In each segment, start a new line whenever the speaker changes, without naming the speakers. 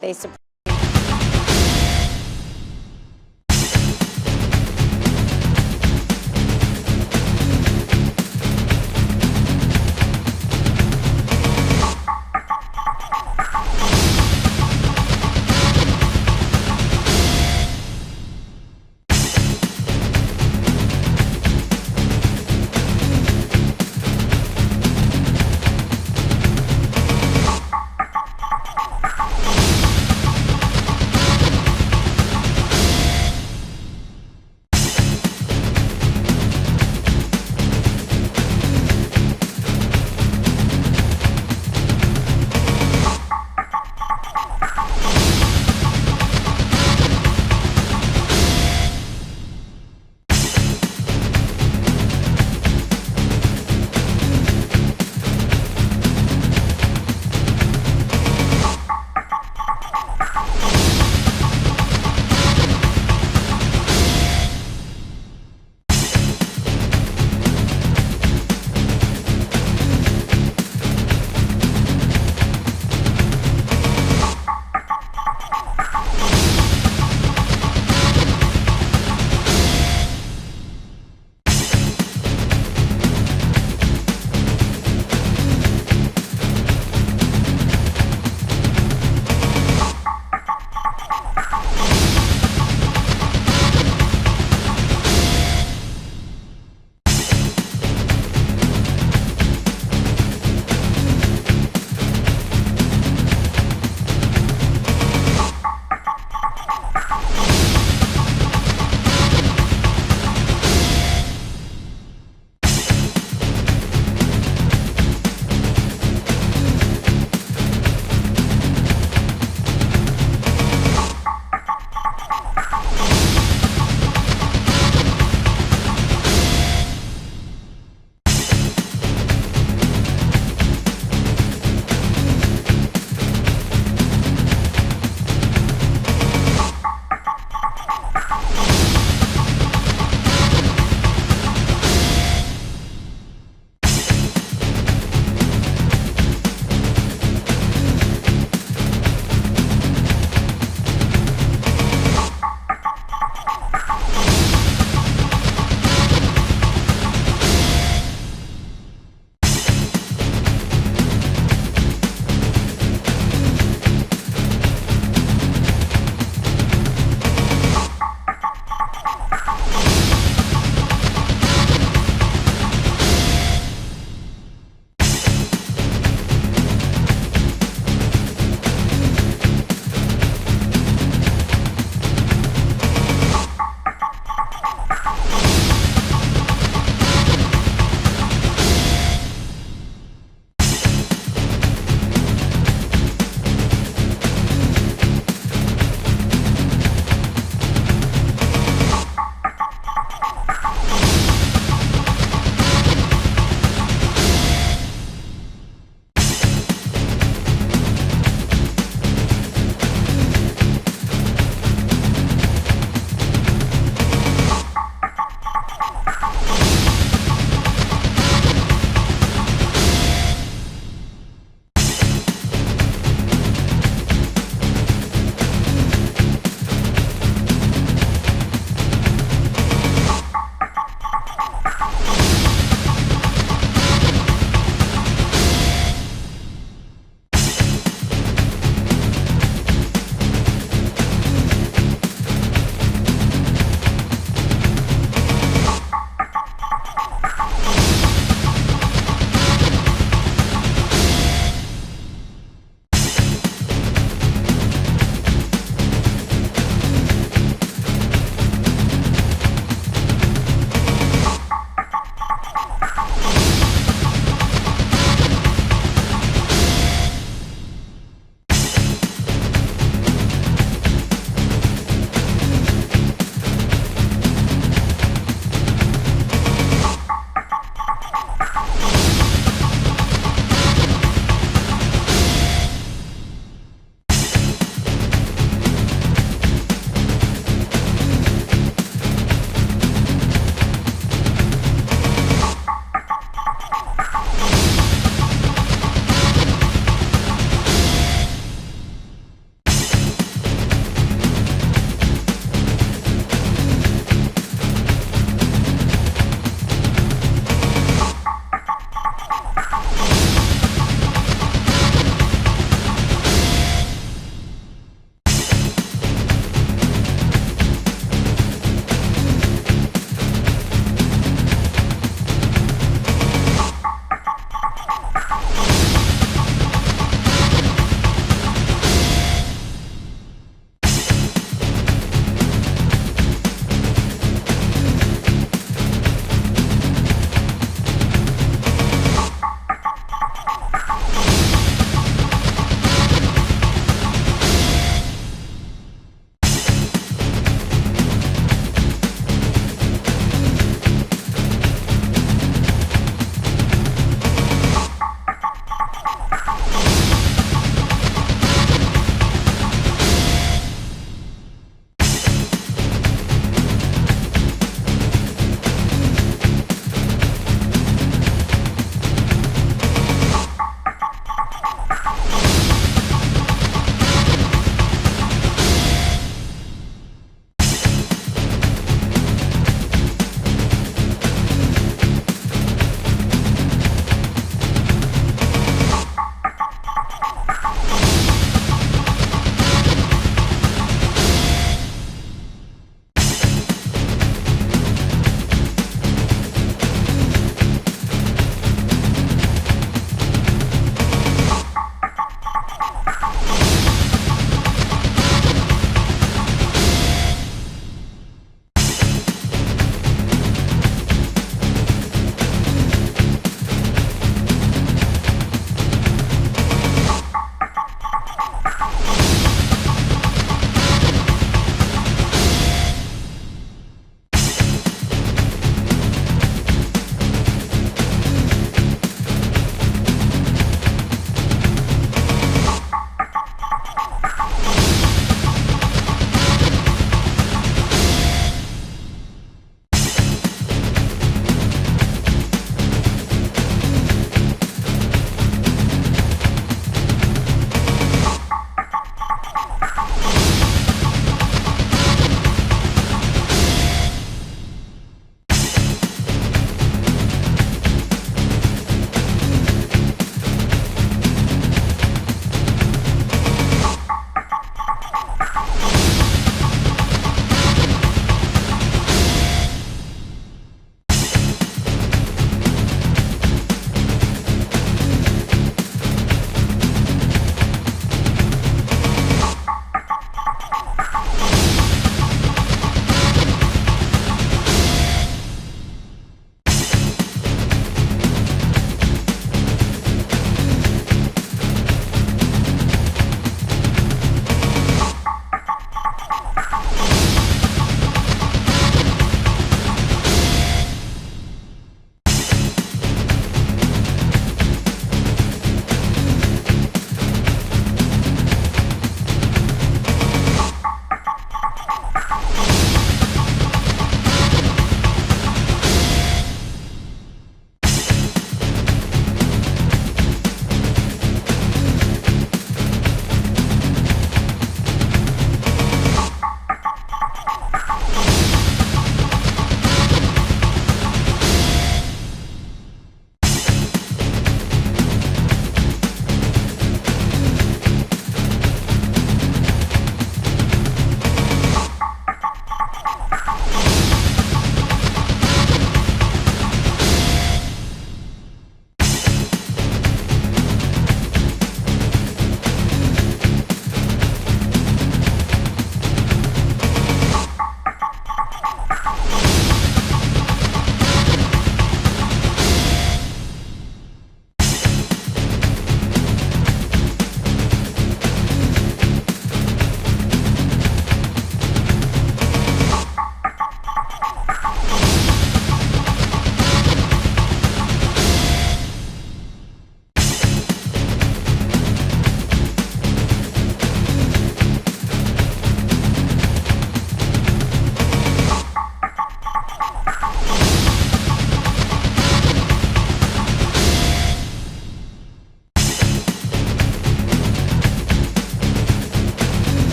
They support.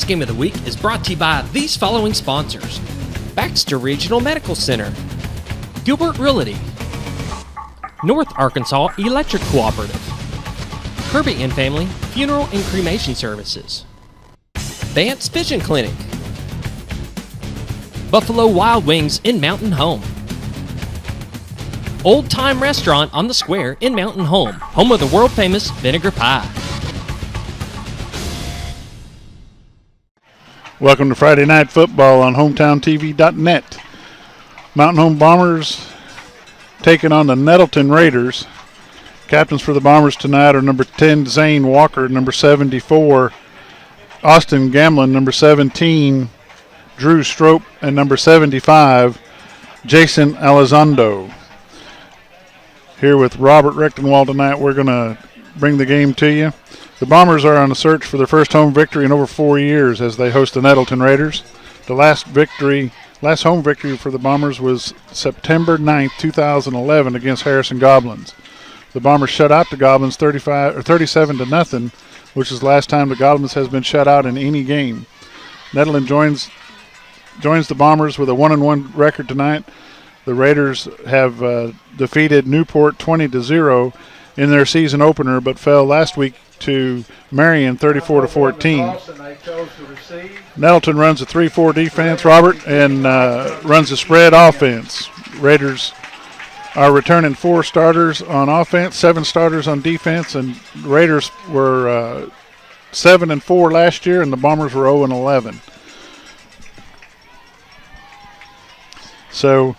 This game of the week is brought to you by these following sponsors: Baxter Regional Medical Center, Gilbert Realty, North Arkansas Electric Cooperative, Kirby and Family Funeral and Cremation Services, Vance Vision Clinic, Buffalo Wild Wings in Mountain Home, Old Time Restaurant on the Square in Mountain Home, home of the world-famous Vinegar Pie.
Welcome to Friday Night Football on HometownTV.net. Mountain Home Bombers taking on the Nettleton Raiders. Captains for the Bombers tonight are number 10, Zane Walker, number 74, Austin Gamlin, number 17, Drew Strope, and number 75, Jason Elizondo. Here with Robert Rechtenwald tonight, we're going to bring the game to you. The Bombers are on a search for their first home victory in over 4 years as they host the Nettleton Raiders. The last home victory for the Bombers was September 9th, 2011 against Harrison Goblins. The Bombers shut out the Goblins 37-0, which is the last time the Goblins has been shut out in any game. Nettleton joins the Bombers with a 1-1 record tonight. The Raiders have defeated Newport 20-0 in their season opener, but fell last week to Marion 34-14. Nettleton runs a 3-4 defense, Robert, and runs a spread offense. Raiders are returning 4 starters on offense, 7 starters on defense, and Raiders were 7-4 last year, and the Bombers were 0-11. So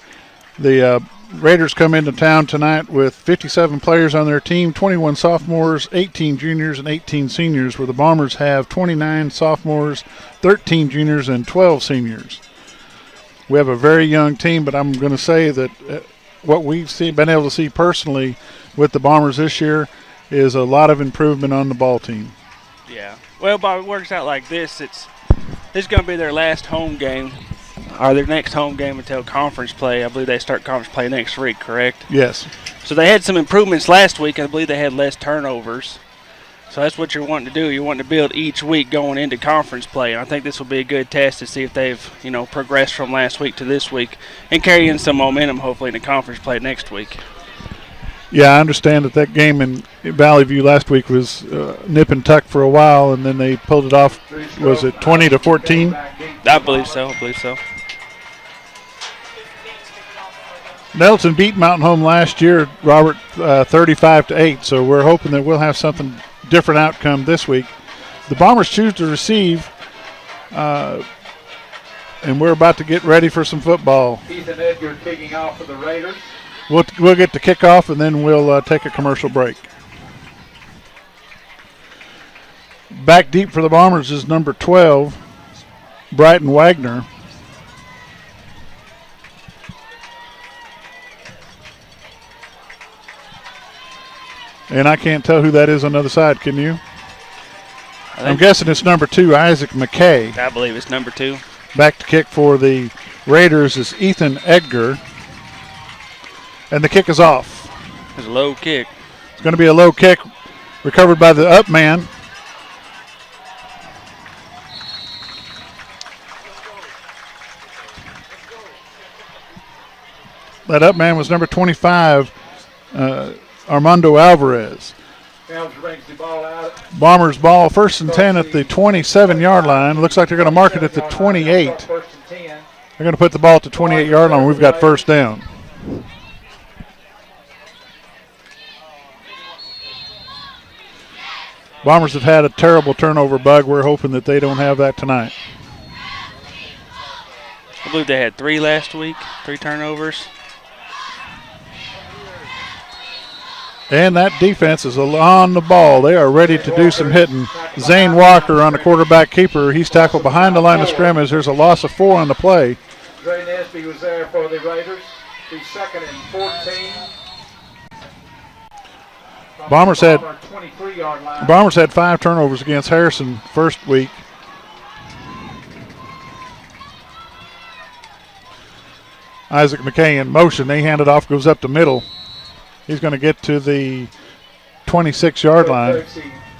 the Raiders come into town tonight with 57 players on their team, 21 sophomores, 18 juniors, and 18 seniors, where the Bombers have 29 sophomores, 13 juniors, and 12 seniors. We have a very young team, but I'm going to say that what we've been able to see personally with the Bombers this year is a lot of improvement on the ball team.
Yeah. Well, Bob, it works out like this. This is going to be their last home game, or their next home game until conference play. I believe they start conference play next week, correct?
Yes.
So they had some improvements last week. I believe they had less turnovers. So that's what you're wanting to do. You're wanting to build each week going into conference play. And I think this will be a good test to see if they've, progressed from last week to this week and carry in some momentum, hopefully, into conference play next week.
Yeah, I understand that game in Valley View last week was nip and tuck for a while, and then they pulled it off. Was it 20-14?
I believe so.
Nettleton beat Mountain Home last year, Robert, 35-8. So we're hoping that we'll have something different outcome this week. The Bombers choose to receive, and we're about to get ready for some football.
Ethan Edgar kicking off for the Raiders.
We'll get the kickoff, and then we'll take a commercial break. Back deep for the Bombers is number 12, Brighton Wagner. And I can't tell who that is on the other side, can you? I'm guessing it's number 2, Isaac McKay.
I believe it's number 2.
Back to kick for the Raiders is Ethan Edgar. And the kick is off.
It's a low kick.
It's going to be a low kick recovered by the up man. That up man was number 25, Armando Alvarez. Bombers ball, 1st and 10 at the 27-yard line. Looks like they're going to mark it at the 28. They're going to put the ball at the 28-yard line. We've got first down. Bombers have had a terrible turnover bug. We're hoping that they don't have that tonight.
I believe they had 3 last week, 3 turnovers.
And that defense is on the ball. They are ready to do some hitting. Zane Walker on the quarterback keeper. He's tackled behind the line of scrimmage. There's a loss of 4 on the play.
Dre Nesby was there for the Raiders. Be 2nd and 14.
Bombers had 5 turnovers against Harrison first week. Isaac McKay in motion. They hand it off, goes up the middle. He's going to get to the 26-yard line.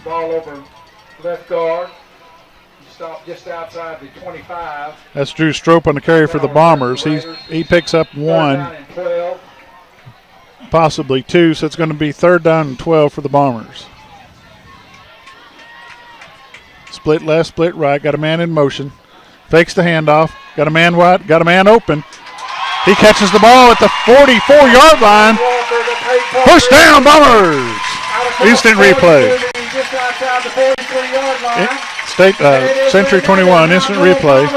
Ball over left guard. Stop just outside the 25.
That's Drew Strope on the carry for the Bombers. He picks up one,
Down and 12.
possibly two, so it's going to be 3rd down and 12 for the Bombers. Split left, split right. Got a man in motion. Fakes the handoff. Got a man wide. Got a man open. He catches the ball at the 44-yard line. Push down, Bombers. Instant replay.
Just outside the 43-yard line.
Century 21, instant replay.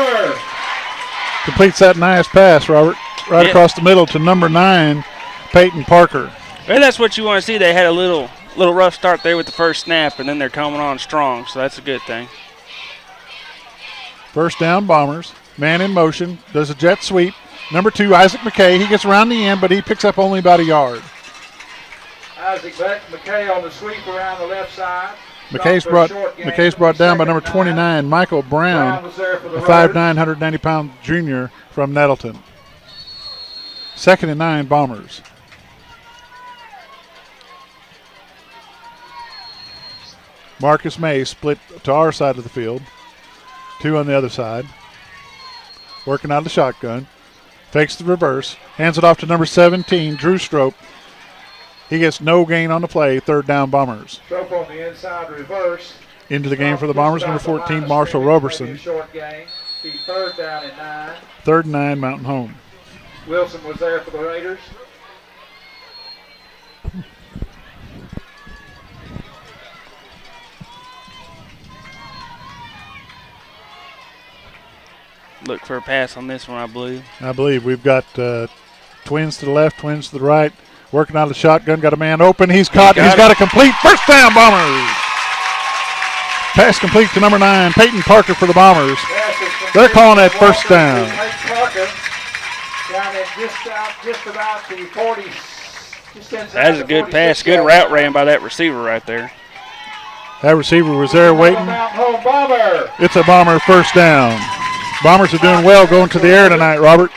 Completes that nice pass, Robert, right across the middle to number 9, Peyton Parker.
Well, that's what you want to see. They had a little rough start there with the first snap, and then they're coming on strong, so that's a good thing.
1st down, Bombers. Man in motion, does a jet sweep. Number 2, Isaac McKay. He gets around the end, but he picks up only about a yard.
Isaac McKay on the sweep around the left side.
McKay's brought down by number 29, Michael Brown, a 5'9", 190-pound junior from Nettleton. 2nd and 9, Bombers. Marcus May split to our side of the field. 2 on the other side. Working out of the shotgun. Fakes the reverse. Hands it off to number 17, Drew Strope. He gets no gain on the play. 3rd down, Bombers.
Strope on the inside reverse.
Into the game for the Bombers, number 14, Marshall Roberson.
Short gain. Be 3rd down and 9.
3rd and 9, Mountain Home.
Wilson was there for the Raiders.
Look for a pass on this one, I believe.
I believe we've got twins to the left, twins to the right. Working out of the shotgun, got a man open. He's caught. He's got a complete 1st down, Bombers. Pass complete to number 9, Peyton Parker for the Bombers. They're calling that 1st down.
Just about the 40.
That's a good pass. Good route ran by that receiver right there.
That receiver was there waiting. It's a Bomber 1st down. Bombers are doing well going to the air tonight, Robert.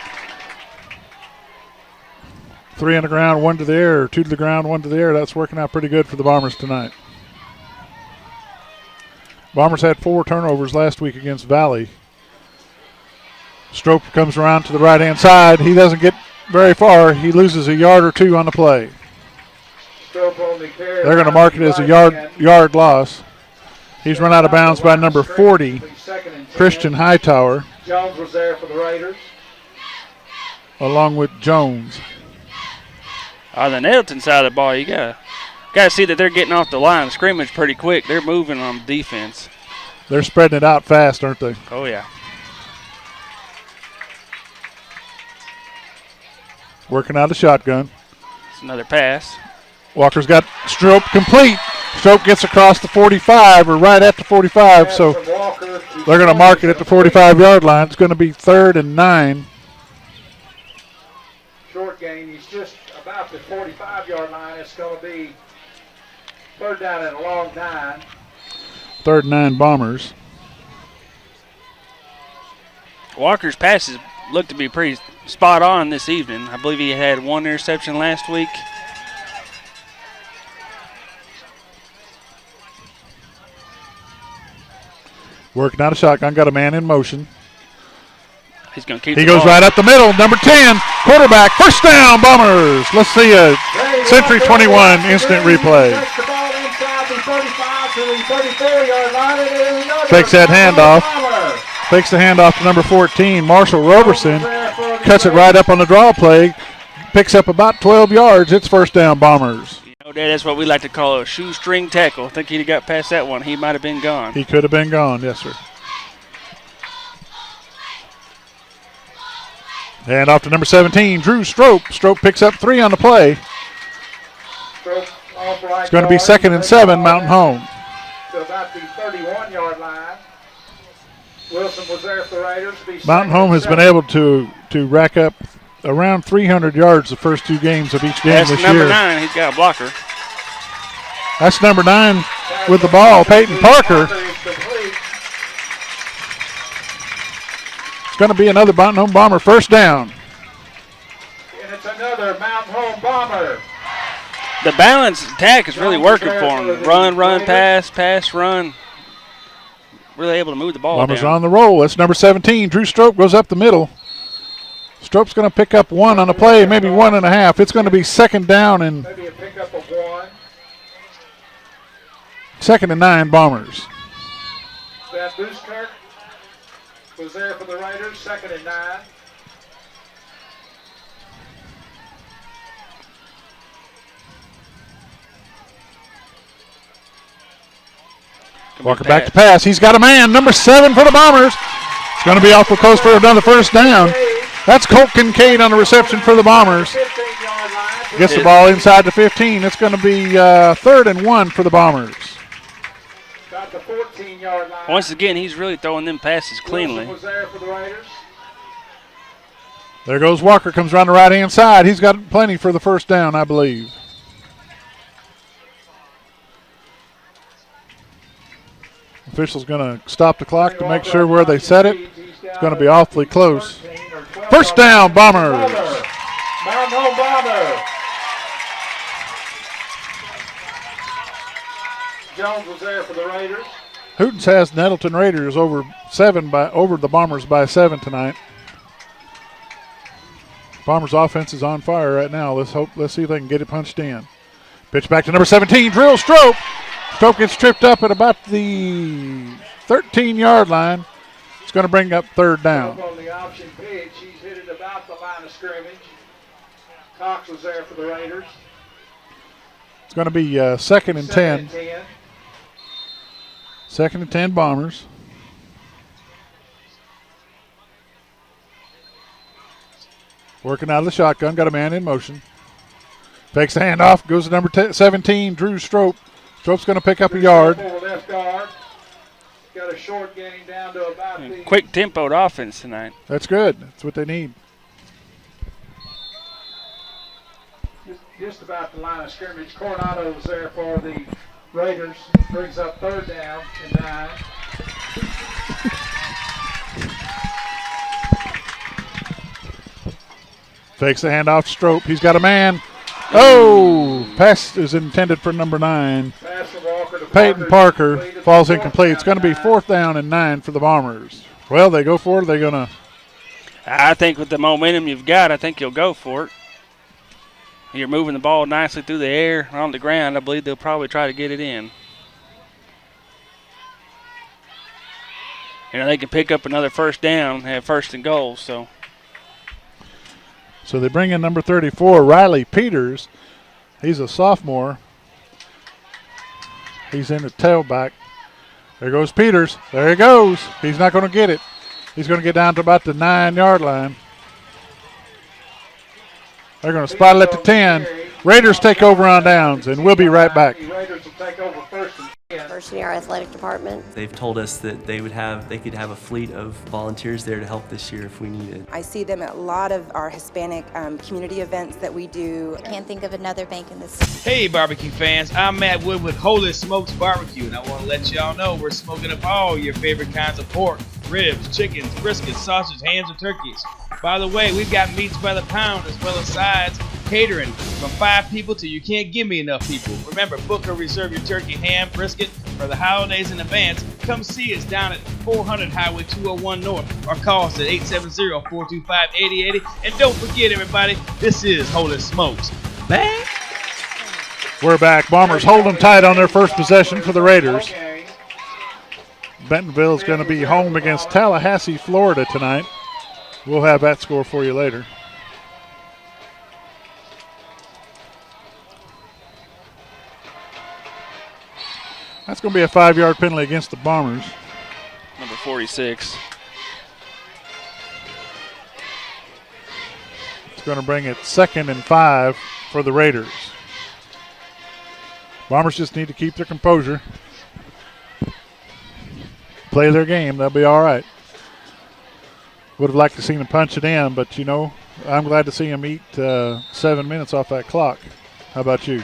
3 on the ground, 1 to the air, 2 to the ground, 1 to the air. That's working out pretty good for the Bombers tonight. Bombers had 4 turnovers last week against Valley. Strope comes around to the right-hand side. He doesn't get very far. He loses a yard or 2 on the play. They're going to mark it as a yard loss. He's run out of bounds by number 40, Christian Hightower.
Jones was there for the Raiders.
Along with Jones.
On the Nettleton side of the ball, you gotta see that they're getting off the line of scrimmage pretty quick. They're moving on defense.
They're spreading it out fast, aren't they?
Oh, yeah.
Working out a shotgun.
It's another pass.
Walker's got Strope complete. Strope gets across the 45 or right at the 45, so they're going to mark it at the 45-yard line. It's going to be 3rd and 9.
Short gain. He's just about the 45-yard line. It's going to be 3rd down and a long 9.
3rd and 9 Bombers.
Walker's passes look to be pretty spot on this evening. I believe he had 1 interception last week.
Working out a shotgun, got a man in motion.
He's going to keep.
He goes right up the middle. Number 10, quarterback, 1st down, Bombers. Let's see a Century 21 instant replay. Fakes that handoff. Fakes the handoff to number 14, Marshall Roberson. Cuts it right up on the draw play. Picks up about 12 yards. It's 1st down, Bombers.
You know, Dad, that's what we like to call a shoestring tackle. I think he'd have got past that one. He might have been gone.
He could have been gone, yes, sir. And off to number 17, Drew Strope. Strope picks up 3 on the play. It's going to be 2nd and 7, Mountain Home.
To about the 31-yard line. Wilson was there for the Raiders.
Mountain Home has been able to rack up around 300 yards the first 2 games of each game
That's
this
number
year.
9. He's got a blocker.
That's number 9 with the ball, Peyton Parker. It's going to be another Mountain Home Bomber 1st down.
And it's another Mountain Home Bomber.
The balanced attack is really working for him. Run, pass, run. really able to move the ball
Bombers
down.
on the roll. That's number 17. Drew Strope goes up the middle. Strope's going to pick up 1 on the play, maybe 1.5. It's going to be second down and
Maybe a pickup of 1.
2nd and 9 Bombers.
Van Buskirk was there for the Raiders, 2nd and 9.
Walker back to pass. He's got a man. Number 7 for the Bombers. It's going to be off the coast for another first down. That's Colt Kincaid on the reception for the Bombers.
15-yard line.
Gets the ball inside the 15. It's going to be 3rd and 1 for the Bombers.
Got the 14-yard line.
Once again, he's really throwing them passes cleanly.
Wilson was there for the Raiders.
There goes Walker. Comes around the right-hand side. He's got plenty for the first down, I believe. Official's going to stop the clock to make sure where they set it. It's going to be awfully close. First down, Bombers.
Mountain Home Bomber. Jones was there for the Raiders.
Hootens has Nettleton Raiders over the Bombers by 7 tonight. Bombers offense is on fire right now. Let's see if they can get it punched in. Pitch back to number 17, Drill Strope. Strope gets tripped up at about the 13-yard line. It's going to bring up 3rd down.
On the option pitch, he's hit it about the line of scrimmage. Cox was there for the Raiders.
It's going to be 2nd and 10. 2nd and 10 Bombers. Working out of the shotgun. Got a man in motion. Fakes the handoff. Goes to number 17, Drew Strope. Strope's going to pick up a yard.
Left guard. Got a short gain down to about the
Quick tempoed offense tonight.
That's good. That's what they need.
just about the line of scrimmage. Coronado was there for the Raiders. Brings up 3rd down and 9.
Fakes the handoff to Strope. He's got a man. Oh, pass is intended for number 9.
Pass from Walker to
Peyton Parker falls incomplete. It's going to be 4th down and 9 for the Bombers. Well, they go for it. They're going to.
I think with the momentum you've got, I think you'll go for it. You're moving the ball nicely through the air on the ground. I believe they'll probably try to get it in. You know, they can pick up another 1st down, have 1st and goal, so.
So they bring in number 34, Riley Peters. He's a sophomore. He's in the tailback. There goes Peters. There he goes. He's not going to get it. He's going to get down to about the 9-yard line. They're going to spot it at the 10. Raiders take over on downs, and we'll be right back.
Raiders will take over 1st and 10.
First in our athletic department.
They've told us that they could have a fleet of volunteers there to help this year if we need it.
I see them at a lot of our Hispanic community events that we do.
I can't think of another bank in this.
Hey barbecue fans, I'm Matt Wood with Holy Smokes Barbecue, and I want to let y'all know we're smoking up all your favorite kinds of pork, ribs, chickens, briskets, sausage, hams, and turkeys. By the way, we've got meats by the pound as well as sides, catering from 5 people till you can't give me enough people. Remember, book or reserve your turkey, ham, brisket for the holidays in advance. Come see us down at 400 Highway 201 North or call us at 870-425-8080. And don't forget, everybody, this is Holy Smokes. Bang!
We're back. Bombers hold them tight on their first possession for the Raiders. Bentonville is going to be home against Tallahassee, Florida tonight. We'll have that score for you later. That's going to be a 5-yard penalty against the Bombers.
Number 46.
It's going to bring it 2nd and 5 for the Raiders. Bombers just need to keep their composure. Play their game. They'll be all right. Would have liked to see them punch it in, but, you know, I'm glad to see them eat 7 minutes off that clock. How about you?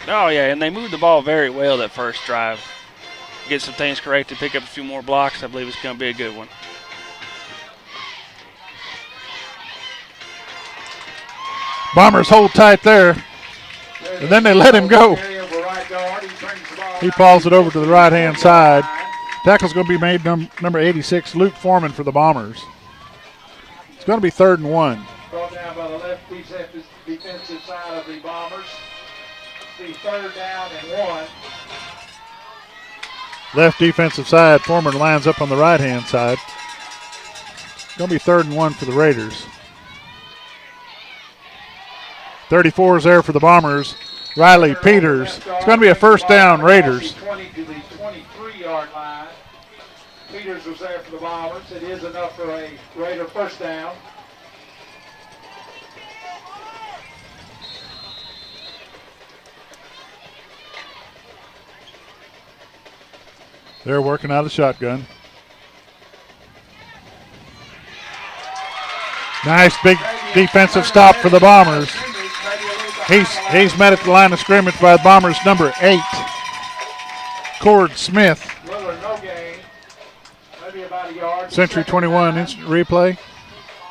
Oh, yeah, and they moved the ball very well that first drive. Get some things corrected, pick up a few more blocks. I believe it's going to be a good one.
Bombers hold tight there, and then they let him go. He falls it over to the right-hand side. Tackle's going to be made number 86, Luke Foreman for the Bombers. It's going to be 3rd and 1.
Brought down by the left defensive side of the Bombers. Be 3rd down and 1.
Left defensive side, Foreman lines up on the right-hand side. Going to be 3rd and 1 for the Raiders. 34 is there for the Bombers. Riley Peters. It's going to be a 1st down, Raiders.
20 to the 23-yard line. Peters was there for the Bombers. It is enough for a Raider 1st down.
They're working out a shotgun. Nice big defensive stop for the Bombers. He's met at the line of scrimmage by the Bombers' number 8, Cord Smith.
No gain. Maybe about a yard.
Century 21 instant replay.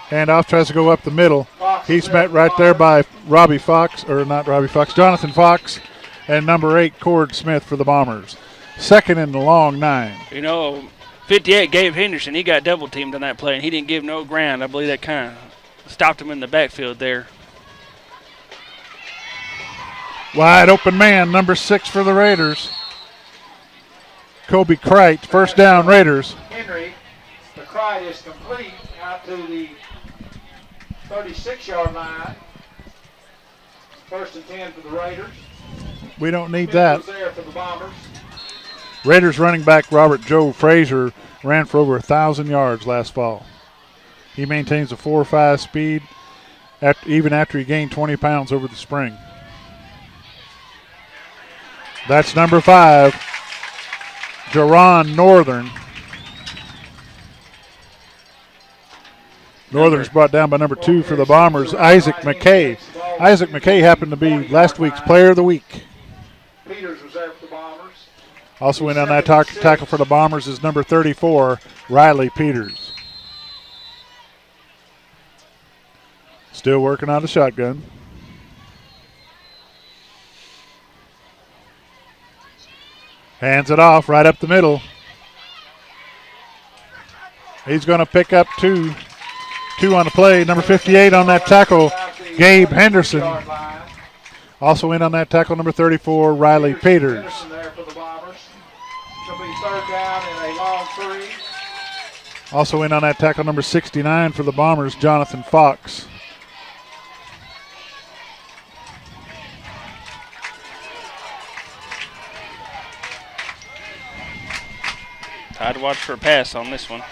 Handoff tries to go up the middle. He's met right there by Jonathan Fox, and number 8, Cord Smith for the Bombers. 2nd and the long 9.
58, Gabe Henderson, he got double teamed on that play, and he didn't give no ground. I believe that kind of stopped him in the backfield there.
Wide open man, number 6 for the Raiders. Kobe Kreit, 1st down, Raiders.
Henry, the Kreit is complete out to the 36-yard line. 1st and 10 for the Raiders.
We don't need that.
There for the Bombers.
Raiders running back Robert Joe Frazier ran for over 1,000 yards last fall. He maintains a 4.5 speed even after he gained 20 pounds over the spring. That's number 5, Jerron Northern. Northern's brought down by number 2 for the Bombers, Isaac McKay. Isaac McKay happened to be last week's Player of the Week.
Peters was there for the Bombers.
Also in on that tackle for the Bombers is number 34, Riley Peters. Still working on the shotgun. Hands it off right up the middle. He's going to pick up two on the play. Number 58 on that tackle, Gabe Henderson. Also in on that tackle, number 34, Riley Peters. Also in on that tackle, number 69 for the Bombers, Jonathan Fox.
I'd watch for a pass on this one.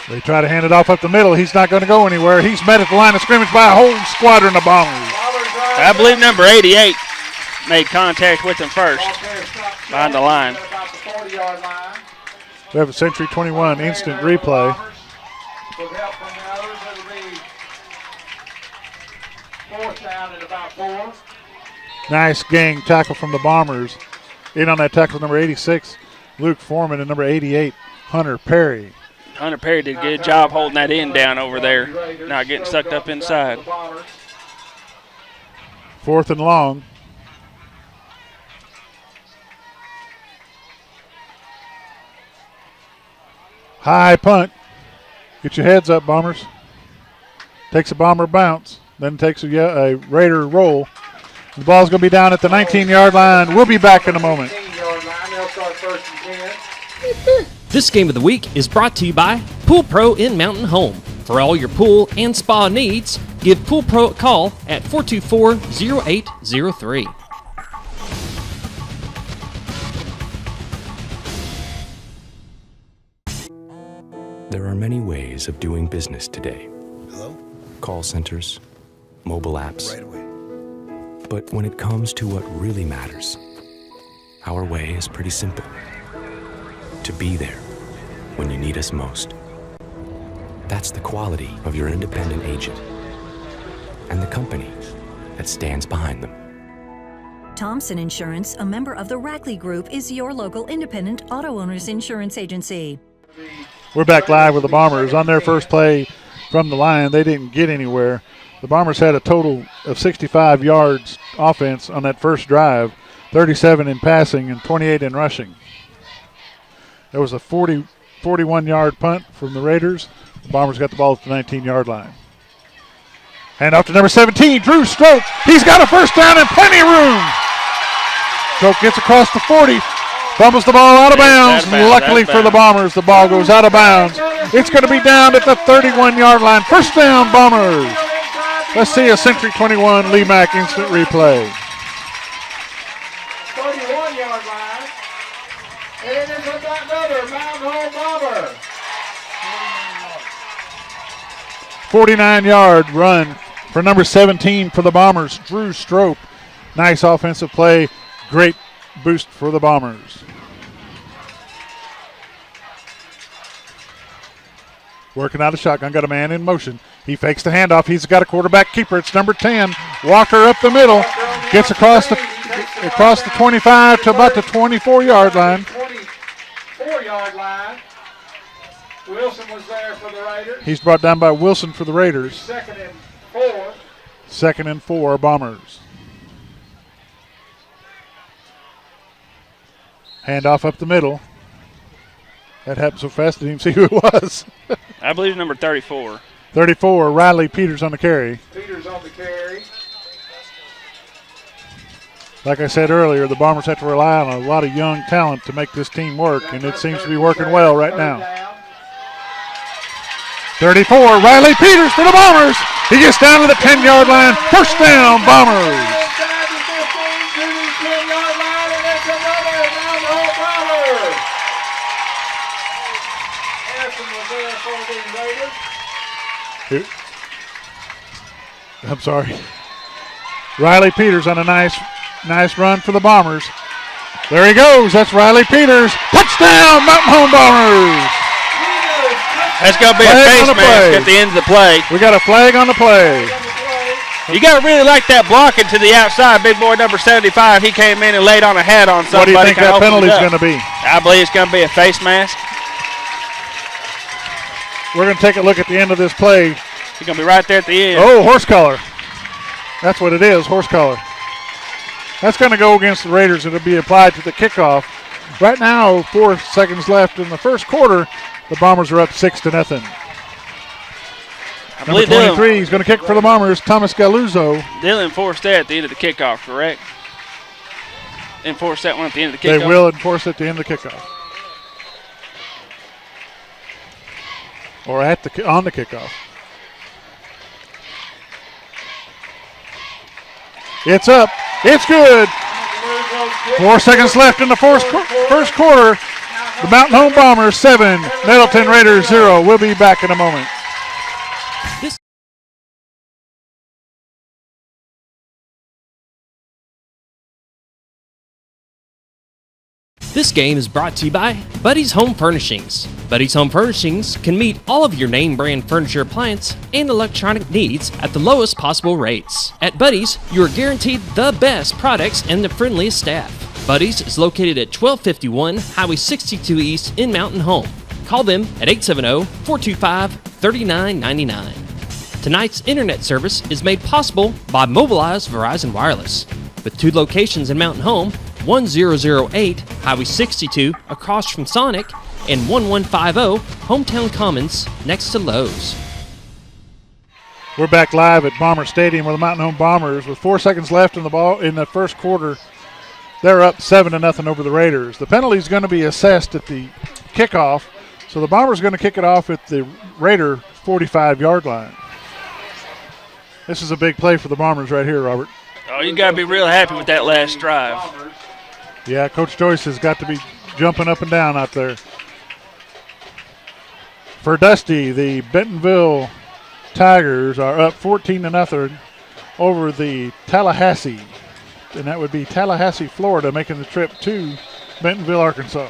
They try to hand it off up the middle. He's not going to go anywhere. He's met at the line of scrimmage by a whole squadron of Bombers.
I believe number 88 made contact with him first behind the line.
We have a Century 21 instant replay. Nice gang tackle from the Bombers. In on that tackle, number 86, Luke Foreman, and number 88, Hunter Perry.
Hunter Perry did a good job holding that end down over there, not getting sucked up inside.
4th and long. High punt. Get your heads up, Bombers. Takes a Bomber bounce, then takes a Raider roll. The ball's going to be down at the 19-yard line. We'll be back in a moment.
This game of the week is brought to you by Pool Pro in Mountain Home. For all your pool and spa needs, give Pool Pro a call at 424-0803.
There are many ways of doing business today.
Hello?
Call centers, mobile apps.
Right away.
But when it comes to what really matters, our way is pretty simple. To be there when you need us most. That's the quality of your independent agent and the company that stands behind them.
Thompson Insurance, a member of the Rackley Group, is your local independent auto owners insurance agency.
We're back live with the Bombers. On their first play from the line, they didn't get anywhere. The Bombers had a total of 65 yards offense on that first drive. 37 in passing and 28 in rushing. There was a 41-yard punt from the Raiders. The Bombers got the ball at the 19-yard line. Hand off to number 17, Drew Stroke. He's got a first down and plenty of room. Stroke gets across the 40, fumbles the ball out of bounds. Luckily for the Bombers, the ball goes out of bounds. It's going to be down at the 31-yard line. First down, Bombers. Let's see a Century 21 Lee Mack instant replay.
31-yard line. And it is another Mountain Home Bomber.
49-yard run for number 17 for the Bombers, Drew Strope. Nice offensive play. Great boost for the Bombers. Working out a shotgun, got a man in motion. He fakes the handoff. He's got a quarterback keeper. It's number 10. Walker up the middle. Gets across the 25 to about the 24-yard line.
24-yard line. Wilson was there for the Raiders.
He's brought down by Wilson for the Raiders.
2nd and 4.
2nd and 4, Bombers. Handoff up the middle. That happened so fast, I didn't even see who it was.
I believe number 34.
34, Riley Peters on the carry.
Peters on the carry.
Like I said earlier, the Bombers have to rely on a lot of young talent to make this team work, and it seems to be working well right now. 34, Riley Peters for the Bombers. He gets down to the 10-yard line. First down, Bombers. I'm sorry. Riley Peters on a nice run for the Bombers. There he goes. That's Riley Peters. Touchdown, Mountain Home Bombers.
That's going to be a face mask at the end of the play.
We got a flag on the play.
You got to really like that blocking to the outside. Big boy number 75, he came in and laid on a hat on somebody.
What do you think that penalty is going to be?
I believe it's going to be a face mask.
We're going to take a look at the end of this play.
He's going to be right there at the end.
Oh, horse collar. That's what it is, horse collar. That's going to go against the Raiders. It'll be applied to the kickoff. Right now, 4 seconds left in the first quarter. The Bombers are up 6-0. Number 23 is going to kick for the Bombers, Thomas Galuzzo.
They'll enforce that at the end of the kickoff, correct? Enforce that one at the end of the kickoff?
They will enforce it at the end of the kickoff. Or on the kickoff. It's up. It's good. 4 seconds left in the first quarter. The Mountain Home Bombers 7, Nettleton Raiders 0. We'll be back in a moment.
This game is brought to you by Buddy's Home Furnishings. Buddy's Home Furnishings can meet all of your name brand furniture, appliance, and electronic needs at the lowest possible rates. At Buddy's, you are guaranteed the best products and the friendliest staff. Buddy's is located at 1251 Highway 62 East in Mountain Home. Call them at 870-425-3999. Tonight's internet service is made possible by Mobilize Verizon Wireless. With 2 locations in Mountain Home, 1008 Highway 62 across from Sonic, and 1150 Hometown Commons next to Lowe's.
We're back live at Bomber Stadium with the Mountain Home Bombers. With 4 seconds left in the first quarter, they're up 7-0 over the Raiders. The penalty is going to be assessed at the kickoff, so the Bombers are going to kick it off at the Raider 45-yard line. This is a big play for the Bombers right here, Robert.
Oh, you got to be real happy with that last drive.
Yeah, Coach Joyce has got to be jumping up and down out there. For Dusty, the Bentonville Tigers are up 14-0 over the Tallahassee. And that would be Tallahassee, Florida, making the trip to Bentonville, Arkansas.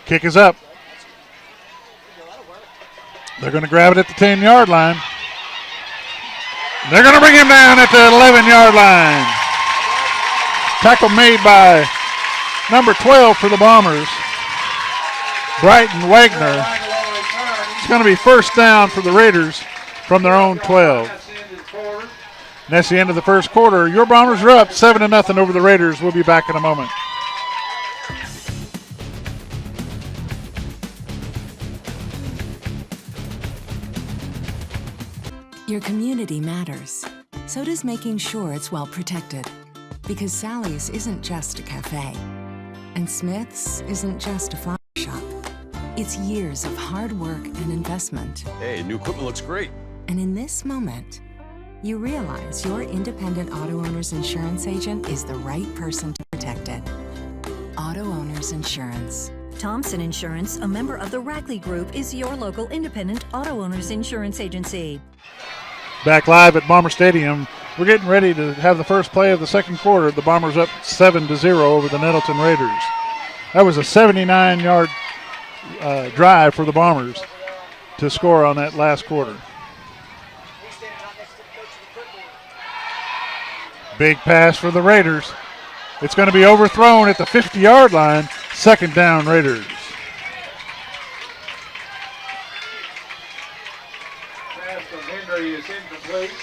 Kick is up. They're going to grab it at the 10-yard line. They're going to bring him down at the 11-yard line. Tackle made by number 12 for the Bombers, Brighton Wagner. It's going to be first down for the Raiders from their own 12. And that's the end of the first quarter. Your Bombers are up 7-0 over the Raiders. We'll be back in a moment.
Your community matters. So does making sure it's well protected. Because Sally's isn't just a cafe. And Smith's isn't just a flower shop. It's years of hard work and investment.
Hey, new equipment looks great.
And in this moment, you realize your independent auto owner's insurance agent is the right person to protect it. Auto Owners Insurance.
Thompson Insurance, a member of the Rackley Group, is your local independent auto owners insurance agency.
Back live at Bomber Stadium. We're getting ready to have the first play of the second quarter. The Bombers up 7-0 over the Nettleton Raiders. That was a 79-yard drive for the Bombers to score on that last quarter. Big pass for the Raiders. It's going to be overthrown at the 50-yard line. Second down, Raiders.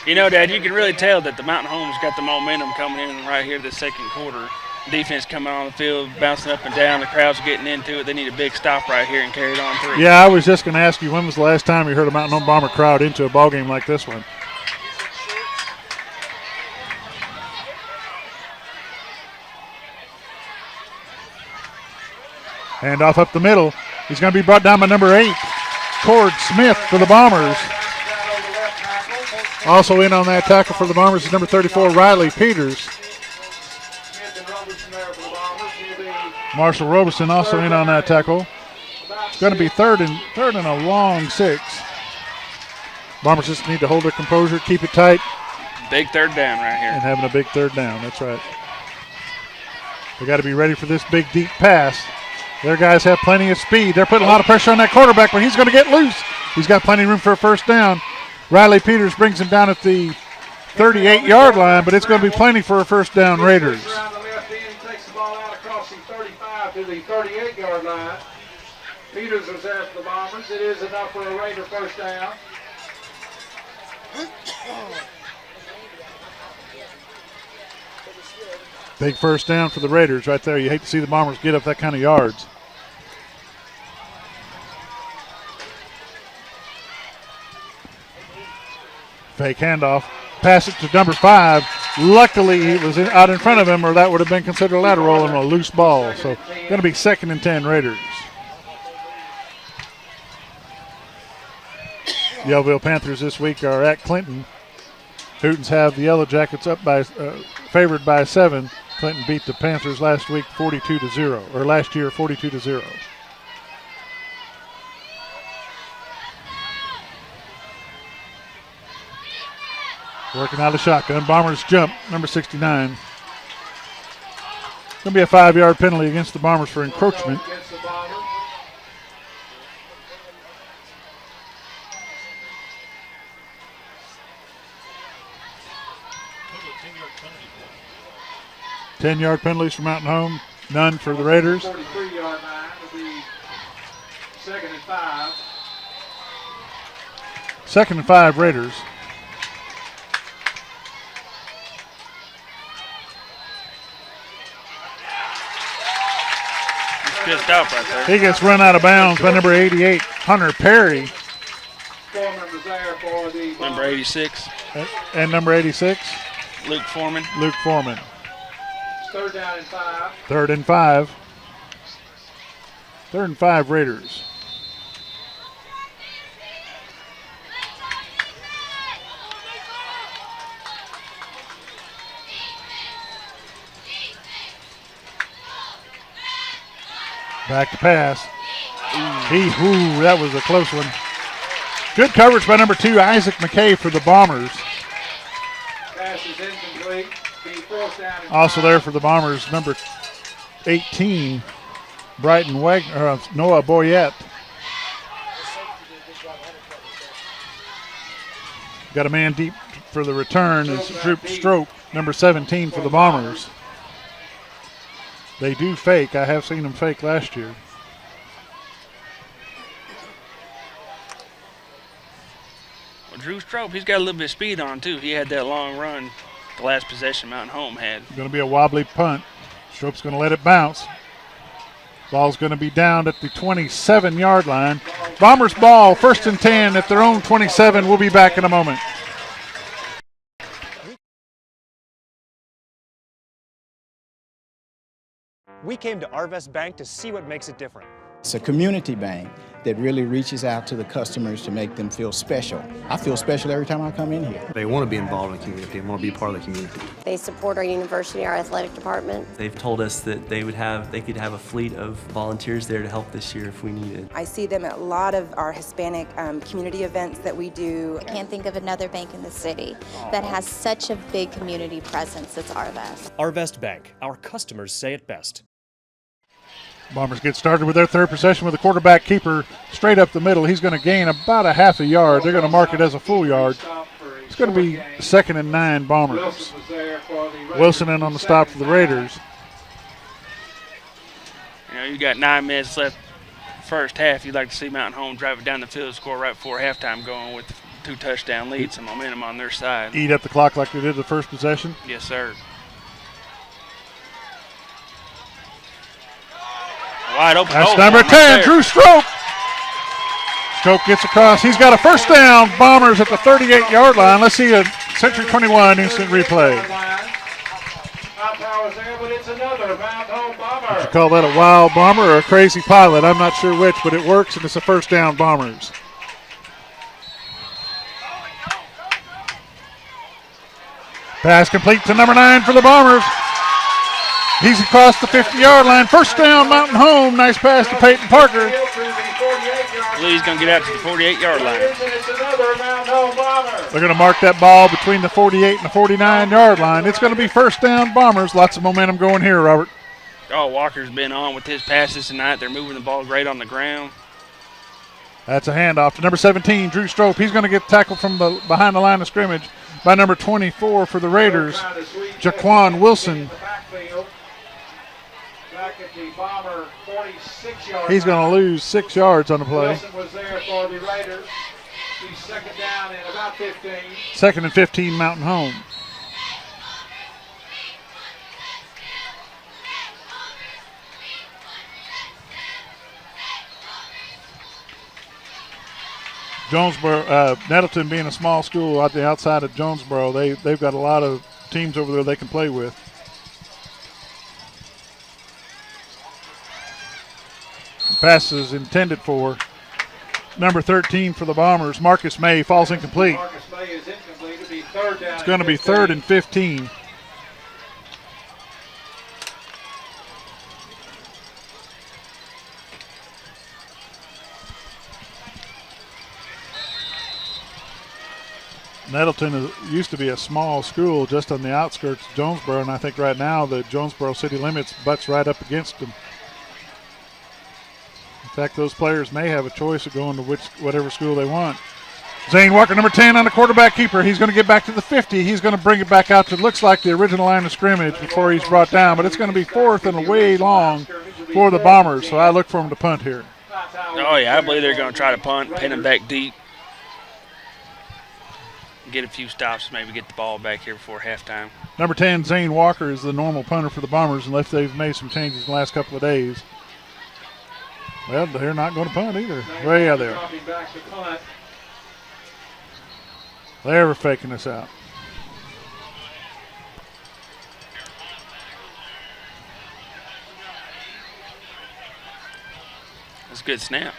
You know, Dad, you can really tell that the Mountain Home's got the momentum coming in right here this second quarter. Defense coming on the field, bouncing up and down. The crowd's getting into it. They need a big stop right here and carry it on through.
Yeah, I was just going to ask you, when was the last time you heard a Mountain Home Bomber crowd into a ball game like this one? Handoff up the middle. He's going to be brought down by number 8, Cord Smith for the Bombers. Also in on that tackle for the Bombers is number 34, Riley Peters. Marshall Robeson also in on that tackle. It's going to be third and a long 6. Bombers just need to hold their composure, keep it tight.
Big third down right here.
And having a big third down, that's right. They got to be ready for this big deep pass. Their guys have plenty of speed. They're putting a lot of pressure on that quarterback, but he's going to get loose. He's got plenty of room for a first down. Riley Peters brings him down at the 38-yard line, but it's going to be plenty for a first down, Raiders.
Around the left end, takes the ball out across the 35 to the 38-yard line. Peters is there for the Bombers. It is enough for a Raider first down.
Big first down for the Raiders right there. You hate to see the Bombers get up that kind of yards. Fake handoff. Pass it to number 5. Luckily, he was out in front of him, or that would have been considered a lateral and a loose ball. So, going to be 2nd and 10 Raiders. Yellville Panthers this week are at Clinton. Hootens have the Yellow Jackets up by favored by 7. Clinton beat the Panthers last week 42-0, or last year 42-0. Working out of shotgun. Bombers jump, number 69. Going to be a 5-yard penalty against the Bombers for encroachment. Ten-yard penalties for Mountain Home, none for the Raiders.
43-yard line will be 2nd and 5.
2nd and 5 Raiders.
Good stop right there.
He gets run out of bounds by number 88, Hunter Perry.
Number 86.
And number 86.
Luke Foreman.
Luke Foreman.
3rd down and 5.
3rd and 5. 3rd and 5 Raiders. Back to pass. That was a close one. Good coverage by number 2, Isaac McKay for the Bombers.
Pass is incomplete.
Also there for the Bombers, number 18, Brighton Wagner, Noah Boyette. Got a man deep for the return. It's Droop Strope, number 17 for the Bombers. They do fake. I have seen them fake last year.
Drew Strope, he's got a little bit of speed on him, too. He had that long run the last possession Mountain Home had.
Going to be a wobbly punt. Strope's going to let it bounce. Ball's going to be down at the 27-yard line. Bombers ball, 1st and 10 at their own 27. We'll be back in a moment.
We came to Arvest Bank to see what makes it different.
It's a community bank that really reaches out to the customers to make them feel special. I feel special every time I come in here.
They want to be involved in the community and want to be part of the community.
They support our university, our athletic department.
They've told us that they could have a fleet of volunteers there to help this year if we needed.
I see them at a lot of our Hispanic community events that we do.
I can't think of another bank in the city that has such a big community presence as Arvest.
Arvest Bank, our customers say it best.
Bombers get started with their 3rd possession with the quarterback keeper straight up the middle. He's going to gain about a half a yard. They're going to mark it as a full yard. It's going to be 2nd and 9 Bombers. Wilson in on the stop for the Raiders.
You know, you got 9 minutes left first half. You'd like to see Mountain Home drive it down the field, score right before halftime, going with 2 touchdown leads, some momentum on their side.
Eat up the clock like they did the first possession.
Yes, sir. Wide open.
That's number 10, Drew Strope. Strope gets across. He's got a 1st down. Bombers at the 38-yard line. Let's see a Century 21 instant replay. Would you call that a wild bomber or a crazy pilot? I'm not sure which, but it works, and it's a 1st down Bombers. Pass complete to number 9 for the Bombers. He's across the 50-yard line. 1st down, Mountain Home. Nice pass to Peyton Parker.
Lee's going to get out to the 48-yard line.
They're going to mark that ball between the 48 and the 49-yard line. It's going to be 1st down Bombers. Lots of momentum going here, Robert.
Oh, Walker's been on with his passes tonight. They're moving the ball great on the ground.
That's a handoff to number 17, Drew Strope. He's going to get tackled from behind the line of scrimmage by number 24 for the Raiders, Jaquan Wilson. He's going to lose 6 yards on the play.
Wilson was there for the Raiders. He's 2nd down and about 15.
2nd and 15, Mountain Home. Jonesboro, Nettleton being a small school out the outside of Jonesboro, they've got a lot of teams over there they can play with. Pass is intended for number 13 for the Bombers. Marcus May falls incomplete.
Marcus May is incomplete. It'll be 3rd down.
It's going to be 3rd and 15. Nettleton used to be a small school just on the outskirts of Jonesboro, and I think right now the Jonesboro city limits butts right up against them. In fact, those players may have a choice of going to whatever school they want. Zane Walker, number 10 on the quarterback keeper. He's going to get back to the 50. He's going to bring it back out to, looks like, the original line of scrimmage before he's brought down, but it's going to be 4th and way long for the Bombers, so I look for him to punt here.
Oh, yeah, I believe they're going to try to punt, pin him back deep. Get a few stops, maybe get the ball back here before halftime.
Number 10, Zane Walker, is the normal punter for the Bombers, unless they've made some changes in the last couple of days. Well, they're not going to punt either. Well, yeah, they are. They're faking us out.
That's a good snap.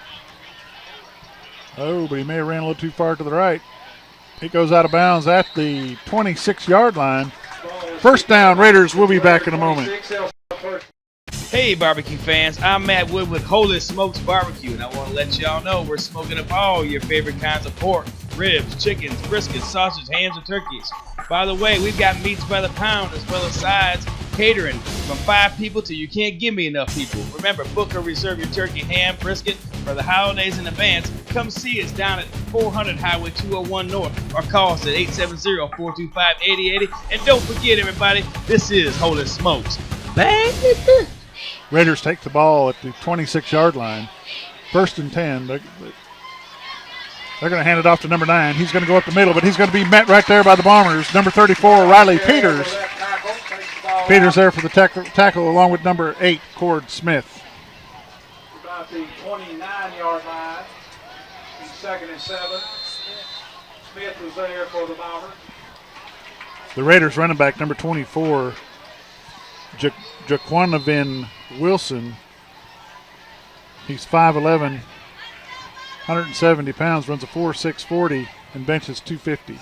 Oh, but he may have ran a little too far to the right. It goes out of bounds at the 26-yard line. 1st down, Raiders. We'll be back in a moment.
Hey, barbecue fans, I'm Matt Wood with Holy Smokes Barbecue, and I want to let y'all know we're smoking up all your favorite kinds of pork, ribs, chickens, briskets, sausage, hams, and turkeys. By the way, we've got meats by the pound as well as sides, catering from 5 people till you can't give me enough people. Remember, book or reserve your turkey, ham, brisket for the holidays in advance. Come see us down at 400 Highway 201 North or call us at 870-425-8080. And don't forget, everybody, this is Holy Smokes. Baby!
Raiders take the ball at the 26-yard line. 1st and 10. They're going to hand it off to number 9. He's going to go up the middle, but he's going to be met right there by the Bombers. Number 34, Riley Peters. Peters there for the tackle along with number 8, Cord Smith.
About the 29-yard line. In 2nd and 7. Smith was there for the Bombers.
The Raiders running back, number 24, Jaquanavin Wilson. He's 5'11", 170 pounds, runs a 4.6 40, and benches 250.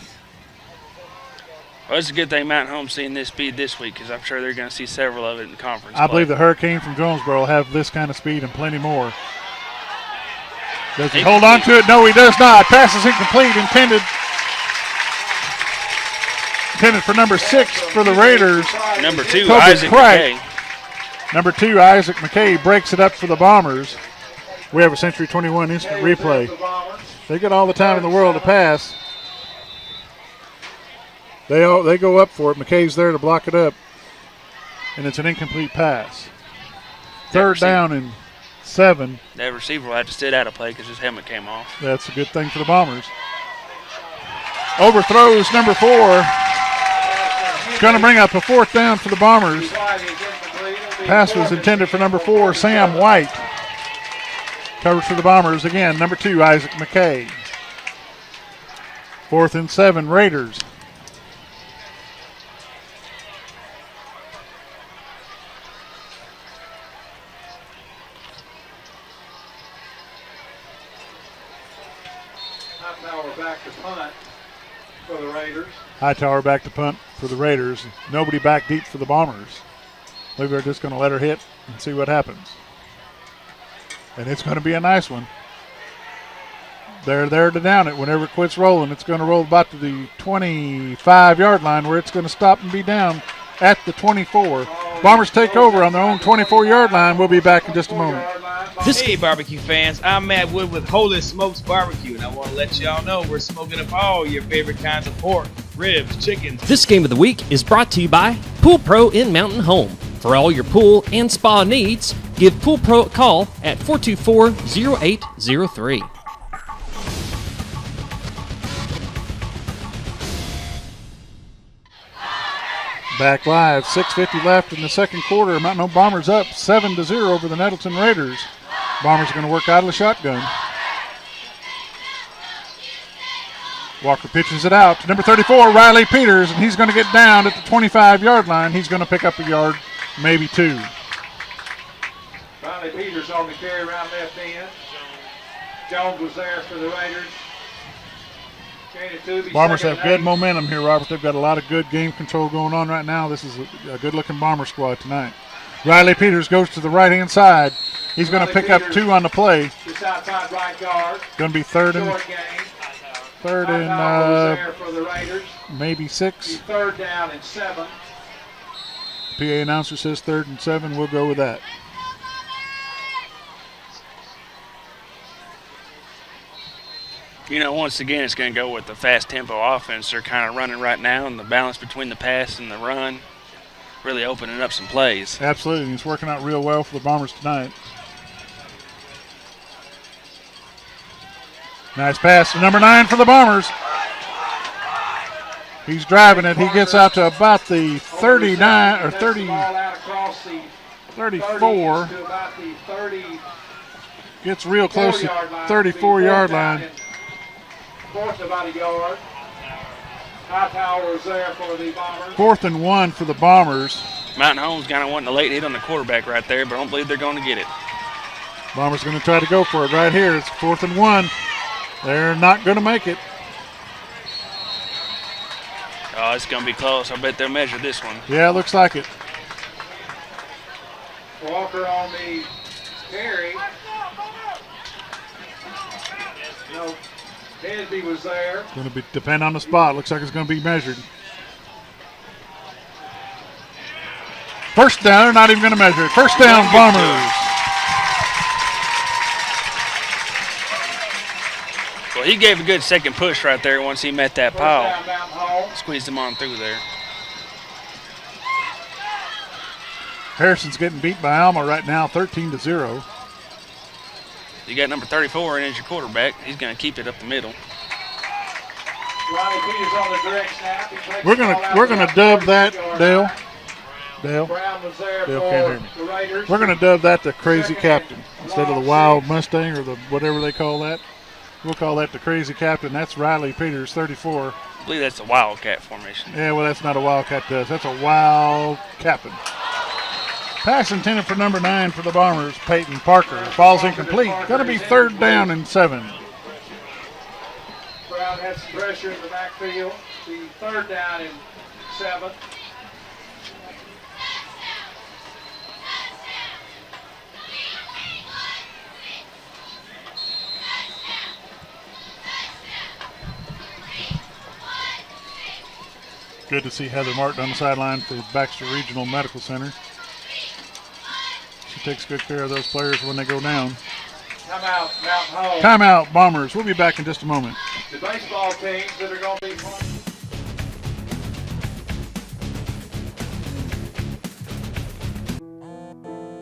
Well, it's a good thing Mountain Home's seeing this speed this week because I'm sure they're going to see several of it in the conference.
I believe the Hurricane from Jonesboro will have this kind of speed and plenty more. Does he hold on to it? No, he does not. Pass is incomplete. Intended for number 6 for the Raiders.
Number 2,
Toby
Isaac
Craig.
McKay.
Number 2, Isaac McKay breaks it up for the Bombers. We have a Century 21 instant replay. They get all the time in the world to pass. They go up for it. McKay's there to block it up. And it's an incomplete pass. 3rd down and 7.
That receiver will have to sit out of play because his helmet came off.
That's a good thing for the Bombers. Overthrows number 4. It's going to bring up a 4th down for the Bombers. Pass was intended for number 4, Sam White. Covers for the Bombers again, number 2, Isaac McKay. 4th and 7, Raiders.
Hightower back to punt for the Raiders.
Hightower back to punt for the Raiders. Nobody back deep for the Bombers. Maybe they're just going to let her hit and see what happens. And it's going to be a nice one. They're there to down it. Whenever it quits rolling, it's going to roll about to the 25-yard line where it's going to stop and be down at the 24. Bombers take over on their own 24-yard line. We'll be back in just a moment.
Hey, barbecue fans. I'm Matt Wood with Holy Smokes Barbecue, and I want to let y'all know we're smoking up all your favorite kinds of pork, ribs, chickens.
This game of the week is brought to you by Pool Pro in Mountain Home. For all your pool and spa needs, give Pool Pro a call at 424-0803.
Back live, 6:50 left in the second quarter. Mountain Home Bombers up 7-0 over the Nettleton Raiders. Bombers are going to work out of the shotgun. Walker pitches it out to number 34, Riley Peters, and he's going to get down at the 25-yard line. He's going to pick up a yard, maybe 2.
Riley Peters on the carry around left end. Jones was there for the Raiders.
Bombers have good momentum here, Robert. They've got a lot of good game control going on right now. This is a good-looking Bomber squad tonight. Riley Peters goes to the right-hand side. He's going to pick up 2 on the play.
Just outside right guard.
Going to be third and maybe 6.
3rd down and 7.
PA announcer says 3rd and 7. We'll go with that.
You know, once again, it's going to go with the fast tempo offense they're kind of running right now, and the balance between the pass and the run really opening up some plays.
Absolutely. It's working out real well for the Bombers tonight. Nice pass to number 9 for the Bombers. He's driving it. He gets out to about the 39 or 30, 34. Gets real close to 34-yard line.
4th about a yard. Hightower is there for the Bombers.
4th and 1 for the Bombers.
Mountain Home's kind of wanting a late hit on the quarterback right there, but I don't believe they're going to get it.
Bombers going to try to go for it right here. It's 4th and 1. They're not going to make it.
Oh, it's going to be close. I bet they'll measure this one.
Yeah, looks like it.
Walker on the carry. No, Hesby was there.
It's going to depend on the spot. Looks like it's going to be measured. First down, they're not even going to measure it. First down, Bombers.
Well, he gave a good second push right there once he met that pile. Squeezed him on through there.
Harrison's getting beat by Alma right now, 13-0.
You got number 34 in as your quarterback. He's going to keep it up the middle.
Ronnie Peters on the direct snap. He takes
We're
the ball out
gonna
to the
dub
36
that,
yard
Dale.
line.
Dale.
Brown was there
Dale
for
can't hear me.
the Raiders.
We're gonna dub that the Crazy Captain instead of the Wild Mustang or the whatever they call that. We'll call that the Crazy Captain. That's Riley Peters, 34.
I believe that's the Wildcat formation.
Yeah, well, that's not a Wildcat does. That's a Wild Captain. Pass intended for number 9 for the Bombers, Peyton Parker. Ball's incomplete. Going to be 3rd down and 7.
Brown had some pressure in the backfield. The 3rd down and 7.
Good to see Heather Martin on the sideline for Baxter Regional Medical Center. She takes good care of those players when they go down.
Timeout, Mountain Home.
Timeout, Bombers. We'll be back in just a moment.
The baseball teams that are going to be playing.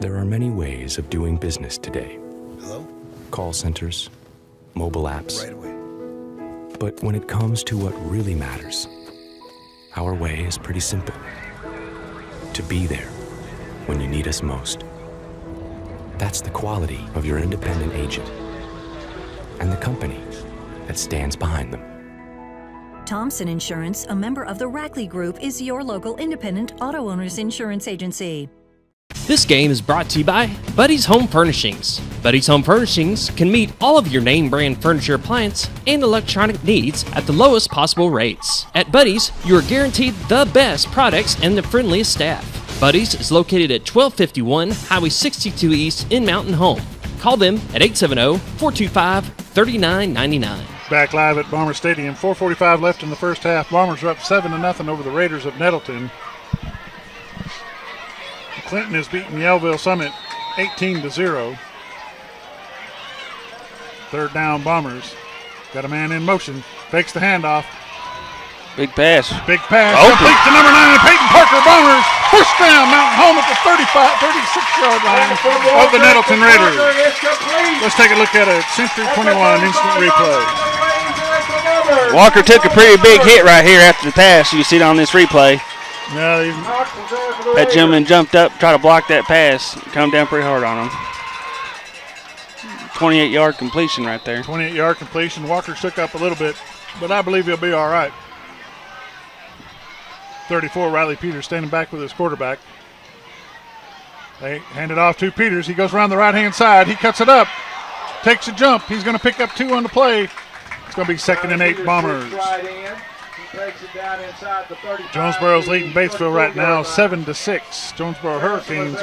There are many ways of doing business today.
Hello?
Call centers, mobile apps.
Right away.
But when it comes to what really matters, our way is pretty simple. To be there when you need us most. That's the quality of your independent agent and the company that stands behind them.
Thompson Insurance, a member of the Rackley Group, is your local independent auto owners insurance agency.
This game is brought to you by Buddy's Home Furnishings. Buddy's Home Furnishings can meet all of your name brand furniture, appliance, and electronic needs at the lowest possible rates. At Buddy's, you are guaranteed the best products and the friendliest staff. Buddy's is located at 1251 Highway 62 East in Mountain Home. Call them at 870-425-3999.
Back live at Bomber Stadium. 4:45 left in the first half. Bombers are up 7-0 over the Raiders of Nettleton. Clinton has beaten Yellville Summit 18-0. 3rd down, Bombers. Got a man in motion. Fakes the handoff.
Big pass.
Big pass.
Open.
Complete to number 9, Peyton Parker. Bombers. First down, Mountain Home at the 36-yard line of the Nettleton Raiders. Let's take a look at a Century 21 instant replay.
Walker took a pretty big hit right here after the pass. You see it on this replay.
Yeah,
that gentleman jumped up, tried to block that pass, come down pretty hard on him. 28-yard completion right there.
28-yard completion. Walker shook up a little bit, but I believe he'll be all right. 34, Riley Peters standing back with his quarterback. They hand it off to Peters. He goes around the right-hand side. He cuts it up, takes a jump. He's going to pick up 2 on the play. It's going to be 2nd and 8 Bombers. Jonesboro's leading Batesville right now 7-6. Jonesboro Hurricanes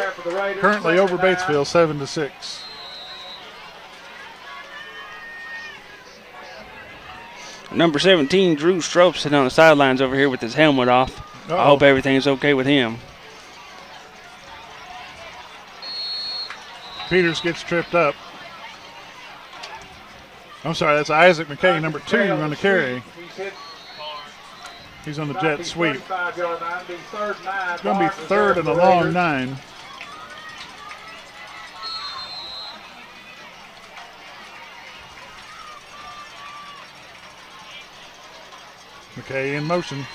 currently over Batesville 7-6.
Number 17, Drew Strope, sitting on the sidelines over here with his helmet off. I hope everything's okay with him.
Peters gets tripped up. I'm sorry, that's Isaac McKay, number 2, on the carry. He's on the jet sweep. It's going to be 3rd and a long 9. McKay in motion.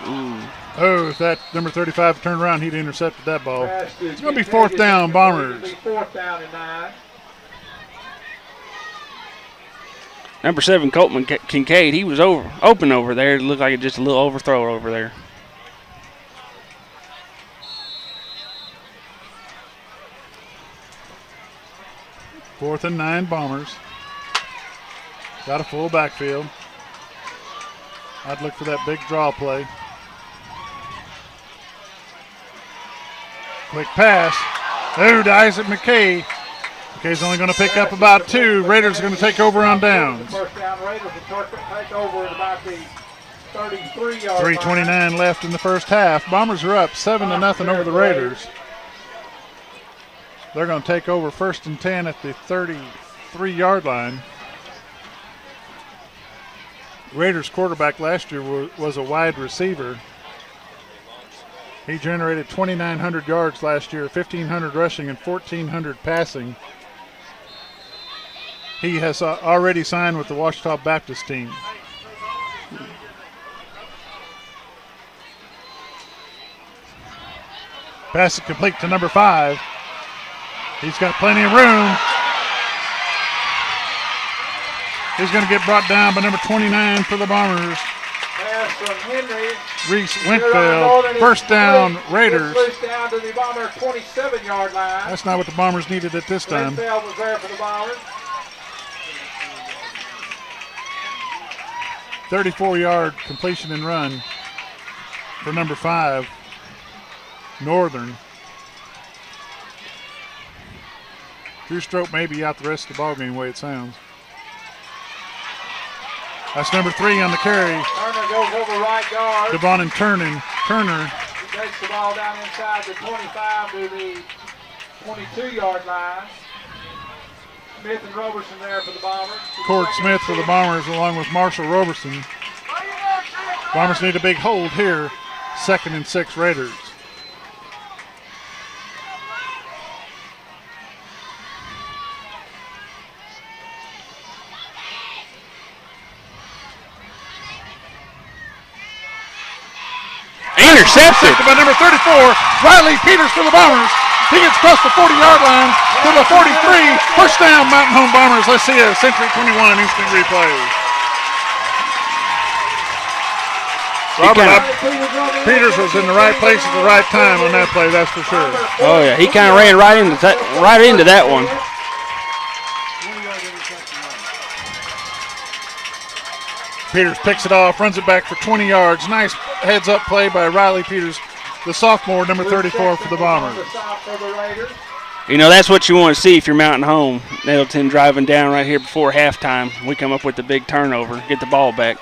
Oh, if that number 35 turned around, he'd intercepted that ball. It's going to be 4th down, Bombers.
4th down and 9.
Number 7, Colton Kincaid, he was open over there. It looked like just a little overthrow over there.
Fourth and 9, Bombers. Got a full backfield. I'd look for that big draw play. Quick pass. Oh, to Isaac McKay. McKay's only going to pick up about 2. Raiders are going to take over on downs.
First down, Raiders will take over at about the 33-yard line.
3:29 left in the first half. Bombers are up 7-0 over the Raiders. They're going to take over 1st and 10 at the 33-yard line. Raiders quarterback last year was a wide receiver. He generated 2,900 yards last year, 1,500 rushing and 1,400 passing. He has already signed with the Ouachita Baptist team. Pass is complete to number 5. He's got plenty of room. He's going to get brought down by number 29 for the Bombers.
Pass from Henry.
Reese Wentfeld, first down, Raiders.
Loose down to the Bomber 27-yard line.
That's not what the Bombers needed at this time.
Wentfeld was there for the Bombers.
34-yard completion and run for number 5, Northern. Drew Strope may be out the rest of the ballgame the way it sounds. That's number 3 on the carry.
Turner goes over right guard.
Devon and Turner.
He takes the ball down inside the 25 to the 22-yard line. Smith and Roberson there for the Bombers.
Cord Smith for the Bombers along with Marshall Roberson. Bombers need a big hold here. 2nd and 6 Raiders.
Intercepted
by number 34, Riley Peters for the Bombers. He gets across the 40-yard line to the 43. First down, Mountain Home Bombers. Let's see a Century 21 instant replay. Peters was in the right place at the right time on that play, that's for sure.
Oh, yeah, he kind of ran right into that one.
Peters picks it off, runs it back for 20 yards. Nice heads-up play by Riley Peters, the sophomore, number 34 for the Bombers.
You know, that's what you want to see if you're Mountain Home. Nettleton driving down right here before halftime. We come up with the big turnover, get the ball back.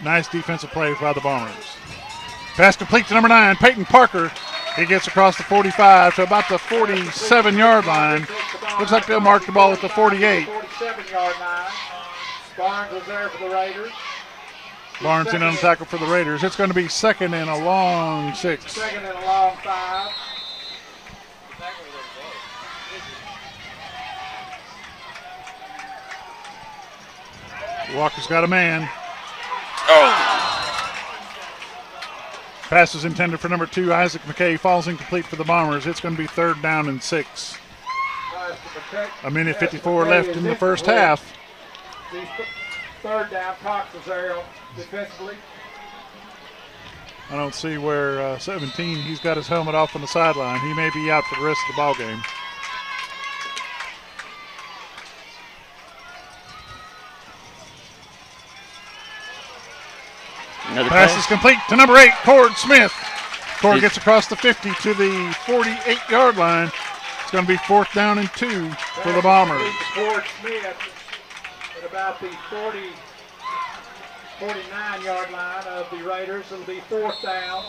Nice defensive play by the Bombers. Pass complete to number 9, Peyton Parker. He gets across the 45 to about the 47-yard line. Looks like they'll mark the ball at the 48.
47-yard line. Barnes was there for the Raiders.
Barnes in on the tackle for the Raiders. It's going to be 2nd and a long 6.
2nd and a long 5.
Walker's got a man.
Oh!
Pass is intended for number 2, Isaac McKay. Falls incomplete for the Bombers. It's going to be 3rd down and 6. A minute 54 left in the first half.
3rd down, Cox was there defensively.
I don't see where 17, he's got his helmet off on the sideline. He may be out for the rest of the ball game.
Another
pass is complete to number 8, Cord Smith. Cord gets across the 50 to the 48-yard line. It's going to be 4th down and 2 for the Bombers.
Cord Smith at about the 49-yard line of the Raiders. It'll be 4th down.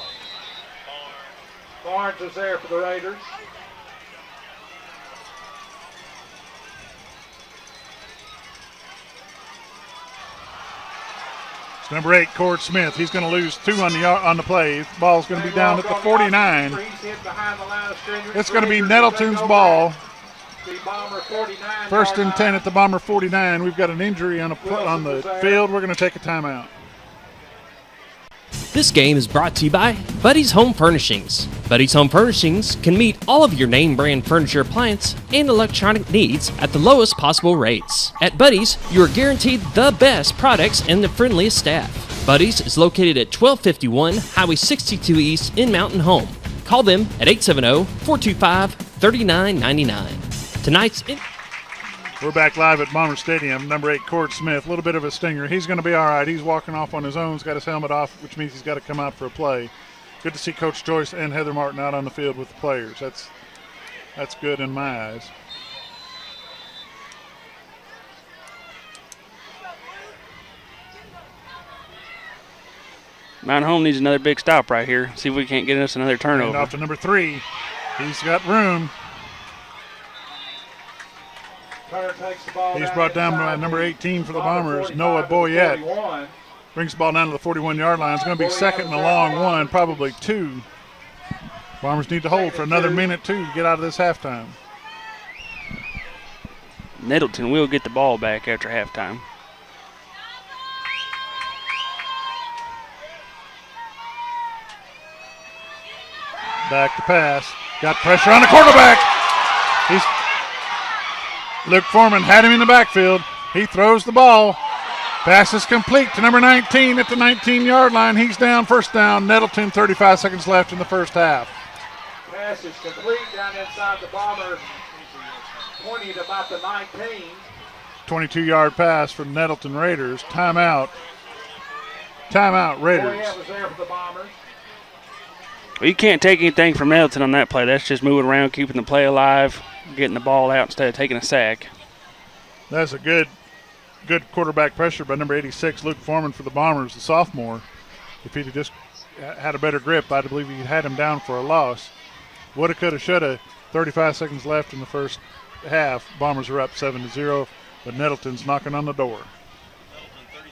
Barnes is there for the Raiders.
It's number 8, Cord Smith. He's going to lose 2 on the play. Ball's going to be down at the 49. It's going to be Nettleton's ball. First and 10 at the Bomber 49. We've got an injury on the field. We're going to take a timeout.
This game is brought to you by Buddy's Home Furnishings. Buddy's Home Furnishings can meet all of your name brand furniture, appliance, and electronic needs at the lowest possible rates. At Buddy's, you are guaranteed the best products and the friendliest staff. Buddy's is located at 1251 Highway 62 East in Mountain Home. Call them at 870-425-3999. Tonight's
We're back live at Bomber Stadium. Number 8, Cord Smith, a little bit of a stinger. He's going to be all right. He's walking off on his own. He's got his helmet off, which means he's got to come out for a play. Good to see Coach Joyce and Heather Martin out on the field with the players. That's good in my eyes.
Mountain Home needs another big stop right here. See if we can't get us another turnover.
And off to number 3. He's got room. He's brought down by number 18 for the Bombers, Noah Boyette. Brings the ball down to the 41-yard line. It's going to be 2nd and a long 1, probably 2. Bombers need to hold for another minute, 2 to get out of this halftime.
Nettleton will get the ball back after halftime.
Back to pass. Got pressure on the quarterback. Luke Foreman had him in the backfield. He throws the ball. Pass is complete to number 19 at the 19-yard line. He's down, first down. Nettleton, 35 seconds left in the first half.
Pass is complete down inside the Bombers, 20 to about the 19.
22-yard pass from Nettleton Raiders. Timeout. Timeout, Raiders.
Boyette was there for the Bombers.
Well, you can't take anything from Nettleton on that play. That's just moving around, keeping the play alive, getting the ball out instead of taking a sack.
That's a good quarterback pressure by number 86, Luke Foreman for the Bombers, the sophomore. If he'd just had a better grip, I believe he'd had him down for a loss. Woulda, coulda, shoulda. 35 seconds left in the first half. Bombers are up 7-0, but Nettleton's knocking on the door.
Nettleton, 33% of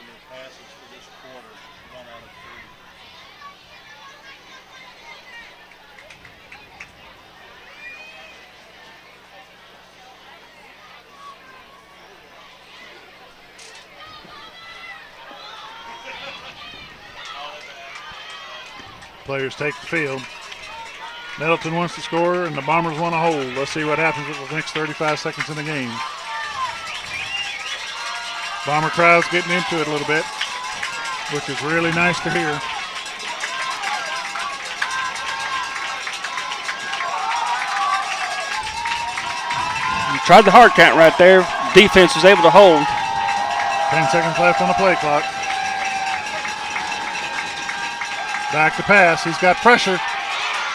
their passes for this quarter run out of
3. Players take the field. Nettleton wants to score, and the Bombers want to hold. Let's see what happens with the next 35 seconds in the game. Bomber crowd's getting into it a little bit, which is really nice to hear.
You tried the hard count right there. Defense was able to hold.
10 seconds left on the play clock. Back to pass. He's got pressure.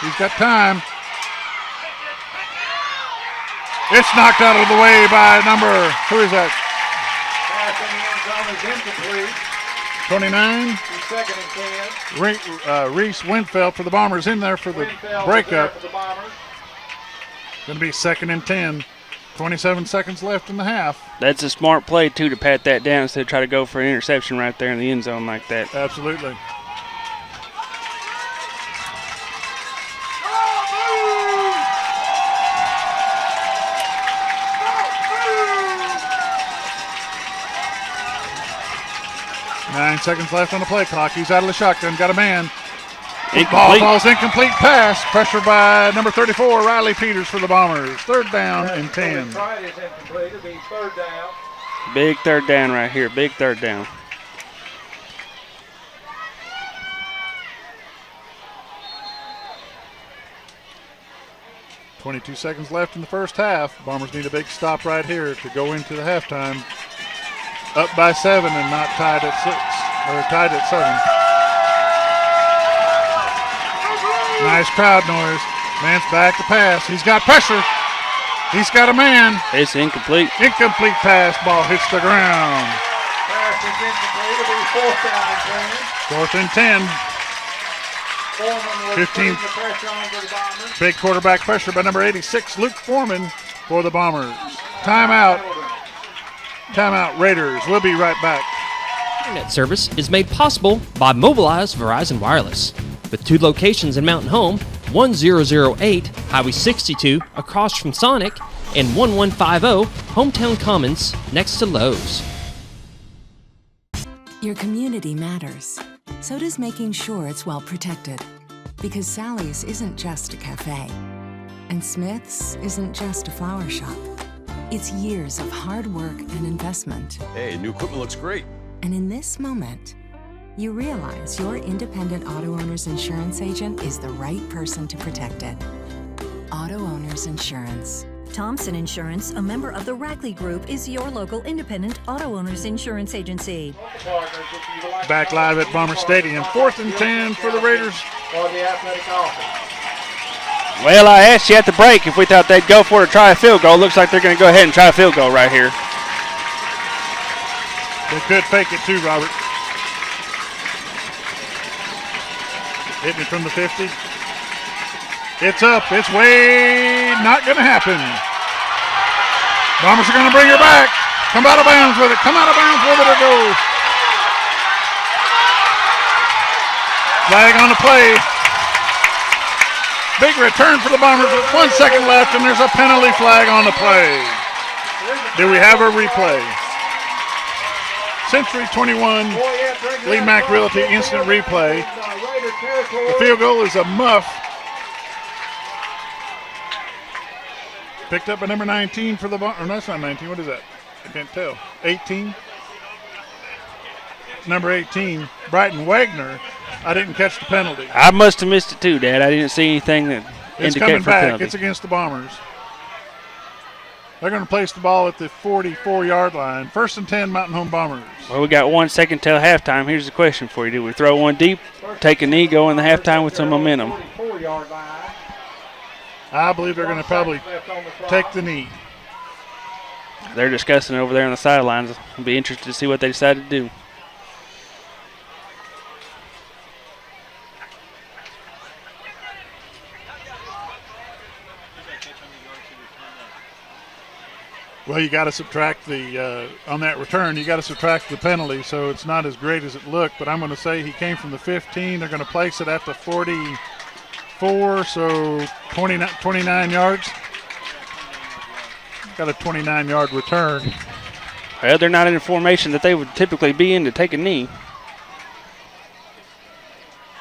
He's got time. It's knocked out of the way by number, who is that?
Pass in the end zone is incomplete.
29.
He's second and 10.
Reese Winfeld for the Bombers in there for the breakup.
For the Bombers.
Going to be 2nd and 10. 27 seconds left in the half.
That's a smart play, too, to pat that down instead of try to go for an interception right there in the end zone like that.
Absolutely. Nine seconds left on the play clock. He's out of the shotgun. Got a man. Ball falls incomplete pass. Pressure by number 34, Riley Peters for the Bombers. 3rd down and 10.
Try is incomplete. It'll be 3rd down.
Big 3rd down right here. Big 3rd down.
.22 seconds left in the first half. Bombers need a big stop right here to go into the halftime. Up by 7 and not tied at 6. Or tied at 7. Nice crowd noise. Man's back to pass. He's got pressure. He's got a man.
It's incomplete.
Incomplete pass. Ball hits the ground.
Pass is incomplete. It'll be 4th down and 10.
4th and 10.
Foreman was
15.
putting the pressure on for the Bombers.
Big quarterback pressure by number 86, Luke Foreman for the Bombers. Timeout. Timeout, Raiders. We'll be right back.
Internet service is made possible by Mobilize Verizon Wireless. With 2 locations in Mountain Home, 1008 Highway 62 across from Sonic, and 1150 Hometown Commons next to Lowe's.
Your community matters. So does making sure it's well protected. Because Sally's isn't just a cafe. And Smith's isn't just a flower shop. It's years of hard work and investment.
Hey, new equipment looks great.
And in this moment, you realize your independent auto owner's insurance agent is the right person to protect it. Auto Owners Insurance.
Thompson Insurance, a member of the Rackley Group, is your local independent auto owners insurance agency.
Back live at Bomber Stadium. 4th and 10 for the Raiders.
Or the athletic office.
Well, I asked you at the break if we thought they'd go for it or try a field goal. Looks like they're going to go ahead and try a field goal right here.
They could fake it too, Robert. Hitting it from the 50. It's up. It's way not going to happen. Bombers are going to bring her back. Come out of bounds with it. Come out of bounds with it or go. Flag on the play. Big return for the Bombers with 1 second left, and there's a penalty flag on the play. Do we have a replay? Century 21, Lee Mack Realty instant replay. The field goal is a muff. Picked up by number 19 for the ball. Or no, that's not 19. What is that? I can't tell. 18. Number 18, Brighton Wagner. I didn't catch the penalty.
I must have missed it too, Dad. I didn't see anything that
It's
indicated
coming
for
back.
penalty.
It's against the Bombers. They're going to place the ball at the 44-yard line. 1st and 10, Mountain Home Bombers.
Well, we got 1 second till halftime. Here's the question for you. Do we throw one deep, take a knee, go in the halftime with some momentum?
I believe they're going to probably take the knee.
They're discussing it over there on the sidelines. I'll be interested to see what they decide to do.
Well, you got to subtract the on that return. You got to subtract the penalty, so it's not as great as it looked. But I'm going to say he came from the 15. They're going to place it at the 44, so 29 yards. Got a 29-yard return.
Well, they're not in a formation that they would typically be in to take a knee.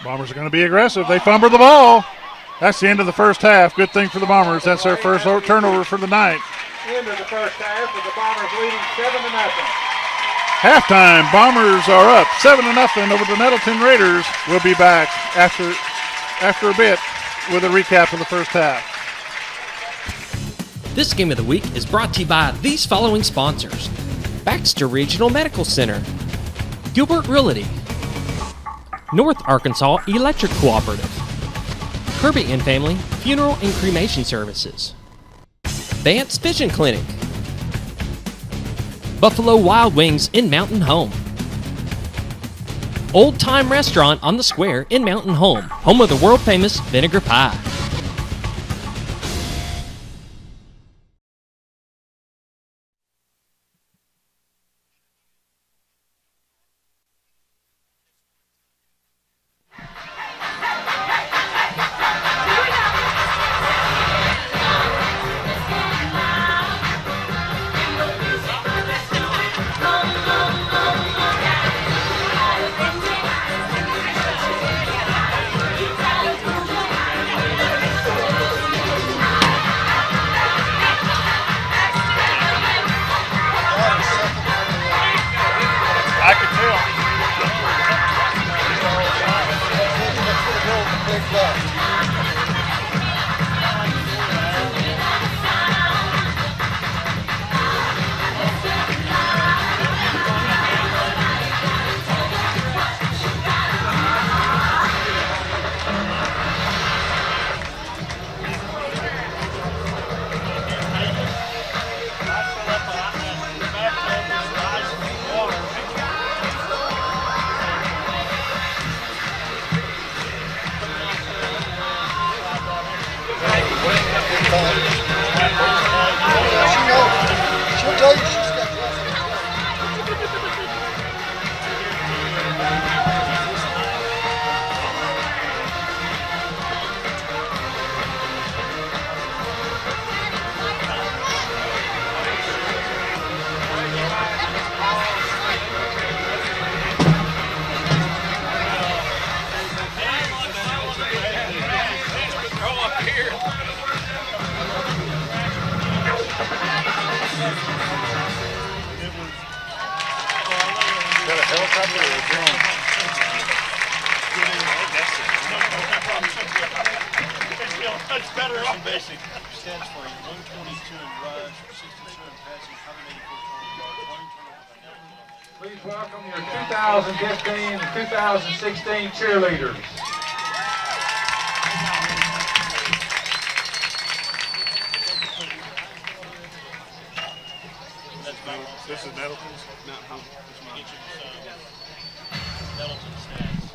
Bombers are going to be aggressive. They fumble the ball. That's the end of the first half. Good thing for the Bombers. That's their first turnover for the night.
End of the first half with the Bombers leading 7-0.
Halftime, Bombers are up 7-0 over the Nettleton Raiders. We'll be back after a bit with a recap of the first half.
This game of the week is brought to you by these following sponsors: Baxter Regional Medical Center, Gilbert Realty, North Arkansas Electric Cooperative, Kirby and Family Funeral and Cremation Services, Vance Vision Clinic, Buffalo Wild Wings in Mountain Home, Old Time Restaurant on the Square in Mountain Home, home of the world famous vinegar pie.
I could tell.
That's better off. Basic stands for 122 in rush, 62 in passing, 184 total yards, 1 turnover by Nettleton.
Please welcome your 2015 and 2016 cheerleaders.
This is Nettleton's?
No, Nettleton stands.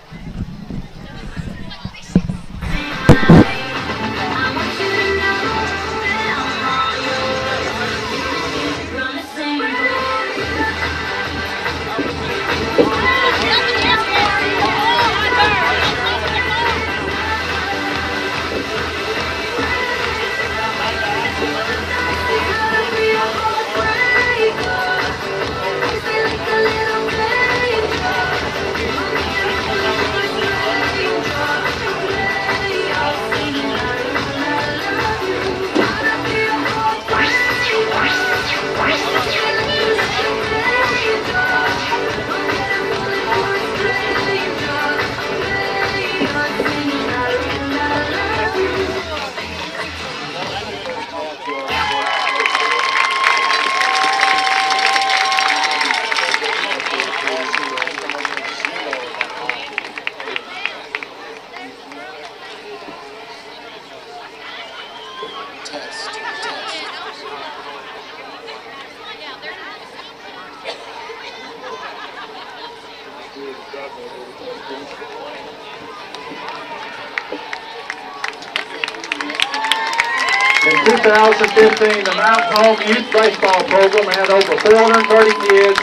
2015, the Mountain Home Youth Baseball Program had over 430 kids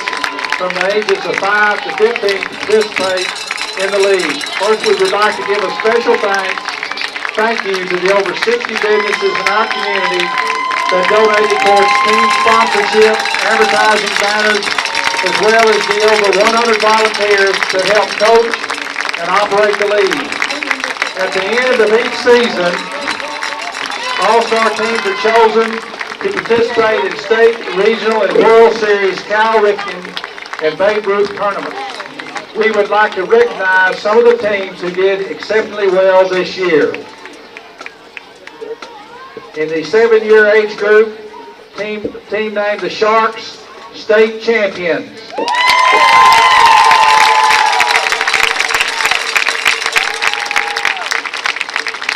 from the ages of 5 to 15 participate in the league. First, we would like to give a special thank you to the over 60 businesses in our community that donated towards team sponsorship, advertising banners, as well as the over 100 volunteers that help coach and operate the league. At the end of each season, all-star teams are chosen to participate in state, regional, and World Series Cal Ripken and Babe Ruth tournaments. We would like to recognize some of the teams who did exceptionally well this year. In the 7-year age group, team named the Sharks state champions.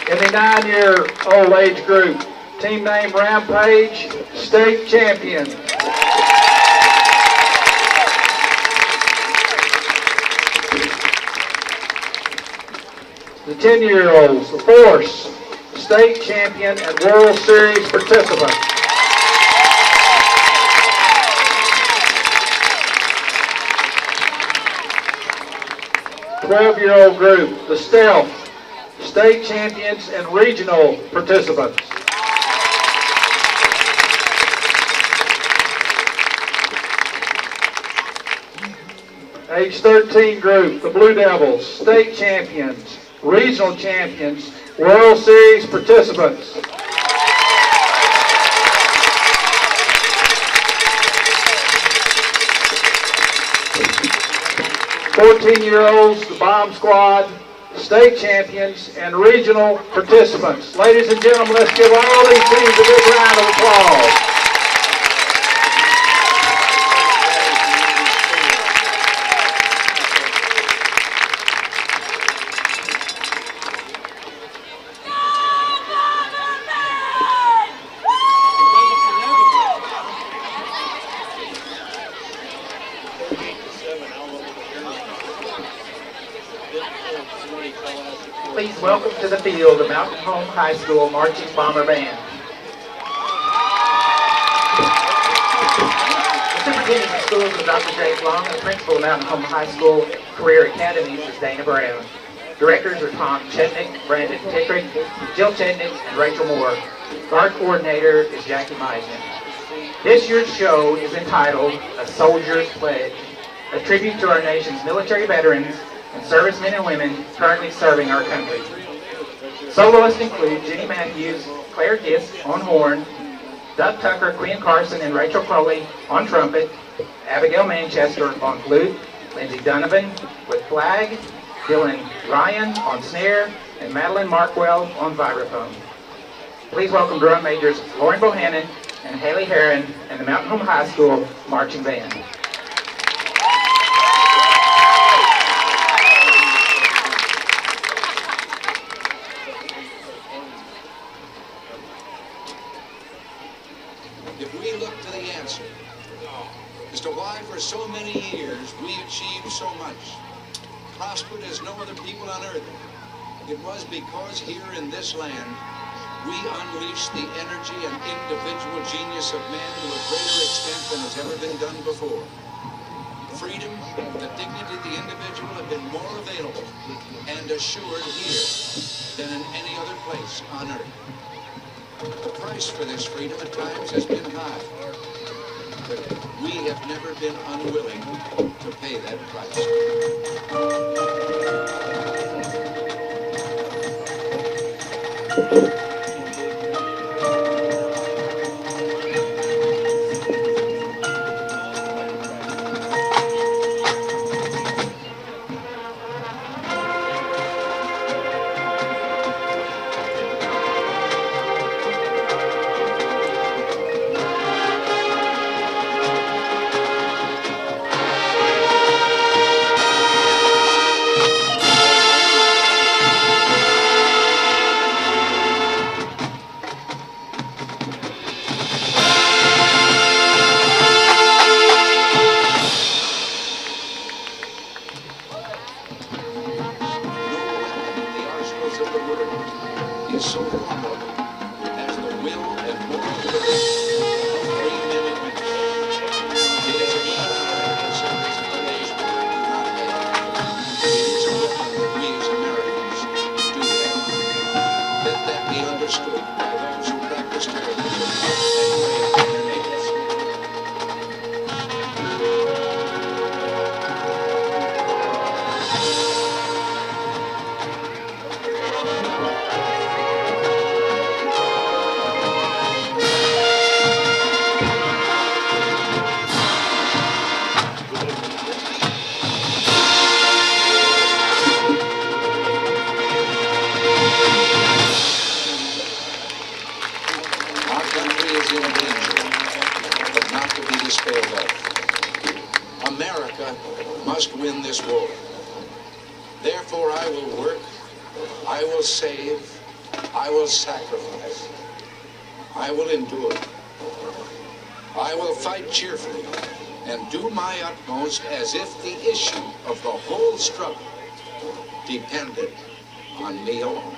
In the 9-year-old age group, team named Rampage state champions. The 10-year-olds, the Force state champion and World Series participant. The 12-year-old group, the Stealth state champions and regional participants. Age 13 group, the Blue Devils, state champions, regional champions, World Series participants. "14-year-olds, the Bomb Squad, state champions and regional participants." Ladies and gentlemen, let's give all these teams a big round of applause. Please welcome to the field the Mountain Home High School Marching Bomber Band. The superintendent of schools is Dr. James Long, and the principal of Mountain Home High School Career Academies is Dana Brown. Directors are Tom Chetnick, Brandon Tickrick, Jill Chetnick, and Rachel Moore. Guard coordinator is Jackie Meisner. This year's show is entitled A Soldier's Pledge, a tribute to our nation's military veterans and servicemen and women currently serving our country. Soloists include Jenny Matthews, Claire Gist on horn, Doug Tucker, Quinn Carson, and Rachel Crowley on trumpet, Abigail Manchester on flute, Lindsay Donovan with flag, Dylan Ryan on snare, and Madeline Markwell on vibraphone. Please welcome drum majors Lauren Bohannon and Haley Herron and the Mountain Home High School Marching Band.
If we look to the answer as to why for so many years we achieved so much, prospered as no other people on earth, it was because here in this land we unleashed the energy and individual genius of man to a greater extent than has ever been done before. Freedom, the dignity of the individual have been more available and assured here than in any other place on earth. The price for this freedom at times has been high, but we have never been unwilling to pay that price. to be despaired of. America must win this war. Therefore, I will work, I will save, I will sacrifice, I will endure. I will fight cheerfully and do my utmost as if the issue of the whole struggle depended on me alone.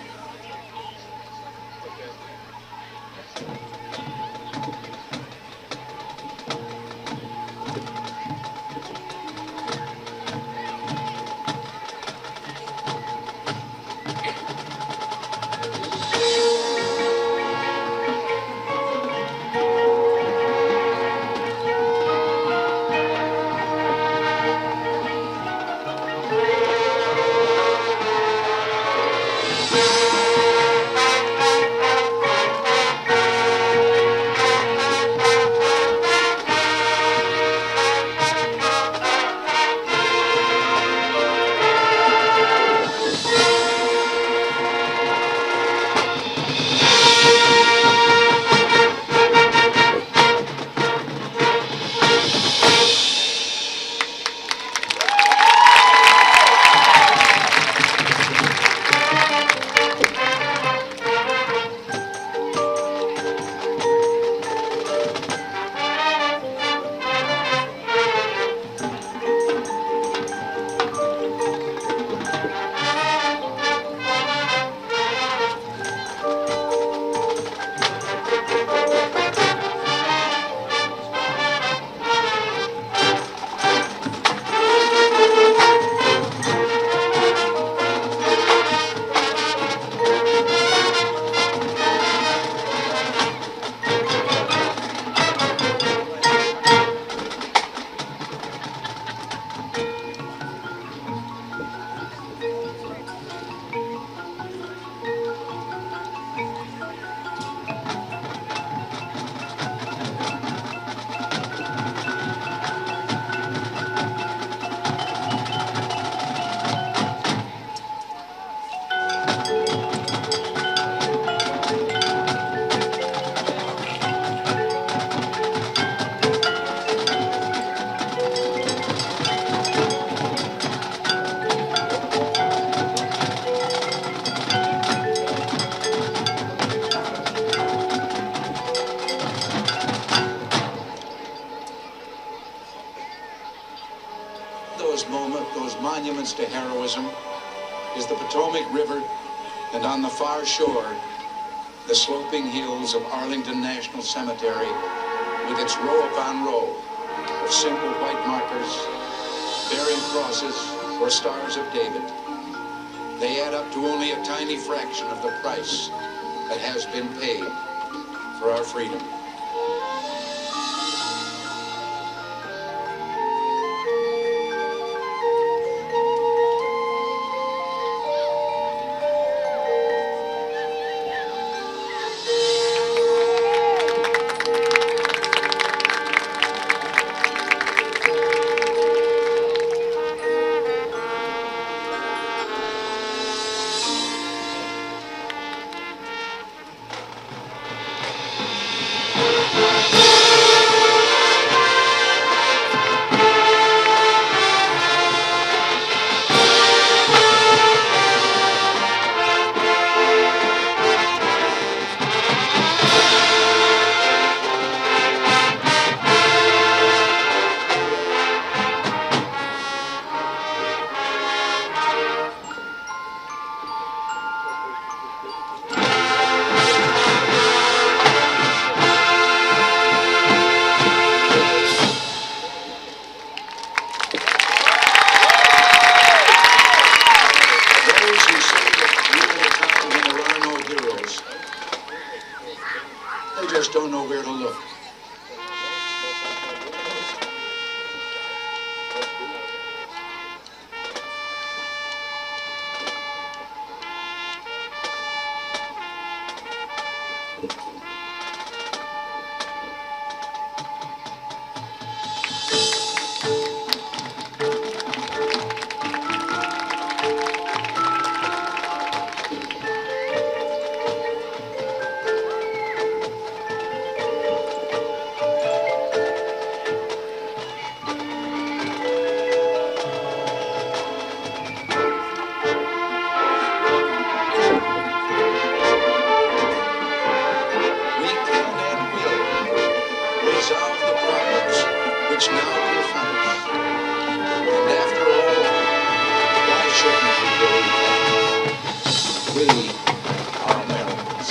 Those monuments to heroism is the Potomac River, and on the far shore, the sloping hills of Arlington National Cemetery with its row upon row of simple white markers bearing crosses or stars of David. They add up to only a tiny fraction of the price that has been paid for our freedom. resolve the problems which now confront us. And after all, why shouldn't we believe that? We are Americans.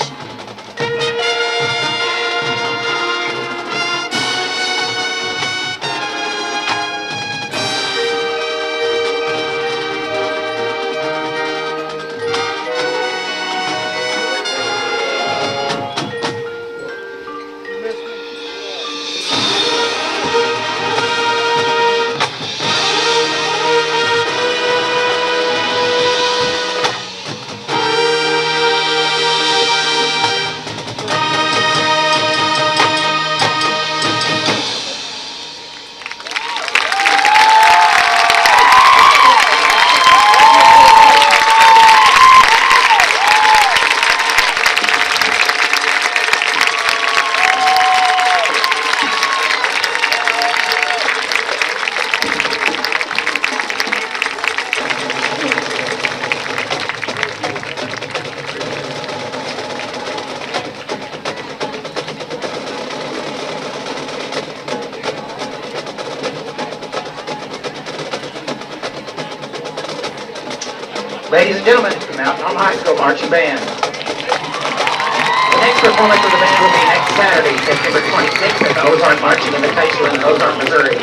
Ladies and gentlemen, from Mountain Home High School Marching Band. The next performance of the band will be next Saturday, September 26th at the Ozark Marching Invitational in Ozark, Missouri,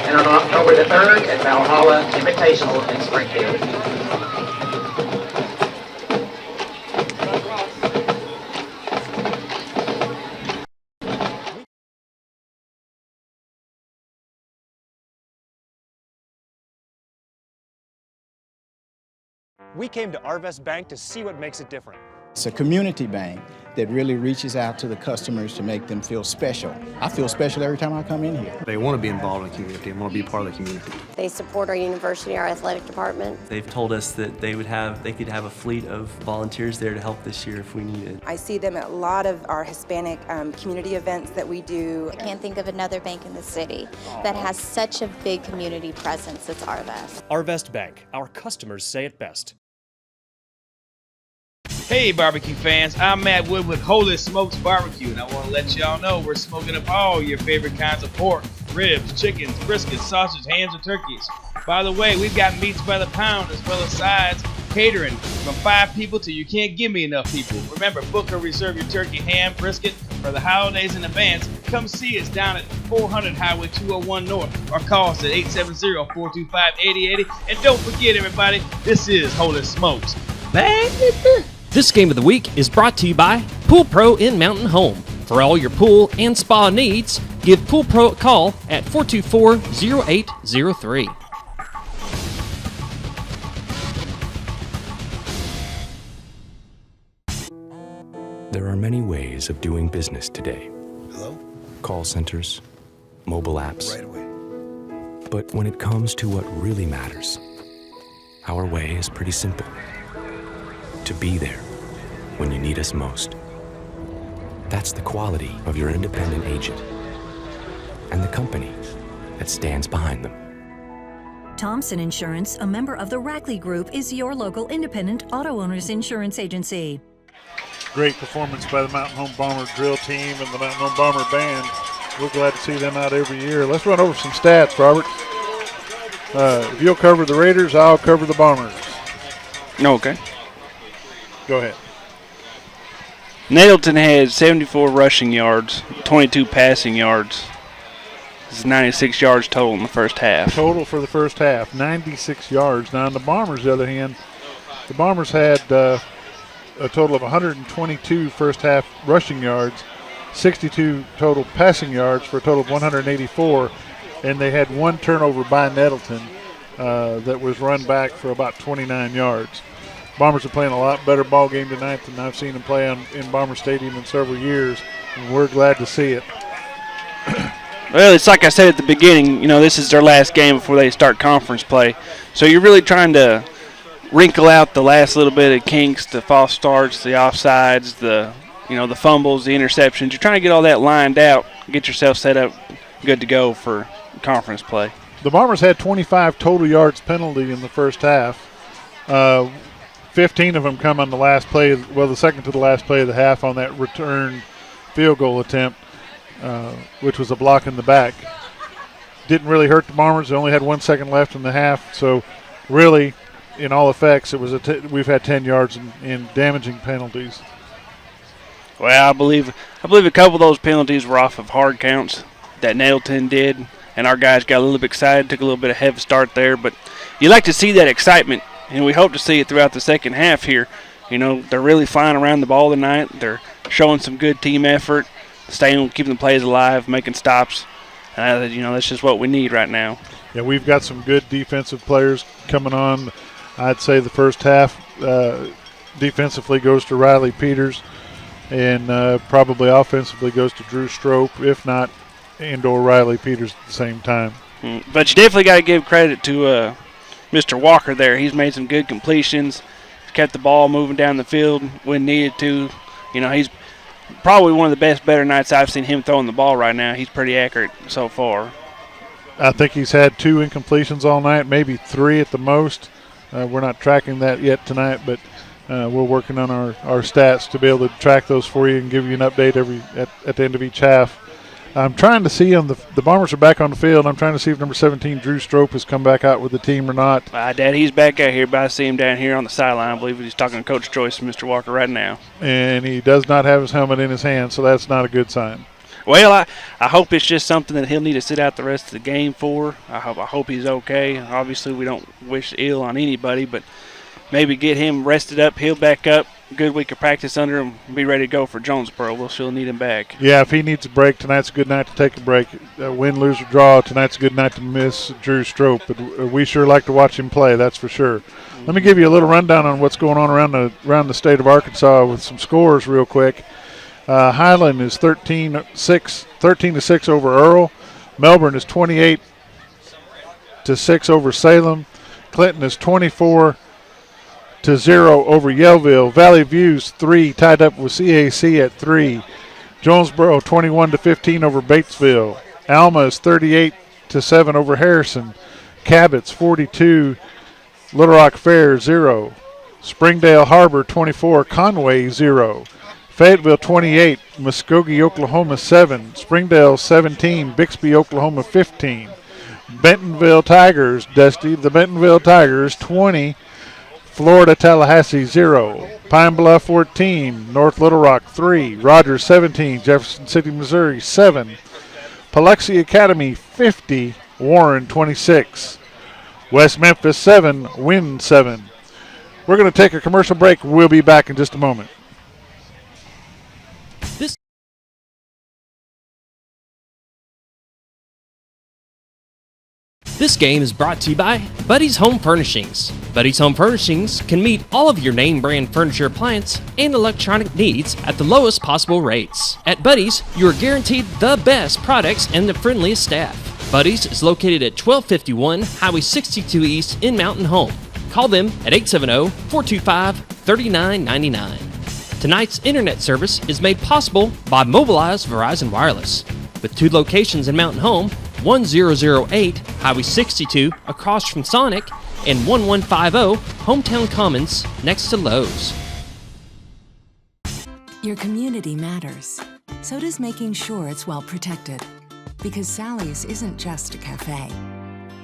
and on October the 3rd at Valhalla Invitational in Springfield.
We came to Arvest Bank to see what makes it different.
It's a community bank that really reaches out to the customers to make them feel special. I feel special every time I come in here.
They want to be involved in the community and want to be part of the community.
They support our university, our athletic department.
They've told us that they could have a fleet of volunteers there to help this year if we needed.
I see them at a lot of our Hispanic community events that we do.
I can't think of another bank in the city that has such a big community presence as Arvest.
Arvest Bank, our customers say it best.
Hey barbecue fans, I'm Matt Wood with Holy Smokes Barbecue, and I want to let y'all know we're smoking up all your favorite kinds of pork, ribs, chickens, briskets, sausage, hams, and turkeys. By the way, we've got meats by the pound as well as sides, catering from 5 people till you can't give me enough people. Remember, book or reserve your turkey, ham, brisket for the holidays in advance. Come see us down at 400 Highway 201 North or call us at 870-425-8080. And don't forget, everybody, this is Holy Smokes, baby.
This game of the week is brought to you by Pool Pro in Mountain Home. For all your pool and spa needs, give Pool Pro a call at 424-0803.
There are many ways of doing business today.
Hello?
Call centers, mobile apps.
Right away.
But when it comes to what really matters, our way is pretty simple. To be there when you need us most. That's the quality of your independent agent and the company that stands behind them.
Thompson Insurance, a member of the Rackley Group, is your local independent auto owners insurance agency.
Great performance by the Mountain Home Bomber drill team and the Mountain Home Bomber band. We're glad to see them out every year. Let's run over some stats, Robert. If you'll cover the Raiders, I'll cover the Bombers.
Okay.
Go ahead.
Nettleton had 74 rushing yards, 22 passing yards. This is 96 yards total in the first half.
Total for the first half, 96 yards. Now on the Bombers, the other hand, the Bombers had a total of 122 first half rushing yards, 62 total passing yards for a total of 184, and they had one turnover by Nettleton that was run back for about 29 yards. Bombers are playing a lot better ball game tonight than I've seen them play in Bomber Stadium in several years, and we're glad to see it.
Well, it's like I said at the beginning, this is their last game before they start conference play. So you're really trying to wrinkle out the last little bit of kinks, the false starts, the offsides, the fumbles, the interceptions. You're trying to get all that lined out, get yourself set up good to go for conference play.
The Bombers had 25 total yards penalty in the first half. 15 of them come on the last play, the second to the last play of the half on that return field goal attempt. which was a block in the back. Didn't really hurt the Bombers. They only had 1 second left in the half. So really, in all effects, it was we've had 10 yards in damaging penalties.
Well, I believe a couple of those penalties were off of hard counts that Nettleton did, and our guys got a little bit excited, took a little bit of head start there. But you like to see that excitement, and we hope to see it throughout the second half here. You know, they're really flying around the ball tonight. They're showing some good team effort, keeping the plays alive, making stops. You know, that's just what we need right now.
Yeah, we've got some good defensive players coming on. I'd say the first half defensively goes to Riley Peters, and probably offensively goes to Drew Strope, if not and/or Riley Peters at the same time.
But you definitely got to give credit to Mr. Walker there. He's made some good completions, kept the ball moving down the field when needed to. You know, he's probably one of the better nights I've seen him throwing the ball right now. He's pretty accurate so far.
I think he's had 2 incompletions all night, maybe 3 at the most. We're not tracking that yet tonight, but we're working on our stats to be able to track those for you and give you an update at the end of each half. I'm trying to see the Bombers are back on the field. I'm trying to see if number 17, Drew Strope, has come back out with the team or not.
Dad, he's back out here, but I see him down here on the sideline. I believe he's talking to Coach Joyce and Mr. Walker right now.
And he does not have his helmet in his hand, so that's not a good sign.
Well, I hope it's just something that he'll need to sit out the rest of the game for. I hope he's okay. Obviously, we don't wish ill on anybody, but maybe get him rested up, healed back up, good week of practice under him, be ready to go for Jonesboro. We'll still need him back.
Yeah, if he needs a break, tonight's a good night to take a break. Win, lose, or draw, tonight's a good night to miss Drew Strope. But we sure like to watch him play, that's for sure. Let me give you a little rundown on what's going on around the state of Arkansas with some scores real quick. Highland is 13-6 over Earl. Melbourne is 28-6 over Salem. Clinton is 24-0 over Yellville. Valley View's 3 tied up with CAC at 3. Jonesboro 21-15 over Batesville. Alma is 38-7 over Harrison. Cabot's 42. Little Rock Fair 0. Springdale Harbor 24. Conway 0. Fayetteville 28, Muskogee, Oklahoma 7, Springdale 17, Bixby, Oklahoma 15. Bentonville Tigers, Dusty, the Bentonville Tigers 20, Florida Tallahassee 0, Pine Bluff 14, North Little Rock 3, Rogers 17, Jefferson City, Missouri 7, Biloxi Academy 50, Warren 26, West Memphis 7, Wynn 7. We're going to take a commercial break. We'll be back in just a moment.
This game is brought to you by Buddy's Home Furnishings. Buddy's Home Furnishings can meet all of your name brand furniture, appliance, and electronic needs at the lowest possible rates. At Buddy's, you are guaranteed the best products and the friendliest staff. Buddy's is located at 1251 Highway 62 East in Mountain Home. Call them at 870-425-3999. Tonight's internet service is made possible by Mobilize Verizon Wireless. With 2 locations in Mountain Home, 1008 Highway 62 across from Sonic, and 1150 Hometown Commons next to Lowe's.
Your community matters. So does making sure it's well protected. Because Sally's isn't just a cafe.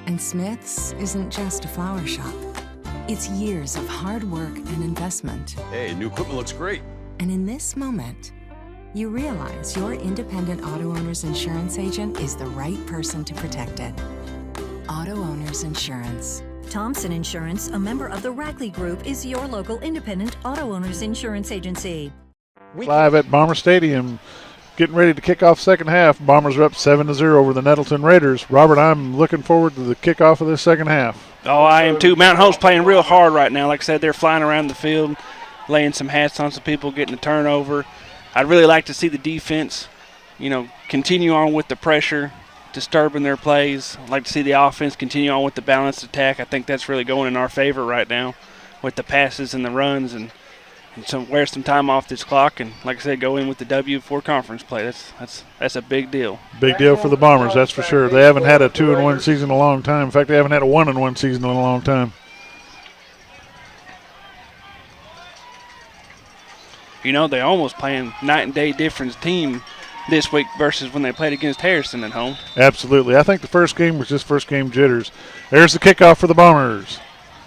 And Smith's isn't just a flower shop. It's years of hard work and investment.
Hey, new equipment looks great.
And in this moment, you realize your independent auto owner's insurance agent is the right person to protect it. Auto Owners Insurance.
Thompson Insurance, a member of the Rackley Group, is your local independent auto owners insurance agency.
Live at Bomber Stadium, getting ready to kick off second half. Bombers are up 7-0 over the Nettleton Raiders. Robert, I'm looking forward to the kickoff of this second half.
Oh, I am too. Mountain Home's playing real hard right now. Like I said, they're flying around the field, laying some hats on some people, getting a turnover. I'd really like to see the defense, continue on with the pressure, disturbing their plays. I'd like to see the offense continue on with the balanced attack. I think that's really going in our favor right now with the passes and the runs and wear some time off this clock. And like I said, go in with the W for conference play. That's a big deal.
Big deal for the Bombers, that's for sure. They haven't had a 2-1 season in a long time. In fact, they haven't had a 1-1 season in a long time.
They almost playing night and day difference team this week versus when they played against Harrison at home.
Absolutely. I think the first game was just first game jitters. There's the kickoff for the Bombers.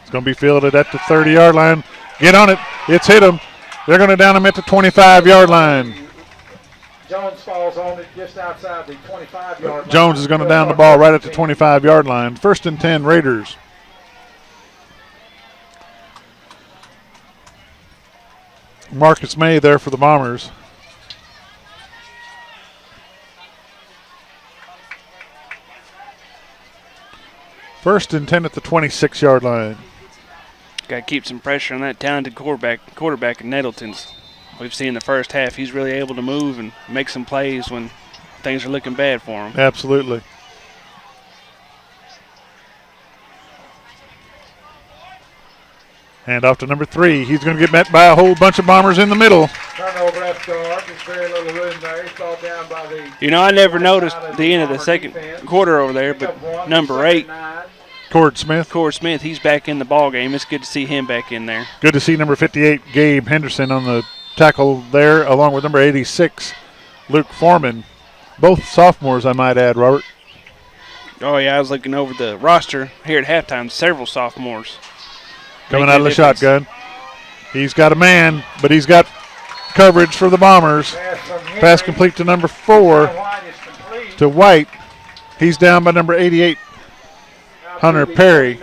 It's going to be fielded at the 30-yard line. Get on it. It's hit them. They're going to down them at the 25-yard line.
Jones falls on it just outside the 25-yard line.
Jones is going to down the ball right at the 25-yard line. 1st and 10, Raiders. Marcus May there for the Bombers. First and 10 at the 26-yard line.
Got to keep some pressure on that talented quarterback in Nettleton's. We've seen in the first half he's really able to move and make some plays when things are looking bad for him.
Absolutely. Hand off to number 3. He's going to get met by a whole bunch of Bombers in the middle.
Turnover left guard. There's very little room there. He's brought down by the.
You know, I never noticed the end of the second quarter over there, but number 8,
Cord Smith,
he's back in the ball game. It's good to see him back in there.
Good to see number 58, Gabe Henderson, on the tackle there, along with number 86, Luke Foreman. Both sophomores, I might add, Robert.
Oh, yeah, I was looking over the roster here at halftime. Several sophomores.
Coming out of the shotgun. He's got a man, but he's got coverage for the Bombers. Pass complete to number 4, to White. He's down by number 88, Hunter Perry.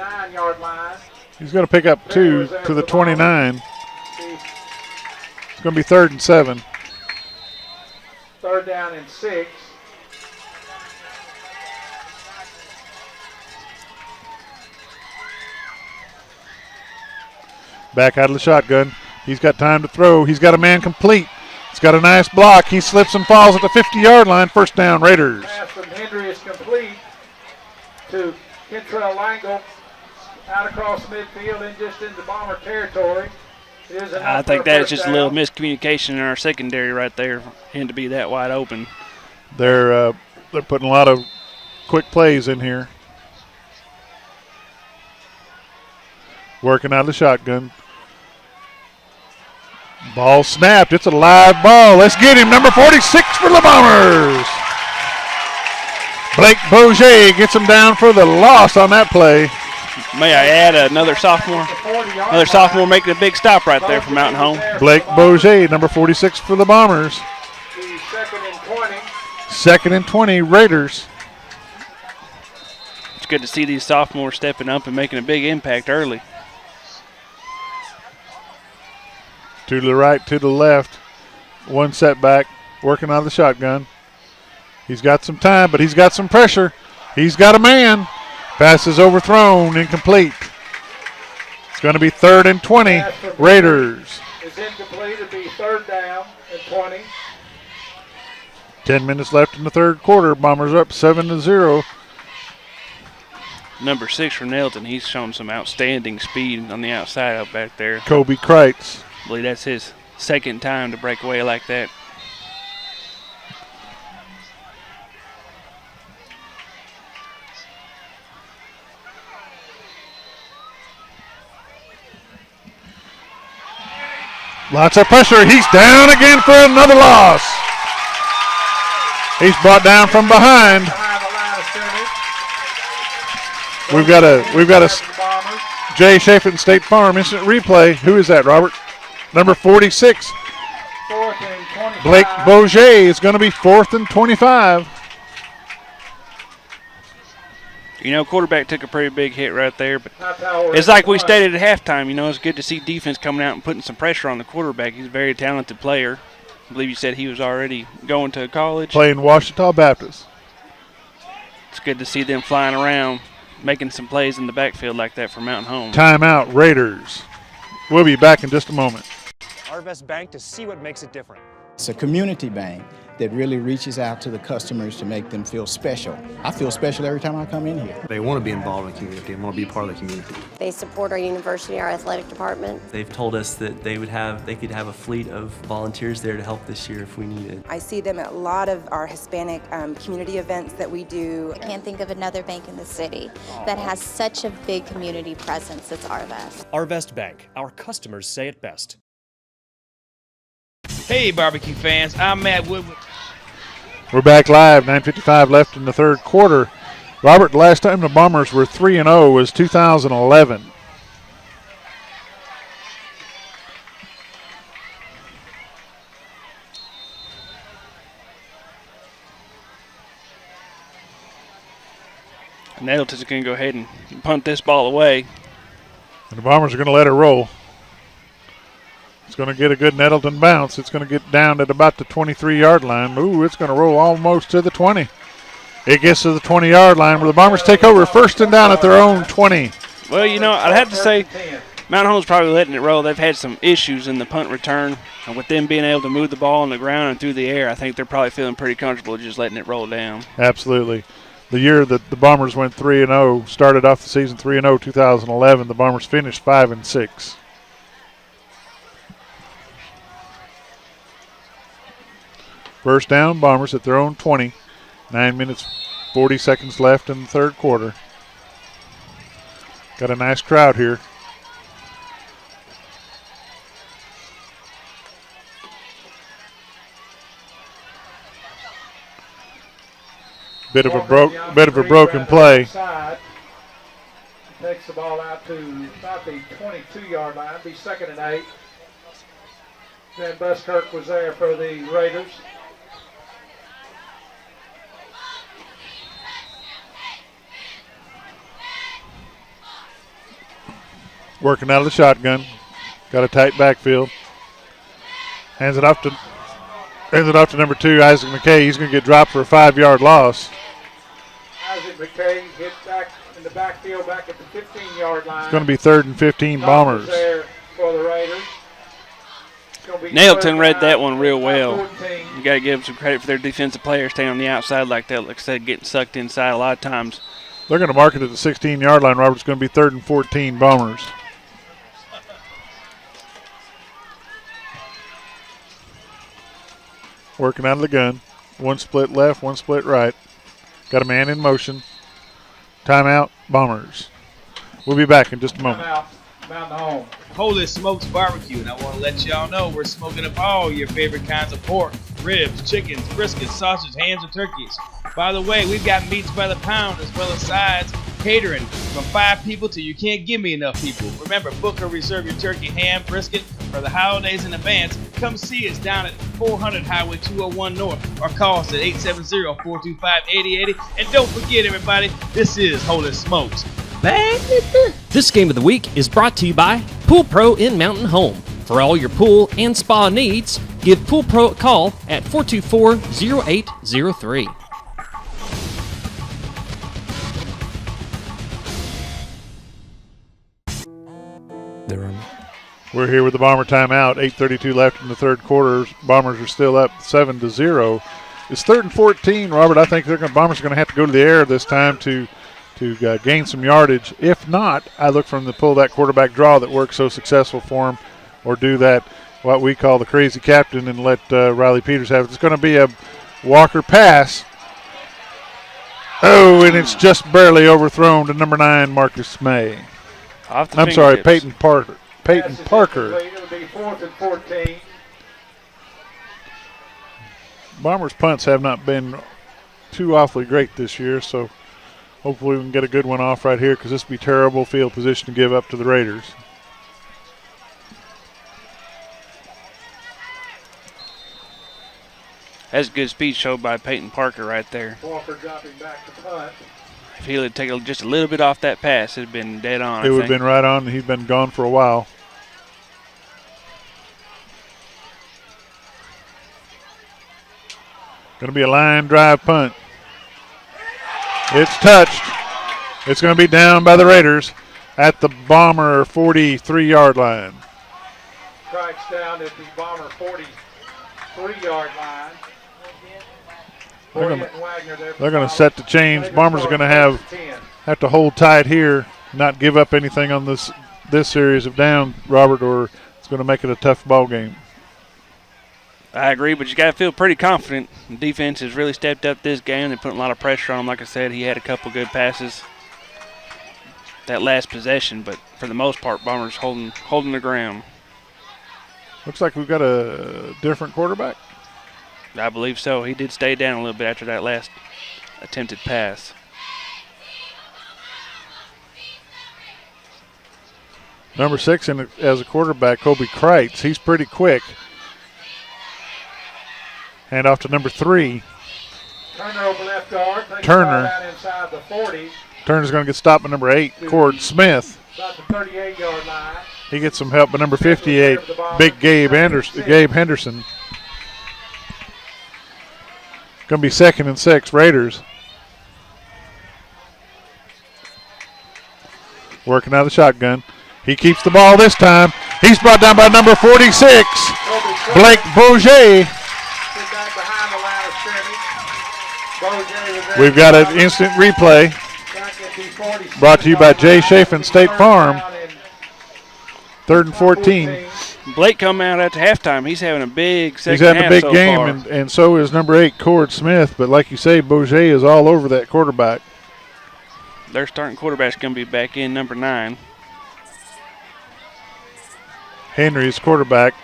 He's going to pick up 2 to the 29. It's going to be 3rd and 7.
3rd down and 6.
Back out of the shotgun. He's got time to throw. He's got a man complete. He's got a nice block. He slips and falls at the 50-yard line. 1st down, Raiders.
Pass from Hendry is complete to Kentrell Langle out across midfield and just into Bomber territory.
I think that is just a little miscommunication in our secondary right there for him to be that wide open.
They're putting a lot of quick plays in here. Working out of the shotgun. Ball snapped. It's a live ball. Let's get him. Number 46 for the Bombers. Blake Bourget gets him down for the loss on that play.
May I add another sophomore? Another sophomore making a big stop right there from Mountain Home.
Blake Bourget, number 46 for the Bombers.
2nd and 20.
2nd and 20, Raiders.
It's good to see these sophomores stepping up and making a big impact early.
To the right, to the left. One setback, working on the shotgun. He's got some time, but he's got some pressure. He's got a man. Pass is overthrown, incomplete. It's going to be 3rd and 20, Raiders.
It's incomplete. It'll be 3rd down and 20.
10 minutes left in the 3rd quarter. Bombers up 7-0.
Number 6 for Nettleton, he's shown some outstanding speed on the outside out back there.
Kobe Kreitz.
I believe that's his 2nd time to break away like that.
Lots of pressure. He's down again for another loss. He's brought down from behind. We've got a Jay Chaffin State Farm instant replay. Who is that, Robert? Number 46. Blake Bourget is going to be 4th and 25.
You know, quarterback took a pretty big hit right there, but it's like we stated at halftime. You know, it's good to see defense coming out and putting some pressure on the quarterback. He's a very talented player. I believe you said he was already going to college.
Playing Washita Baptist.
It's good to see them flying around, making some plays in the backfield like that for Mountain Home.
Timeout, Raiders. We'll be back in just a moment.
Arvest Bank, to see what makes it different.
It's a community bank that really reaches out to the customers to make them feel special. I feel special every time I come in here.
They want to be involved in the community and want to be part of the community.
They support our university, our athletic department.
They've told us that they could have a fleet of volunteers there to help this year if we need it.
I see them at a lot of our Hispanic community events that we do.
I can't think of another bank in the city that has such a big community presence as Arvest.
Arvest Bank, our customers say it best.
Hey, barbecue fans, I'm Matt Woodward.
We're back live, 9:55 left in the third quarter. Robert, the last time the Bombers were 3-0 was 2011.
Nettleton's going to go ahead and punt this ball away.
And the Bombers are going to let it roll. It's going to get a good Nettleton bounce. It's going to get down at about the 23-yard line. Ooh, it's going to roll almost to the 20. It gets to the 20-yard line where the Bombers take over first and down at their own 20.
Well, you know, I'd have to say Mount Home's probably letting it roll. They've had some issues in the punt return. And with them being able to move the ball on the ground and through the air, I think they're probably feeling pretty comfortable just letting it roll down.
Absolutely. The year that the Bombers went 3-0, started off the season 3-0, 2011, the Bombers finished 5-6. First down, Bombers at their own 20. 9 minutes, 40 seconds left in the third quarter. Got a nice crowd here. Bit of a broken play.
Takes the ball out to about the 22-yard line. Be 2nd and 8. Then Buskirk was there for the Raiders.
Working out of the shotgun. Got a tight backfield. Hands it off to number 2, Isaac McKay. He's going to get dropped for a 5-yard loss.
Isaac McKay hit back in the backfield back at the 15-yard line.
It's going to be 3rd and 15 Bombers.
There for the Raiders.
Nettleton read that one real well. You got to give them some credit for their defensive players staying on the outside like that. Like I said, getting sucked inside a lot of times.
They're going to mark it at the 16-yard line, Robert. It's going to be 3rd and 14 Bombers. Working out of the gun. One split left, one split right. Got a man in motion. Timeout, Bombers. We'll be back in just a moment.
Mountain Home.
Holy Smokes Barbecue, and I want to let y'all know we're smoking up all your favorite kinds of pork, ribs, chickens, briskets, sausage, hams, and turkeys. By the way, we've got meats by the pound as well as sides, catering from 5 people till you can't give me enough people. Remember, book or reserve your turkey, ham, brisket for the holidays in advance. Come see us down at 400 Highway 201 North or call us at 870-425-8080. And don't forget, everybody, this is Holy Smokes.
This game of the week is brought to you by Pool Pro in Mountain Home. For all your pool and spa needs, give Pool Pro a call at 424-0803.
We're here with the Bomber timeout. 8:32 left in the third quarter. Bombers are still up 7-0. It's 3rd and 14, Robert. I think Bombers are going to have to go to the air this time to gain some yardage. If not, I look from the pull that quarterback draw that worked so successful for him, or do that what we call the crazy captain and let Riley Peters have it. It's going to be a Walker pass. Oh, and it's just barely overthrown to number 9, Marcus May. I'm sorry, Peyton Parker. Peyton Parker.
It'll be 4th and 14.
Bombers' punts have not been too awfully great this year, so hopefully we can get a good one off right here because this would be terrible field position to give up to the Raiders.
That's a good speed show by Peyton Parker right there.
Walker dropping back to punt.
If he would take just a little bit off that pass, it would have been dead on.
It would have been right on. He's been gone for a while. Going to be a line drive punt. It's touched. It's going to be down by the Raiders at the Bomber 43-yard line.
Strikes down at the Bomber 43-yard line.
They're going to set the change. Bombers are going to have to hold tight here, not give up anything on this series of down, Robert, or it's going to make it a tough ball game.
I agree, but you got to feel pretty confident. The defense has really stepped up this game. They're putting a lot of pressure on him. Like I said, he had a couple good passes that last possession, but for the most part, Bombers holding the ground.
Looks like we've got a different quarterback.
I believe so. He did stay down a little bit after that last attempted pass.
Number 6 as a quarterback, Kobe Kreitz. He's pretty quick. Hand off to number 3.
Turner over left guard.
Turner.
Down inside the 40.
Turner's going to get stopped by number 8, Cord Smith.
About the 38-yard line.
He gets some help by number 58, Big Gabe Henderson. Going to be 2nd and 6, Raiders. Working out of the shotgun. He keeps the ball this time. He's brought down by number 46, Blake Bourget. We've got an instant replay brought to you by Jay Chafin State Farm. 3rd and 14.
Blake come out after halftime. He's having a big second
He's having a big
so
game,
far.
and so is number 8, Cord Smith. But like you say, Bourget is all over that quarterback.
Their starting quarterback's going to be back in, number 9.
Henry's quarterback.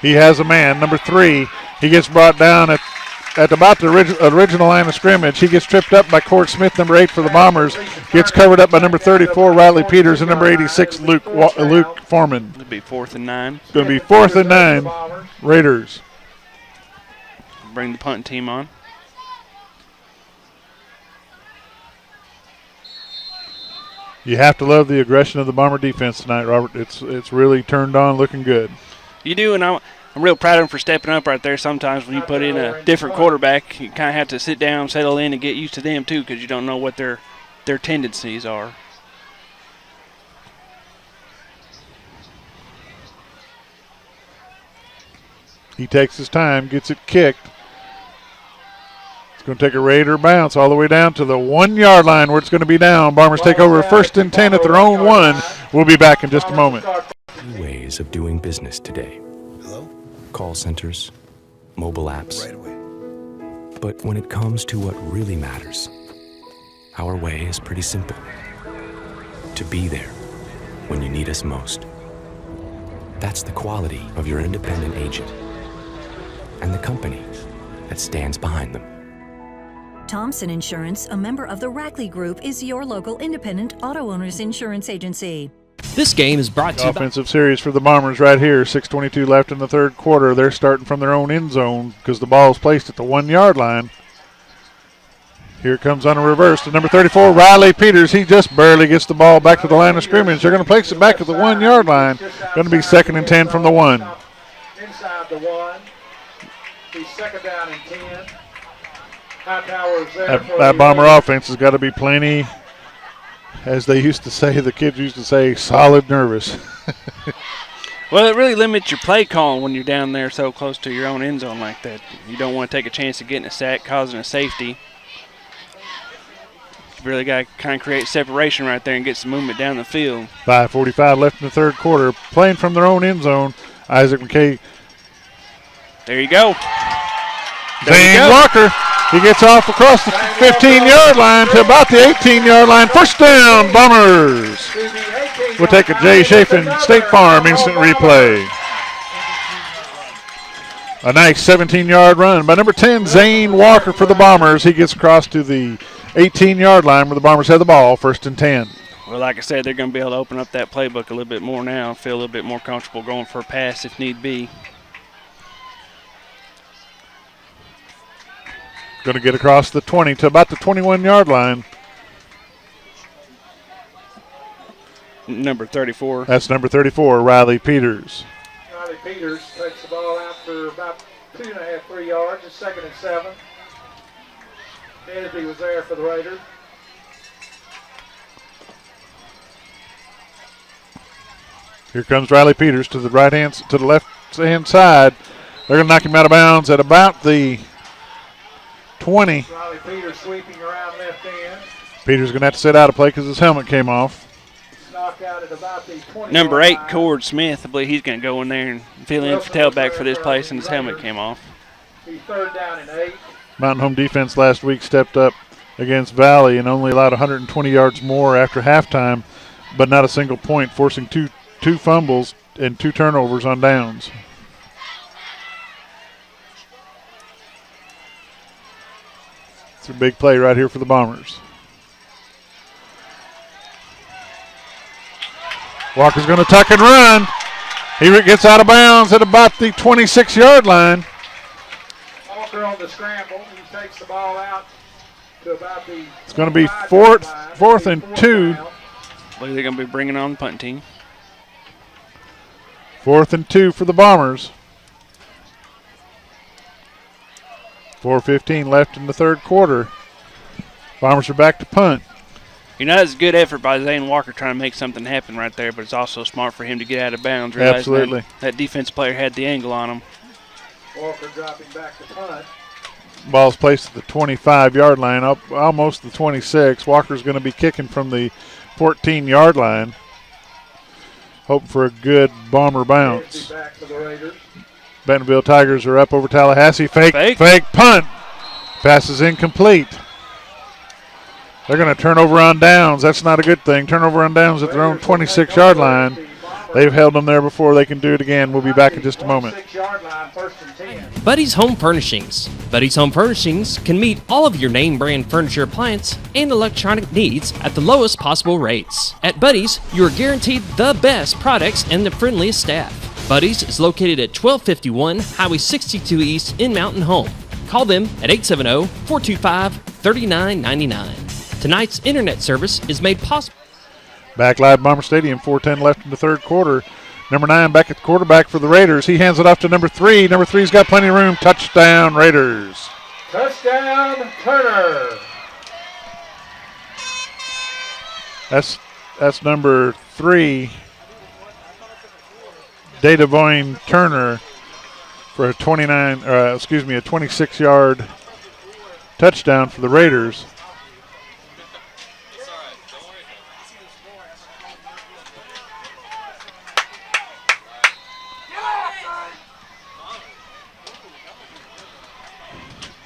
He has a man, number 3. He gets brought down at about the original line of scrimmage. He gets tripped up by Cord Smith, number 8 for the Bombers. Gets covered up by number 34, Riley Peters, and number 86, Luke Foreman.
It'll be 4th and 9.
It's going to be 4th and 9, Raiders.
Bring the punt team on.
You have to love the aggression of the Bomber defense tonight, Robert. It's really turned on, looking good.
You do, and I'm real proud of them for stepping up right there. Sometimes when you put in a different quarterback, you kind of have to sit down, settle in, and get used to them too, because you don't know what their tendencies are.
He takes his time, gets it kicked. It's going to take a Raider bounce all the way down to the 1-yard line where it's going to be down. Bombers take over 1st and 10 at their own 1. We'll be back in just a moment.
Ways of doing business today.
Hello?
Call centers, mobile apps.
Right away.
But when it comes to what really matters, our way is pretty simple. To be there when you need us most. That's the quality of your independent agent and the company that stands behind them.
Thompson Insurance, a member of the Rackley Group, is your local independent auto owners insurance agency.
This game is brought to you by
Offensive series for the Bombers right here. 6:22 left in the 3rd quarter. They're starting from their own end zone because the ball is placed at the 1-yard line. Here it comes on a reverse to number 34, Riley Peters. He just barely gets the ball back to the line of scrimmage. They're going to place it back at the 1-yard line. Going to be 2nd and 10 from the 1.
Inside the 1. Be 2nd down and 10. Hightower's there.
That Bomber offense has got to be plenty, as they used to say, the kids used to say, solid nervous.
Well, it really limits your play calling when you're down there so close to your own end zone like that. You don't want to take a chance of getting a sack, causing a safety. You really got to kind of create separation right there and get some movement down the field.
5:45 left in the 3rd quarter. Playing from their own end zone, Isaac McKay.
There you go.
Zane Walker. He gets off across the 15-yard line to about the 18-yard line. 1st down, Bombers. We'll take a Jay Chafin State Farm instant replay. A nice 17-yard run by number 10, Zane Walker for the Bombers. He gets across to the 18-yard line where the Bombers have the ball, 1st and 10.
Well, like I said, they're going to be able to open up that playbook a little bit more now, feel a little bit more comfortable going for a pass if need be.
Going to get across the 20 to about the 21-yard line.
Number 34.
That's number 34, Riley Peters.
Riley Peters takes the ball out for about 2.5, 3 yards. It's 2nd and 7. Kennedy was there for the Raiders.
Here comes Riley Peters to the left-hand side. They're going to knock him out of bounds at about the 20.
Riley Peters sweeping around left end.
Peters going to have to sit out of play because his helmet came off.
Knocked out at about the 20.
Number 8, Cord Smith, I believe he's going to go in there and fill in for tailback for this place, and his helmet came off.
Be 3rd down and 8.
Mountain Home defense last week stepped up against Valley and only allowed 120 yards more after halftime, but not a single point, forcing two fumbles and 2 turnovers on downs. It's a big play right here for the Bombers. Walker's going to tuck and run. He gets out of bounds at about the 26-yard line.
Walker on the scramble. He takes the ball out to about the.
It's going to be fourth and 2.
I believe they're going to be bringing on the punt team.
4th and 2 for the Bombers. 4:15 left in the third quarter. Bombers are back to punt.
You know, that's a good effort by Zane Walker trying to make something happen right there, but it's also smart for him to get out of bounds.
Absolutely.
That defense player had the angle on him.
Walker dropping back to punt.
Ball's placed at the 25-yard line, up almost the 26. Walker's going to be kicking from the 14-yard line. Hoping for a good Bomber bounce.
Back for the Raiders.
Bentonville Tigers are up over Tallahassee. Fake punt. Pass is incomplete. They're going to turn over on downs. That's not a good thing. Turnover on downs at their own 26-yard line. They've held them there before. They can do it again. We'll be back in just a moment.
Buddy's Home Furnishings. Buddy's Home Furnishings can meet all of your name brand furniture, appliance, and electronic needs at the lowest possible rates. At Buddy's, you are guaranteed the best products and the friendliest staff. Buddy's is located at 1251 Highway 62 East in Mountain Home. Call them at 870-425-3999. Tonight's internet service is made possible.
Back live Bomber Stadium, 4:10 left in the third quarter. Number 9 back at the quarterback for the Raiders. He hands it off to number 3. Number 3's got plenty of room. Touchdown, Raiders.
Touchdown, Turner.
That's number 3, Dadavoine Turner, for a 26-yard touchdown for the Raiders.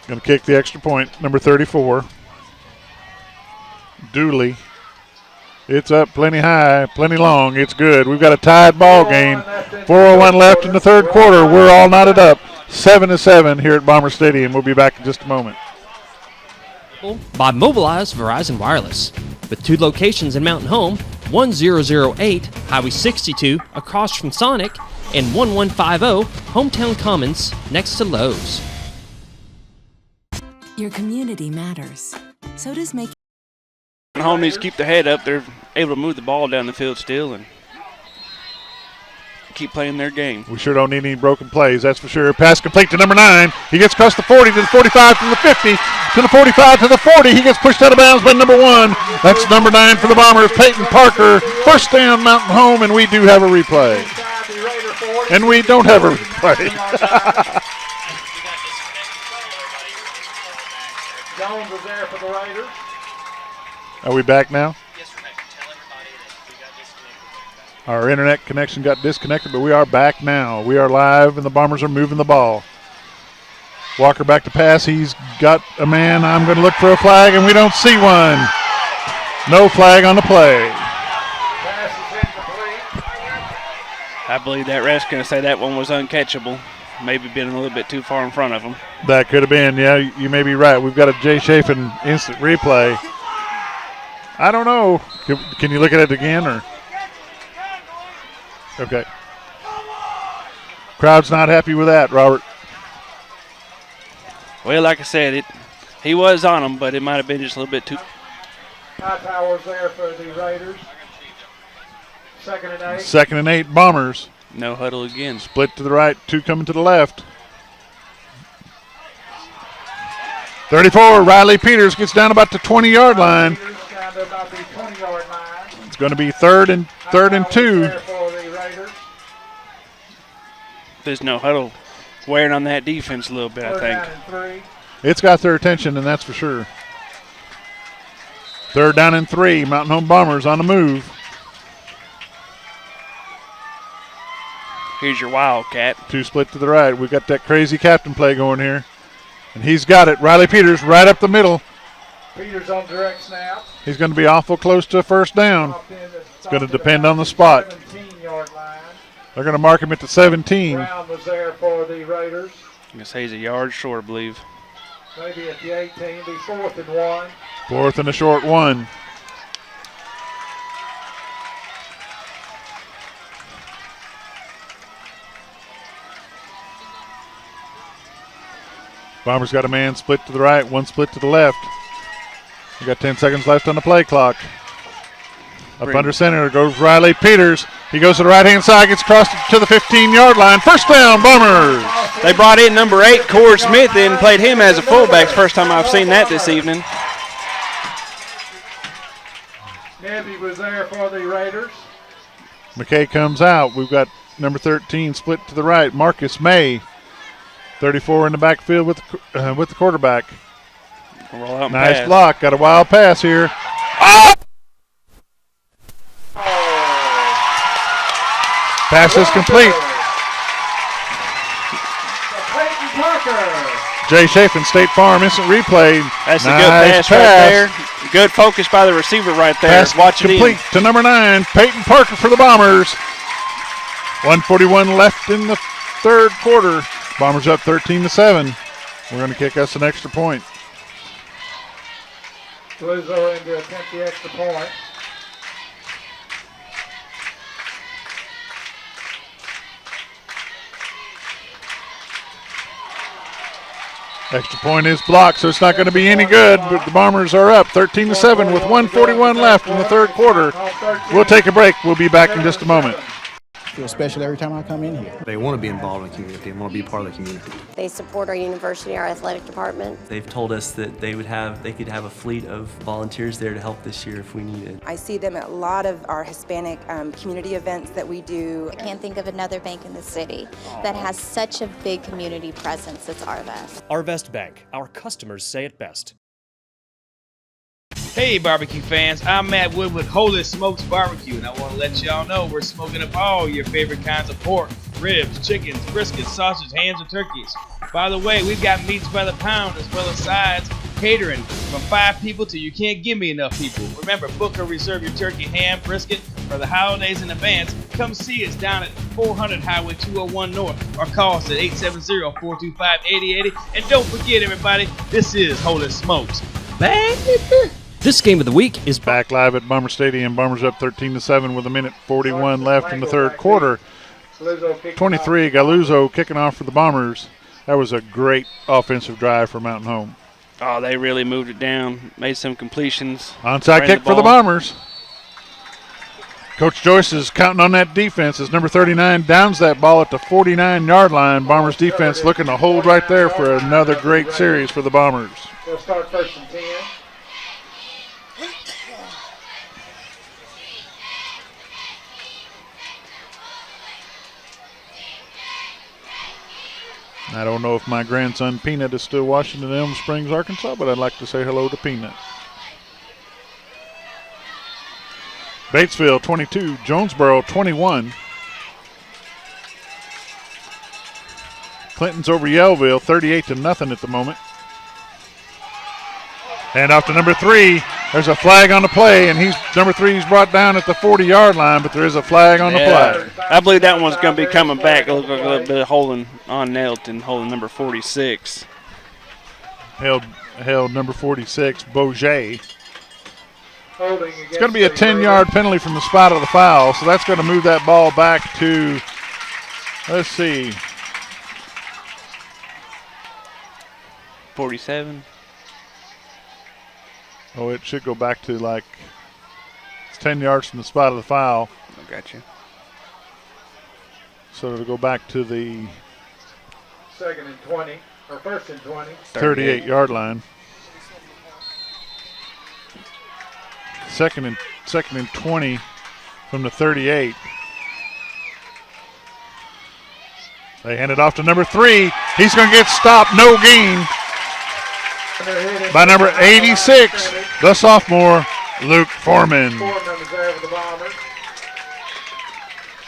Going to kick the extra point, number 34. Dooley. It's up plenty high, plenty long. It's good. We've got a tied ball game. 4:01 left in the third quarter. We're all knotted up. 7-7 here at Bomber Stadium. We'll be back in just a moment.
By Mobilize Verizon Wireless. With 2 locations in Mountain Home, 1008 Highway 62 across from Sonic, and 1150 Hometown Commons next to Lowe's.
Your community matters. So does making.
Home needs to keep their head up. They're able to move the ball down the field still and keep playing their game.
We sure don't need any broken plays, that's for sure. Pass complete to number 9. He gets across the 40 to the 45 to the 50 to the 45 to the 40. He gets pushed out of bounds by number 1. That's number 9 for the Bombers, Peyton Parker. First down, Mountain Home, and we do have a replay. And we don't have a replay.
Jones was there for the Raiders.
Are we back now? Our internet connection got disconnected, but we are back now. We are live, and the Bombers are moving the ball. Walker back to pass. He's got a man. I'm going to look for a flag, and we don't see one. No flag on the play.
I believe that ref's going to say that one was uncatchable. Maybe been a little bit too far in front of him.
That could have been. Yeah, you may be right. We've got a Jay Chafin instant replay. I don't know. Can you look at it again, or? Okay. Crowd's not happy with that, Robert.
Well, like I said, he was on him, but it might have been just a little bit too.
Hightower's there for the Raiders. 2nd and 8.
2nd and 8, Bombers.
No huddle again.
Split to the right, 2 coming to the left. 34, Riley Peters gets down about the 20-yard line. It's going to be third and 2.
There's no huddle wearing on that defense a little bit, I think.
It's got their attention, and that's for sure. 3rd down and 3, Mountain Home Bombers on the move.
Here's your Wildcat.
2 split to the right. We've got that crazy captain play going here. And he's got it. Riley Peters right up the middle.
Peters on direct snap.
He's going to be awful close to a first down. It's going to depend on the spot.
17-yard line.
They're going to mark him at the 17.
Brown was there for the Raiders.
I'm going to say he's a yard short, I believe.
Maybe at the 18, be 4th and 1.
4th and a short one. Bombers got a man split to the right, one split to the left. We got 10 seconds left on the play clock. Up under center goes Riley Peters. He goes to the right-hand side, gets across to the 15-yard line. First down, Bombers.
They brought in number 8, Corey Smith, in, played him as a fullback. First time I've seen that this evening.
Nebby was there for the Raiders.
McKay comes out. We've got number 13 split to the right, Marcus May. 34 in the backfield with the quarterback.
Roll out and
nice
pass.
block. Got a wild pass here. Oh! Pass is complete. Jay Chafin, State Farm, instant replay.
That's
nice
a good pass right there. Good focus by the receiver right there.
Pass
Watch
complete
it in.
to number 9, Peyton Parker for the Bombers. 1:41 left in the third quarter. Bombers up 13-7. We're going to kick us an extra point.
Luzzo in to attempt the extra point.
Extra point is blocked, so it's not going to be any good, but the Bombers are up 13-7 with 1:41 left in the third quarter. We'll take a break. We'll be back in just a moment.
I feel special every time I come in here.
They want to be involved in the community and want to be part of the community.
They support our university, our athletic department.
They've told us that they could have a fleet of volunteers there to help this year if we need it.
I see them at a lot of our Hispanic community events that we do.
I can't think of another bank in the city that has such a big community presence. It's Arvest.
Arvest Bank. Our customers say it best.
Hey barbecue fans, I'm Matt Wood with Holy Smokes Barbecue, and I want to let y'all know we're smoking up all your favorite kinds of pork, ribs, chickens, briskets, sausage, hams, and turkeys. By the way, we've got meats by the pound as well as sides, catering from 5 people to you can't give me enough people. Remember, book or reserve your turkey, ham, brisket for the holidays in advance. Come see us down at 400 Highway 201 North or call us at 870-425-8080. And don't forget, everybody, this is Holy Smokes. Baby.
This game of the week is
back live at Bomber Stadium. Bombers up 13-7 with 1:41 left in the third quarter. 23, Galuzzo kicking off for the Bombers. That was a great offensive drive for Mountain Home.
Oh, they really moved it down, made some completions.
Onside kick for the Bombers. Coach Joyce is counting on that defense as number 39 downs that ball at the 49-yard line. Bombers defense looking to hold right there for another great series for the Bombers.
We'll start 1st and 10.
I don't know if my grandson Peanut is still watching in Elm Springs, Arkansas, but I'd like to say hello to Peanut. Batesville 22, Jonesboro 21. Clinton's over Yellville 38-0 at the moment. And off to number 3. There's a flag on the play, and number 3 is brought down at the 40-yard line, but there is a flag on the play.
I believe that one's going to be coming back. It looks like a little bit of holding on Nettleton, holding number 46.
Held number 46, Bourget.
Holding
It's going to be a 10-yard penalty from the spot of the foul, so that's going to move that ball back to, let's see.
47.
Oh, it should go back to it's 10 yards from the spot of the foul.
I got you.
So it'll go back to the
2nd and 20, or 1st and 20.
38-yard line. Second and 20 from the 38. They hand it off to number 3. He's going to get stopped, no gain, by number 86, the sophomore, Luke Foreman.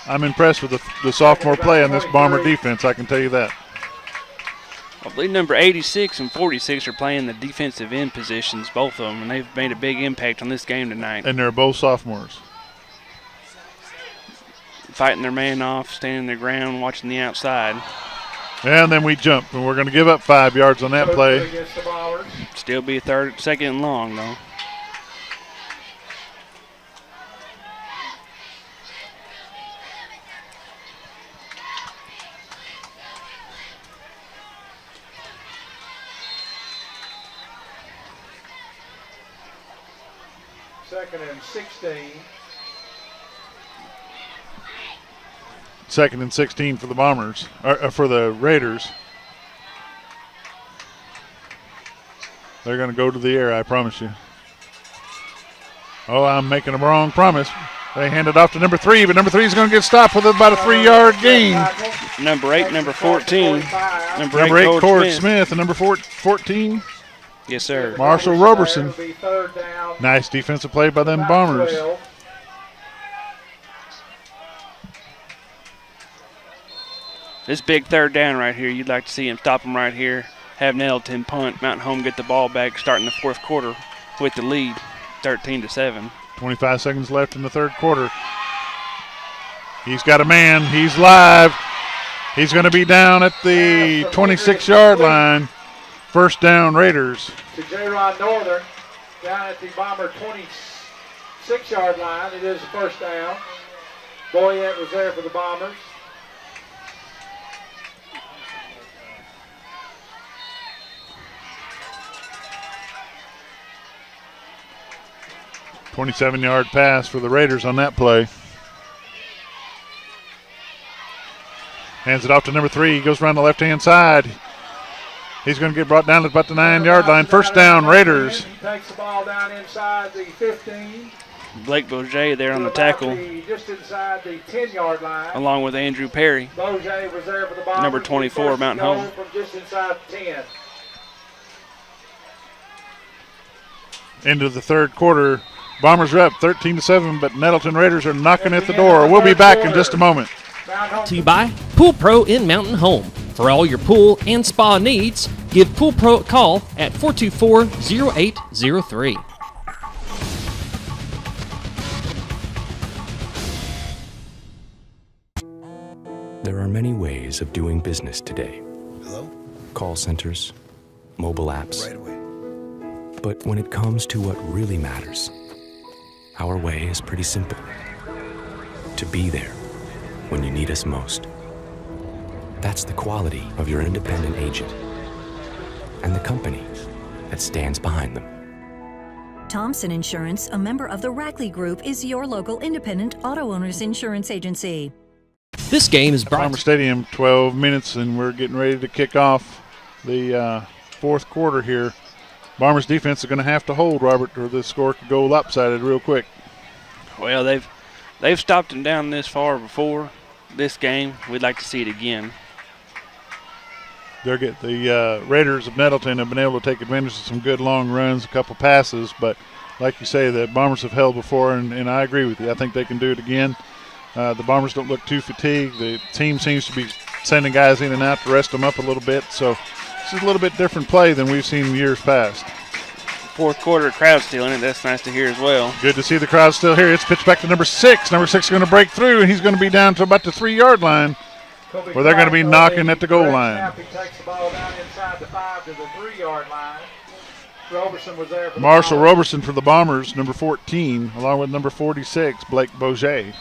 I'm impressed with the sophomore play on this Bomber defense, I can tell you that.
I believe number 86 and 46 are playing the defensive end positions, both of them, and they've made a big impact on this game tonight.
And they're both sophomores.
Fighting their man off, standing their ground, watching the outside.
And then we jump, and we're going to give up 5 yards on that play.
Still be second and long, though.
Second and 16.
Second and 16 for the Bombers, or for the Raiders. They're going to go to the air, I promise you. Oh, I'm making a wrong promise. They hand it off to number 3, but number 3 is going to get stopped with about a 3-yard gain.
Number 8, number 14.
Number 8, Cord Smith, and number 14.
Yes, sir.
Marshall Roberson. Nice defensive play by them Bombers.
This big third down right here, you'd like to see him stop him right here. Have Nettleton punt, Mountain Home get the ball back, starting the fourth quarter with the lead, 13-7.
25 seconds left in the third quarter. He's got a man. He's live. He's going to be down at the 26-yard line. First down, Raiders.
To J-Rod Northern, down at the Bomber 26-yard line. It is the first down. Boyette was there for the Bombers.
$27-yard pass for the Raiders on that play. Hands it off to number 3. He goes around the left-hand side. He's going to get brought down at about the 9-yard line. First down, Raiders.
He takes the ball down inside the 15.
Blake Bourget there on the tackle.
Just inside the 10-yard line.
Along with Andrew Perry.
Bourget was there for the Bombers.
Number 24, Mountain Home.
From just inside the 10.
Into the third quarter. Bombers are up 13-7, but Nettleton Raiders are knocking at the door. We'll be back in just a moment.
To buy Pool Pro in Mountain Home. For all your pool and spa needs, give Pool Pro a call at 424-0803.
There are many ways of doing business today.
Hello?
Call centers, mobile apps.
Right away.
But when it comes to what really matters, our way is pretty simple. To be there when you need us most. That's the quality of your independent agent and the company that stands behind them.
Thompson Insurance, a member of the Rackley Group, is your local independent auto owners insurance agency.
This game is brought
Bomber Stadium, 12 minutes, and we're getting ready to kick off the fourth quarter here. Bombers defense is going to have to hold, Robert, or the score could go lopsided real quick.
Well, they've stopped them down this far before this game. We'd like to see it again.
The Raiders of Nettleton have been able to take advantage of some good long runs, a couple passes, but like you say, the Bombers have held before, and I agree with you. I think they can do it again. The Bombers don't look too fatigued. The team seems to be sending guys in and out to rest them up a little bit, so this is a little bit different play than we've seen in years past.
Fourth quarter, crowd still in it. That's nice to hear as well.
Good to see the crowd still here. It's pitched back to number 6. Number 6 is going to break through, and he's going to be down to about the 3-yard line, where they're going to be knocking at the goal line.
He takes the ball down inside the 5 to the 3-yard line. Roberson was there for
Marshall Roberson for the Bombers, number 14, along with number 46, Blake Bourget.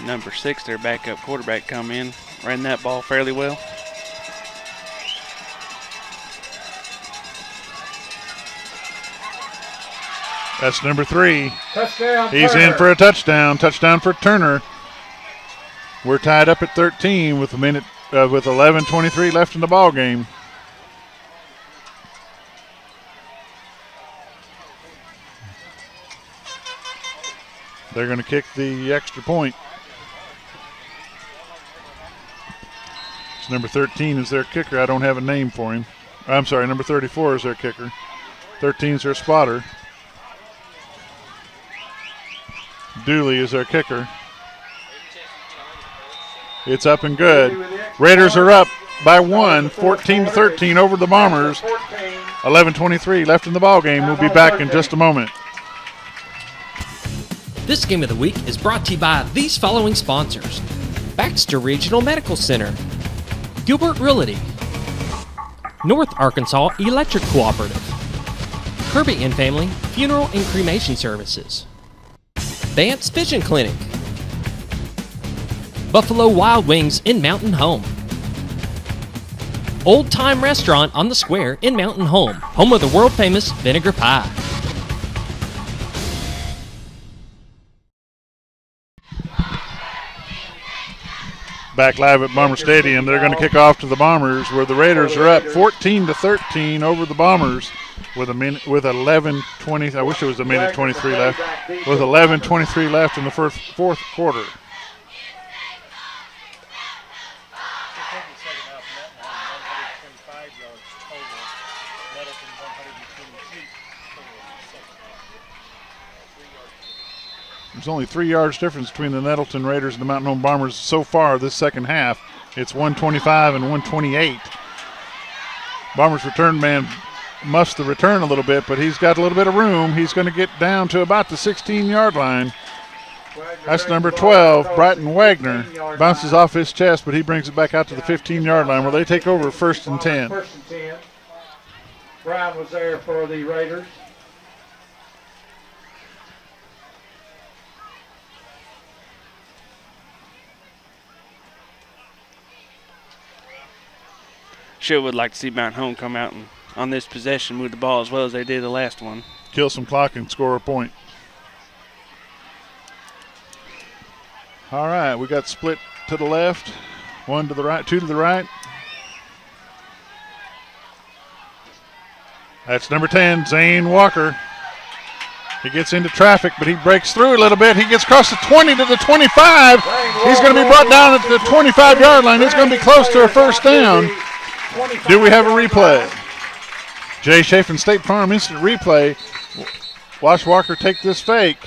Number 6, their backup quarterback, come in, ran that ball fairly well.
That's number 3.
Touchdown,
He's
Turner.
in for a touchdown. Touchdown for Turner. We're tied up at 13 with with 11:23 left in the ball game. They're going to kick the extra point. So number 13 is their kicker. I don't have a name for him. I'm sorry, number 34 is their kicker. 13 is their spotter. Dooley is their kicker. It's up and good. Raiders are up by 1, 14-13 over the Bombers. 11:23 left in the ball game. We'll be back in just a moment.
This game of the week is brought to you by these following sponsors: Baxter Regional Medical Center, Gilbert Realty, North Arkansas Electric Cooperative, Kirby and Family Funeral and Cremation Services, Vance Vision Clinic, Buffalo Wild Wings in Mountain Home, Old Time Restaurant on the Square in Mountain Home, home of the world famous vinegar pie.
Back live at Bomber Stadium, they're going to kick off to the Bombers, where the Raiders are up 14-13 over the Bombers with 11:20. I wish it was a minute 23 left. With 11:23 left in the fourth quarter. There's only 3 yards difference between the Nettleton Raiders and the Mountain Home Bombers so far this second half. It's 125 and 128. Bombers return man muffs the return a little bit, but he's got a little bit of room. He's going to get down to about the 16-yard line. That's number 12, Bryton Wagner. Bounces off his chest, but he brings it back out to the 15-yard line where they take over 1st and 10.
1st and 10. Brown was there for the Raiders.
Sure would like to see Mount Home come out and on this possession move the ball as well as they did the last one.
Kill some clock and score a point. All right, we got split to the left, 1 to the right, 2 to the right. That's number 10, Zane Walker. He gets into traffic, but he breaks through a little bit. He gets across the 20 to the 25. He's going to be brought down at the 25-yard line. It's going to be close to a first down. Do we have a replay? Jay Chafin State Farm instant replay. Watch Walker take this fake.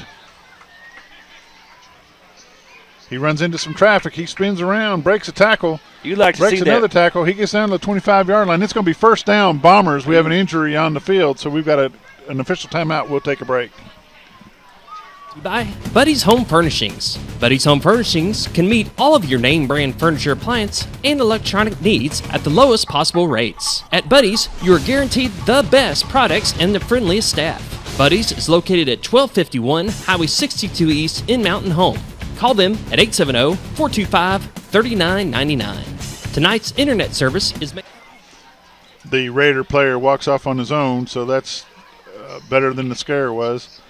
He runs into some traffic. He spins around, breaks a tackle.
You'd like to
breaks
see
another
that.
tackle. He gets down to the 25-yard line. It's going to be first down, Bombers. We have an injury on the field, so we've got an official timeout. We'll take a break.
By Buddy's Home Furnishings. Buddy's Home Furnishings can meet all of your name brand furniture, appliance, and electronic needs at the lowest possible rates. At Buddy's, you are guaranteed the best products and the friendliest staff. Buddy's is located at 1251 Highway 62 East in Mountain Home. Call them at 870-425-3999. Tonight's internet service is
The Raider player walks off on his own, so that's better than the scare was.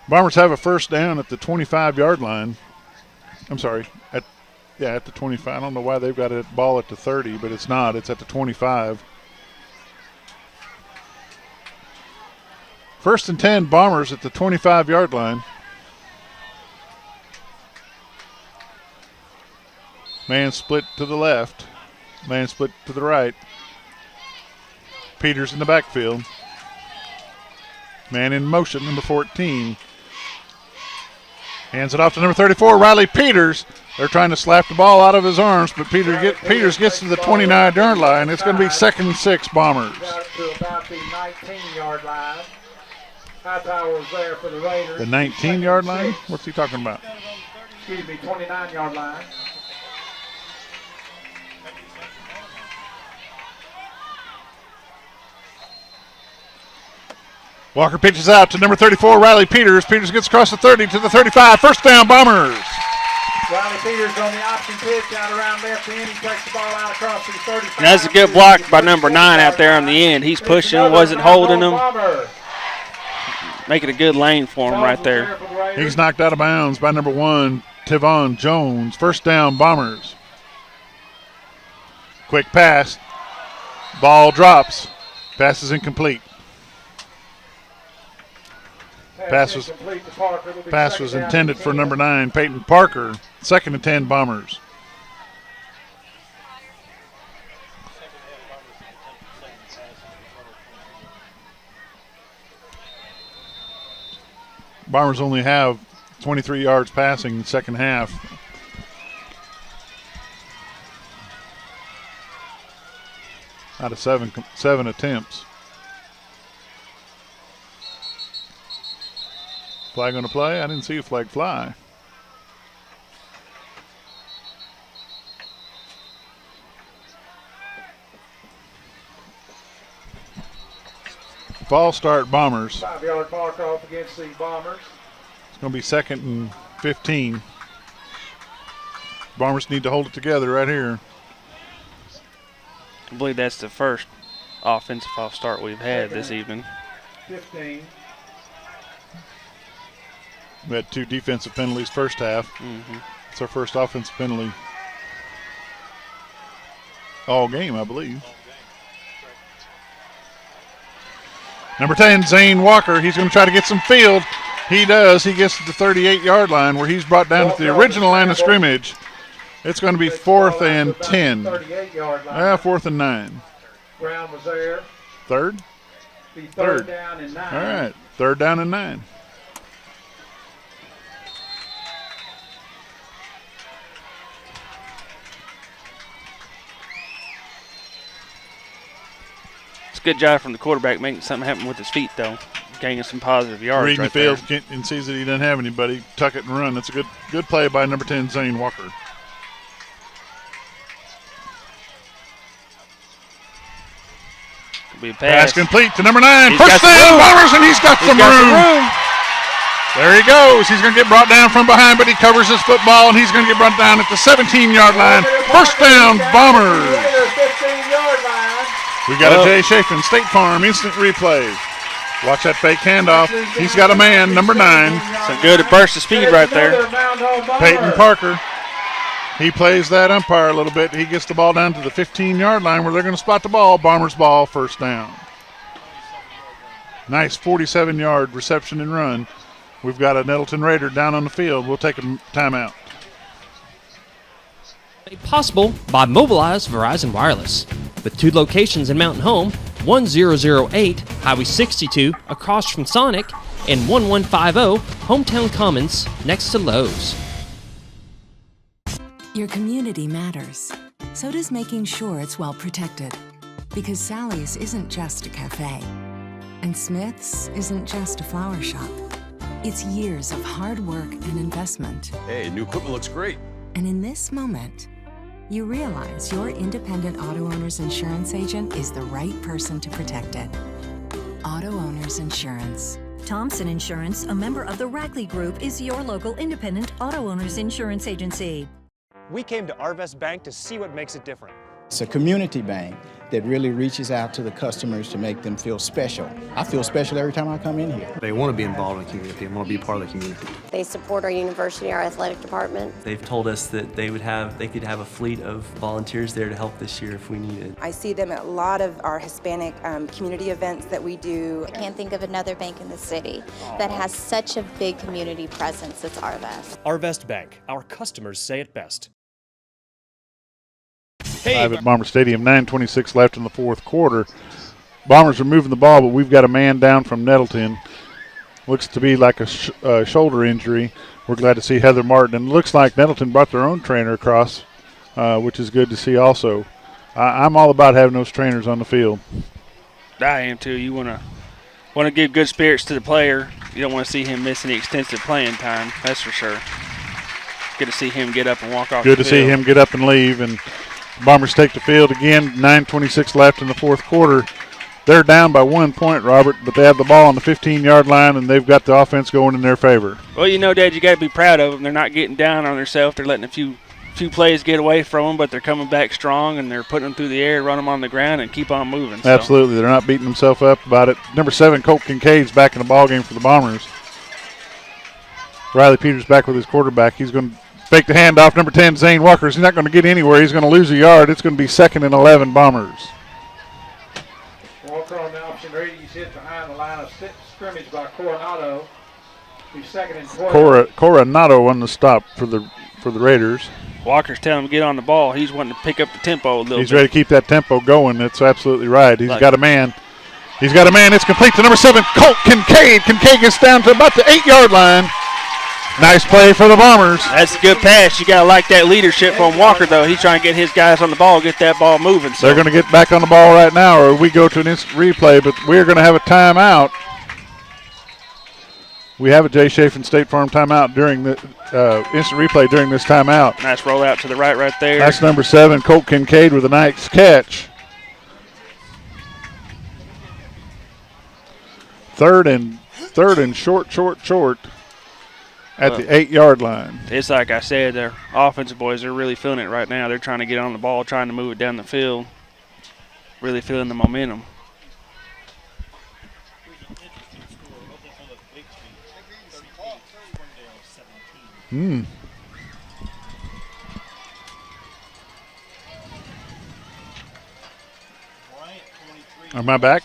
Bombers have a first down at the 25-yard line. I'm sorry, at the 25. I don't know why they've got a ball at the 30, but it's not. It's at the 25. 1st and 10, Bombers at the 25-yard line. Man split to the left. Man split to the right. Peters in the backfield. Man in motion, number 14. Hands it off to number 34, Riley Peters. They're trying to slap the ball out of his arms, but Peters gets to the 29-yard line. It's going to be 2nd and 6, Bombers.
Got to about the 19-yard line. Hightower was there for the Raiders.
The 19-yard line? What's he talking about?
Excuse me, 29-yard line.
Walker pitches out to number 34, Riley Peters. Peters gets across the 30 to the 35. First down, Bombers.
Riley Peters on the option pitch out around left end. He takes the ball out across the 35.
And that's a good block by number 9 out there on the end. He's pushing, wasn't holding him. Making a good lane for him right there.
He's knocked out of bounds by number 1, Tavon Jones. First down, Bombers. Quick pass. Ball drops. Pass is incomplete. Pass was intended for number 9, Peyton Parker. 2nd and 10, Bombers. Bombers only have 23 yards passing in the second half. Out of seven attempts. Flag on the play? I didn't see a flag fly. False start Bombers.
5-yard mark off against the Bombers.
It's going to be 2nd and 15. Bombers need to hold it together right here.
I believe that's the first offensive false start we've had this evening.
15.
We had 2 defensive penalties first half. It's our first offensive penalty all game, I believe. Number 10, Zane Walker. He's going to try to get some field. He does. He gets to the 38-yard line where he's brought down to the original line of scrimmage. It's going to be 4th and 10. 4th and 9.
Brown was there.
Third?
Be third down and 9.
All right, 3rd down and 9.
It's a good job from the quarterback making something happen with his feet, though. Gaining some positive yards
Reading
right
the field
there.
and sees that he doesn't have anybody. Tuck it and run. That's a good play by number 10, Zane Walker.
Be a pass.
Complete to number 9.
He's
First down, Bombers, and he's got some room. There he goes. He's going to get brought down from behind, but he covers his football, and he's going to get brought down at the 17-yard line. First down, Bombers. We got a Jay Chafin, State Farm, instant replay. Watch that fake handoff. He's got a man, number 9.
Some good burst of speed right there.
Peyton Parker. He plays that umpire a little bit. He gets the ball down to the 15-yard line where they're going to spot the ball. Bombers ball, first down. Nice 47-yard reception and run. We've got a Nettleton Raider down on the field. We'll take a timeout.
Made possible by Mobilize Verizon Wireless. With 2 locations in Mountain Home, 1008 Highway 62 across from Sonic, and 1150 Hometown Commons next to Lowe's.
Your community matters. So does making sure it's well protected. Because Sally's isn't just a cafe. And Smith's isn't just a flower shop. It's years of hard work and investment.
Hey, new equipment looks great.
And in this moment, you realize your independent auto owner's insurance agent is the right person to protect it. Auto Owners Insurance.
Thompson Insurance, a member of the Rackley Group, is your local independent auto owners insurance agency.
We came to Arvest Bank to see what makes it different.
It's a community bank that really reaches out to the customers to make them feel special. I feel special every time I come in here.
They want to be involved in the community and want to be part of the community.
They support our university, our athletic department.
They've told us that they could have a fleet of volunteers there to help this year if we needed.
I see them at a lot of our Hispanic community events that we do.
I can't think of another bank in the city that has such a big community presence as Arvest.
Arvest Bank. Our customers say it best.
Live at Bomber Stadium, 9:26 left in the 4th quarter. Bombers are moving the ball, but we've got a man down from Nettleton. Looks to be like a shoulder injury. We're glad to see Heather Martin. And it looks like Nettleton brought their own trainer across, which is good to see also. I'm all about having those trainers on the field.
I am too. You want to give good spirits to the player. You don't want to see him miss any extensive playing time. That's for sure. Good to see him get up and walk off.
Good to see him get up and leave. And Bombers take the field again. 9:26 left in the 4th quarter. They're down by 1 point, Robert, but they have the ball on the 15-yard line, and they've got the offense going in their favor.
Well, you know, Dad, you got to be proud of them. They're not getting down on themselves. They're letting a few plays get away from them, but they're coming back strong, and they're putting them through the air, run them on the ground, and keep on moving. So.
Absolutely. They're not beating themselves up about it. Number 7, Colt Kincaid's back in the ball game for the Bombers. Riley Peters back with his quarterback. He's going to fake the handoff. Number 10, Zane Walker. He's not going to get anywhere. He's going to lose a yard. It's going to be 2nd and 11 Bombers.
Walker on the option read. He's hit behind the line of scrimmage by Coronado. He's 2nd and 12.
Coronado on the stop for the Raiders.
Walker's telling him to get on the ball. He's wanting to pick up the tempo a little bit.
He's ready to keep that tempo going. That's absolutely right. He's
Like
got a man. He's got a man. It's complete to number 7, Colt Kincaid. Kincaid gets down to about the 8-yard line. Nice play for the Bombers.
That's a good pass. You got to like that leadership from Walker, though. He's trying to get his guys on the ball, get that ball moving. So.
They're going to get back on the ball right now, or we go to an instant replay, but we're going to have a timeout. We have a Jay Chafin State Farm timeout during the instant replay during this timeout.
Nice rollout to the right there.
That's number 7, Colt Kincaid with a nice catch. Third and short at the 8-yard line.
It's like I said, their offensive boys are really feeling it right now. They're trying to get on the ball, trying to move it down the field, really feeling the momentum.
Am I back?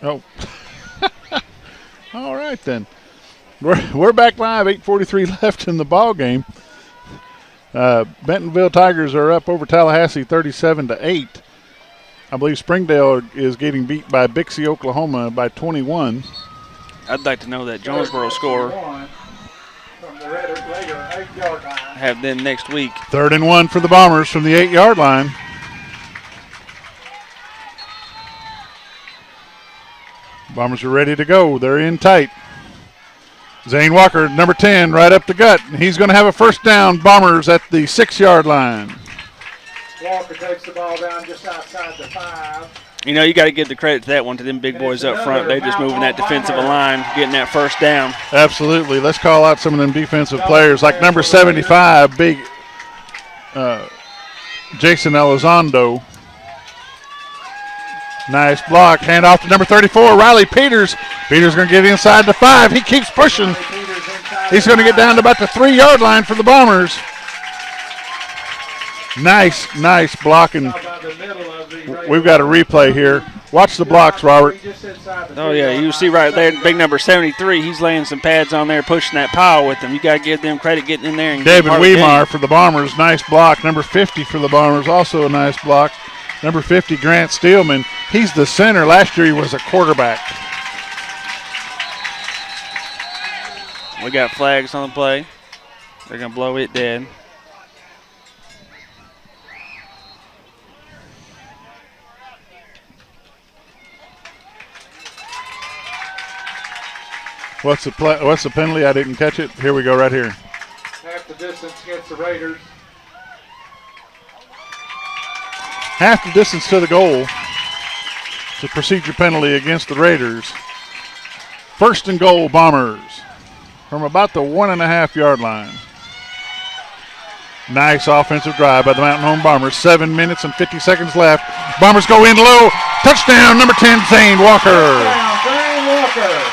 Oh. All right, then. We're back live, 8:43 left in the ball game. Bentonville Tigers are up over Tallahassee 37-8. I believe Springdale is getting beat by Bixby, Oklahoma by 21.
I'd like to know that Jonesboro score. Have them next week.
3rd and 1 for the Bombers from the 8-yard line. Bombers are ready to go. They're in tight. Zane Walker, number 10, right up the gut. He's going to have a first down. Bombers at the 6-yard line.
Walker takes the ball down just outside the 5.
You know, you got to give the credit to that one to them big boys up front. They're just moving that defensive line, getting that first down.
Absolutely. Let's call out some of them defensive players, like number 75, big Jason Elizondo. Nice block. Hand off to number 34, Riley Peters. Peters going to get inside the 5. He keeps pushing. He's going to get down to about the 3-yard line for the Bombers. Nice blocking. We've got a replay here. Watch the blocks, Robert.
Oh, yeah, you see right there, big number 73. He's laying some pads on there, pushing that pile with them. You got to give them credit getting in there. And
David Weimar for the Bombers, nice block. Number 50 for the Bombers, also a nice block. Number 50, Grant Steelman. He's the center. Last year he was a quarterback.
We got flags on the play. They're going to blow it dead.
What's the penalty? I didn't catch it. Here we go right here.
Half the distance against the Raiders.
Half the distance to the goal. It's a procedure penalty against the Raiders. 1st and goal, Bombers, from about the 1.5-yard line. Nice offensive drive by the Mountain Home Bombers. 7 minutes and 50 seconds left. Bombers go in low. Touchdown, number 10, Zane Walker.
Zane Walker.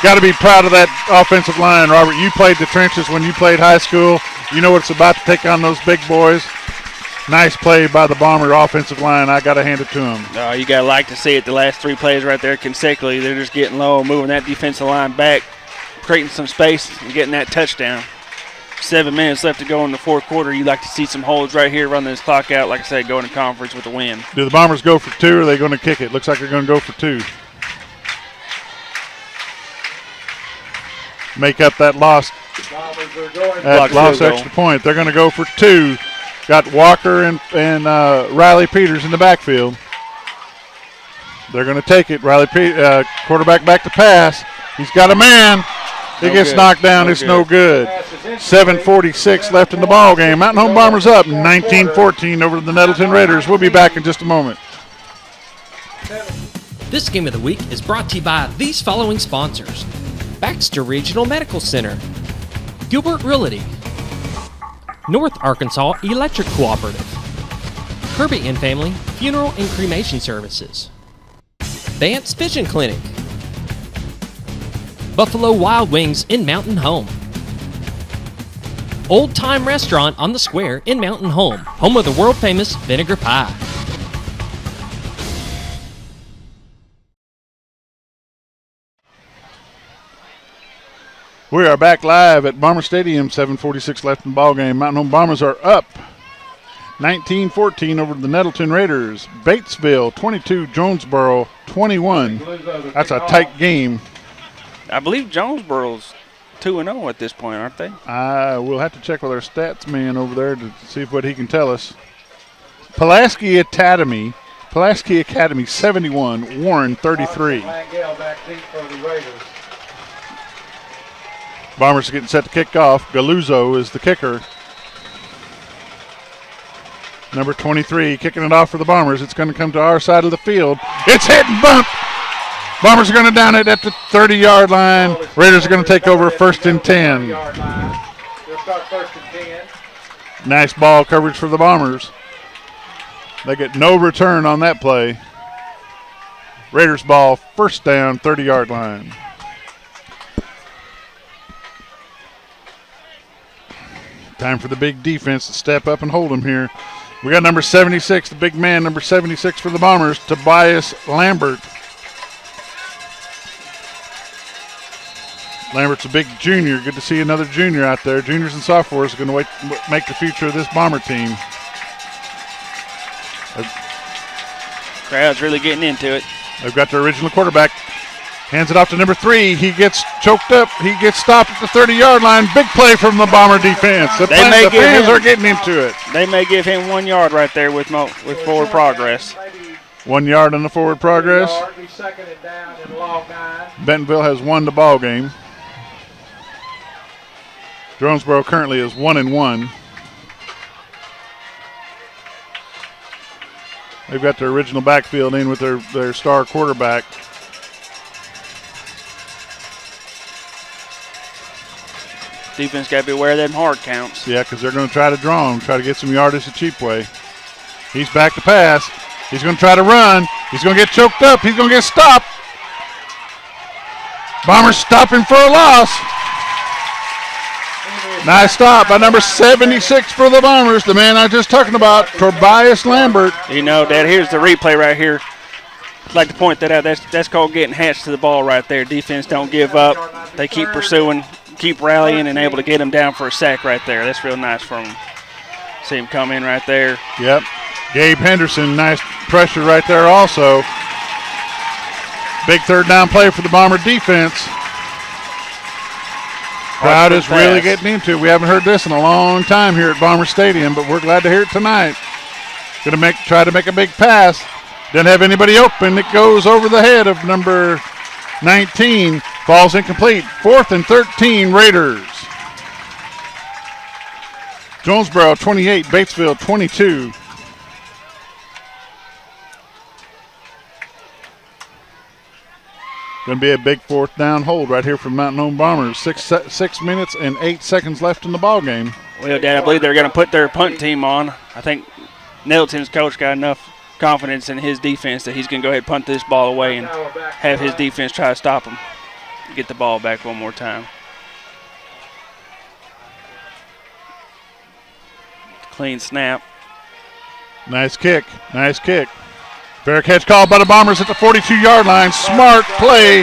Got to be proud of that offensive line, Robert. You played the trenches when you played high school. You know what it's about to take on those big boys. Nice play by the Bomber offensive line. I got to hand it to them.
Oh, you got to like to see it. The last 3 plays right there consecutively, they're just getting low, moving that defensive line back, creating some space, and getting that touchdown. 7 minutes left to go in the 4th quarter. You like to see some holds right here, run this clock out. Like I said, go into conference with a win.
Do the Bombers go for 2 or are they going to kick it? Looks like they're going to go for 2. Make up that lost extra point. They're going to go for 2. Got Walker and Riley Peters in the backfield. They're going to take it. Quarterback back to pass. He's got a man. He gets knocked down. It's no good. 7:46 left in the ball game. Mountain Home Bombers up 19-14 over the Nettleton Raiders. We'll be back in just a moment.
This game of the week is brought to you by these following sponsors: Baxter Regional Medical Center, Gilbert Realty, North Arkansas Electric Cooperative, Kirby and Family Funeral and Cremation Services, Vance Vision Clinic, Buffalo Wild Wings in Mountain Home, Old Time Restaurant on the Square in Mountain Home, home of the world famous Vinegar Pie.
We are back live at Bomber Stadium, 7:46 left in the ball game. Mountain Home Bombers are up 19-14 over the Nettleton Raiders. Batesville 22, Jonesboro 21. That's a tight game.
I believe Jonesboro's 2-0 at this point, aren't they?
We'll have to check with our stats man over there to see what he can tell us. Pulaski Pulaski Academy 71, Warren 33.
Langell back deep for the Raiders.
Bombers are getting set to kick off. Galuzzo is the kicker. Number 23 kicking it off for the Bombers. It's going to come to our side of the field. It's hit and bumped. Bombers are going to down it at the 30-yard line. Raiders are going to take over first and 10.
They'll start first and 10.
Nice ball coverage for the Bombers. They get no return on that play. Raiders ball, first down, 30-yard line. Time for the big defense to step up and hold them here. We got number 76, the big man, number 76 for the Bombers, Tobias Lambert. Lambert's a big junior. Good to see another junior out there. Juniors and sophomores are going to make the future of this Bomber team.
Crowd's really getting into it.
They've got their original quarterback. Hands it off to number 3. He gets choked up. He gets stopped at the 30-yard line. Big play from the Bomber defense. The fans are getting into it.
They may give him 1 yard right there with forward progress.
1 yard on the forward progress.
Second and down in long 9.
Bentonville has won the ball game. Jonesboro currently is 1-1. They've got their original backfield in with their star quarterback.
Defense got to be aware of them hard counts.
Yeah, because they're going to try to draw him, try to get some yardage the cheap way. He's back to pass. He's going to try to run. He's going to get choked up. He's going to get stopped. Bombers stopping for a loss. Nice stop by number 76 for the Bombers, the man I was just talking about, Tobias Lambert.
You know, Dad, here's the replay right here. I'd like to point that out. That's called getting hatched to the ball right there. Defense don't give up. They keep pursuing, keep rallying, and able to get him down for a sack right there. That's real nice from him. See him come in right there.
Yep. Gabe Henderson, nice pressure right there also. Big third down play for the Bomber defense. Crowd is really getting into it. We haven't heard this in a long time here at Bomber Stadium, but we're glad to hear it tonight. Going to try to make a big pass. Didn't have anybody open. It goes over the head of number 19. Falls incomplete. 4th and 13 Raiders. Jonesboro 28, Batesville 22. Going to be a big 4th down hold right here from Mountain Home Bombers. 6 minutes and 8 seconds left in the ball game.
Well, Dad, I believe they're going to put their punt team on. I think Nettleton's coach got enough confidence in his defense that he's going to go ahead and punt this ball away and have his defense try to stop him. Get the ball back one more time. Clean snap.
Nice kick. Nice kick. Fair catch called by the Bombers at the 42-yard line. Smart play.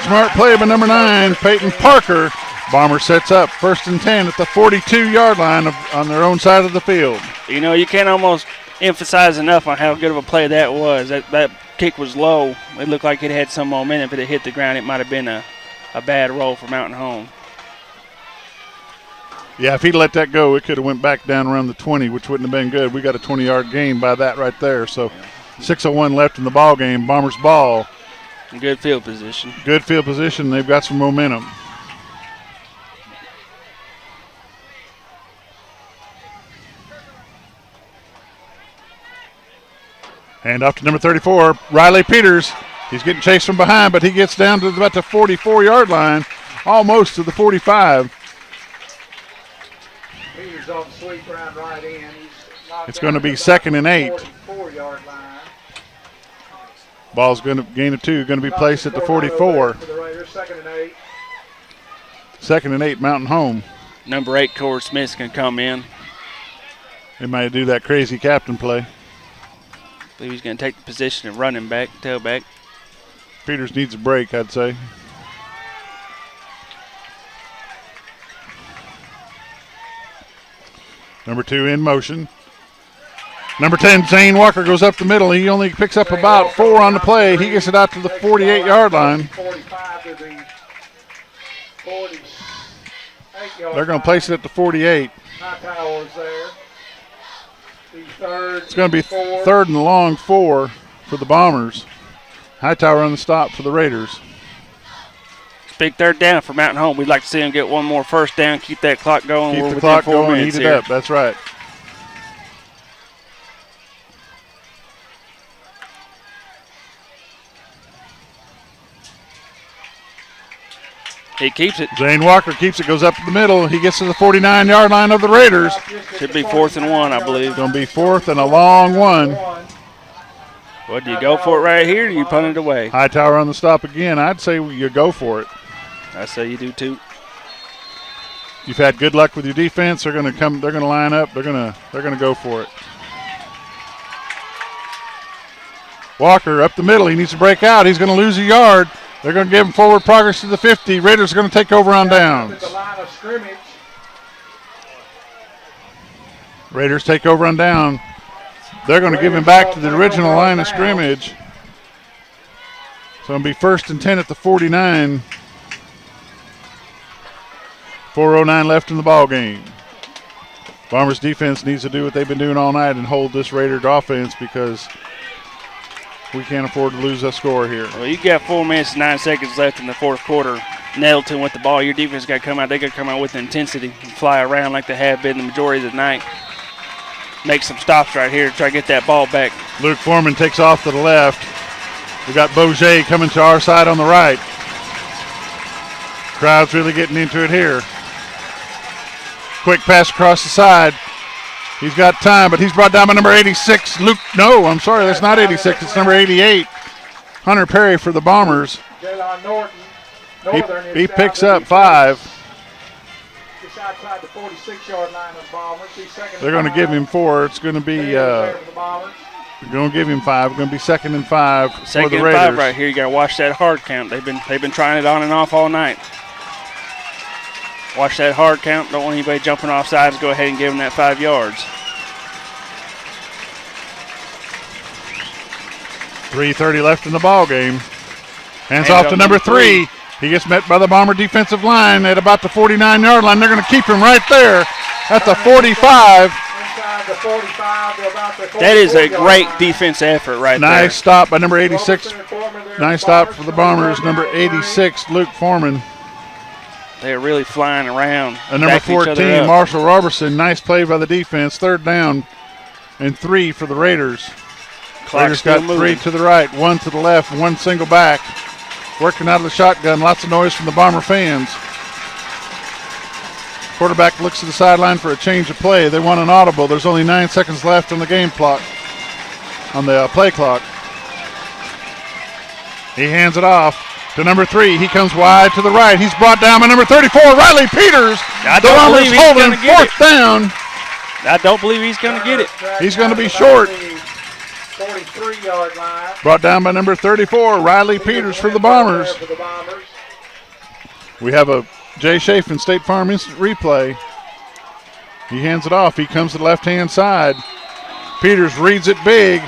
Smart play by number 9, Peyton Parker. Bomber sets up 1st and 10 at the 42-yard line on their own side of the field.
You know, you can't almost emphasize enough on how good of a play that was. That kick was low. It looked like it had some momentum. If it had hit the ground, it might have been a bad roll for Mountain Home.
Yeah, if he'd let that go, it could have went back down around the 20, which wouldn't have been good. We got a 20-yard gain by that right there. So 6:01 left in the ball game. Bombers ball.
Good field position.
Good field position. They've got some momentum. Hand off to number 34, Riley Peters. He's getting chased from behind, but he gets down to about the 44-yard line, almost to the 45.
Peters on sweep round right in.
It's going to be 2nd and 8.
44-yard line.
Ball's going to gain of 2, going to be placed at the 44.
For the Raiders, 2nd and 8.
2nd and 8, Mountain Home.
Number 8, Corey Smith's going to come in.
They might do that crazy captain play.
I believe he's going to take the position of running back, tailback.
Peters needs a break, I'd say. Number 2 in motion. Number 10, Zane Walker goes up the middle. He only picks up about 4 on the play. He gets it out to the 48-yard line.
45 to the 48-yard.
They're going to place it at the 48.
Hightower's there. He's
It's going to be third and long 4 for the Bombers. Hightower on the stop for the Raiders.
It's big third down for Mountain Home. We'd like to see them get one more first down, keep that clock going.
Keep
We're
the clock
4
going,
minutes
heat it
here.
up. That's right.
He keeps it.
Zane Walker keeps it, goes up the middle. He gets to the 49-yard line of the Raiders.
Should be 4th and 1, I believe.
Going to be 4th and a long one.
What, do you go for it right here or do you punt it away?
Hightower on the stop again. I'd say you go for it.
I say you do too.
You've had good luck with your defense. They're going to come. They're going to line up. They're going to go for it. Walker up the middle. He needs to break out. He's going to lose a yard. They're going to give him forward progress to the 50. Raiders are going to take over on downs. Raiders take over on down. They're going to give him back to the original line of scrimmage. So it'll be 1st and 10 at the 49. 4:09 left in the ball game. Bombers defense needs to do what they've been doing all night and hold this Raiders offense because we can't afford to lose a score here.
Well, you got 4 minutes and 9 seconds left in the fourth quarter. Nettleton with the ball. Your defense got to come out. They got to come out with intensity and fly around like they have been the majority of the night. Make some stops right here to try to get that ball back.
Luke Foreman takes off to the left. We got Bourget coming to our side on the right. Crowd's really getting into it here. Quick pass across the side. He's got time, but he's brought down by number 86. Luke, no, I'm sorry, that's not 86. It's number 88. Hunter Perry for the Bombers. He picks up 5.
Just outside the 46-yard line of the Bombers.
They're going to give him 4. It's going to be they're going to give him 5. It's going to be 2nd and 5 for the Raiders.
2nd and 5 right here. You got to watch that hard count. They've been trying it on and off all night. Watch that hard count. Don't want anybody jumping off sides. Go ahead and give them that 5 yards.
3:30 left in the ball game. Hands off to number 3. He gets met by the Bomber defensive line at about the 49-yard line. They're going to keep him right there at the 45.
That is a great defense effort right there.
Nice stop by number 86. Nice stop for the Bombers. Number 86, Luke Foreman.
They're really flying around.
And number 14, Marshall Robertson. Nice play by the defense. 3rd down and 3 for the Raiders. Raiders got 3 to the right, 1 to the left, 1 single back. Working out of the shotgun. Lots of noise from the Bomber fans. Quarterback looks to the sideline for a change of play. They want an audible. There's only 9 seconds left on the game clock, on the play clock. He hands it off to number 3. He comes wide to the right. He's brought down by number 34, Riley Peters. The Bombers holding 4th down.
I don't believe he's going to get it.
He's going to be short.
43-yard line.
Brought down by number 34, Riley Peters for the Bombers. We have a Jay Chafin State Farm instant replay. He hands it off. He comes to the left-hand side. Peters reads it big.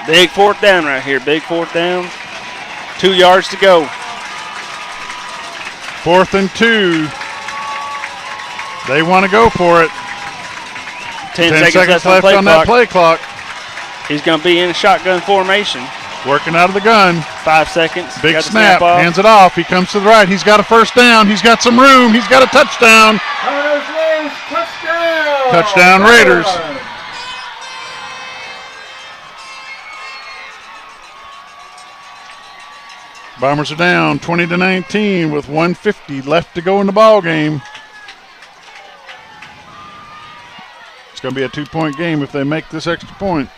Big 4th down right here. Big 4th down. 2 yards to go.
4th and 2. They want to go for it.
10 seconds left
on that play clock.
He's going to be in a shotgun formation.
Working out of the gun.
5 seconds.
Big snap. Hands it off. He comes to the right. He's got a 1st down. He's got some room. He's got a touchdown.
Touchdown.
Touchdown Raiders. Bombers are down 20-19 with 1:50 left to go in the ball game. It's going to be a 2-point game if they make this extra point.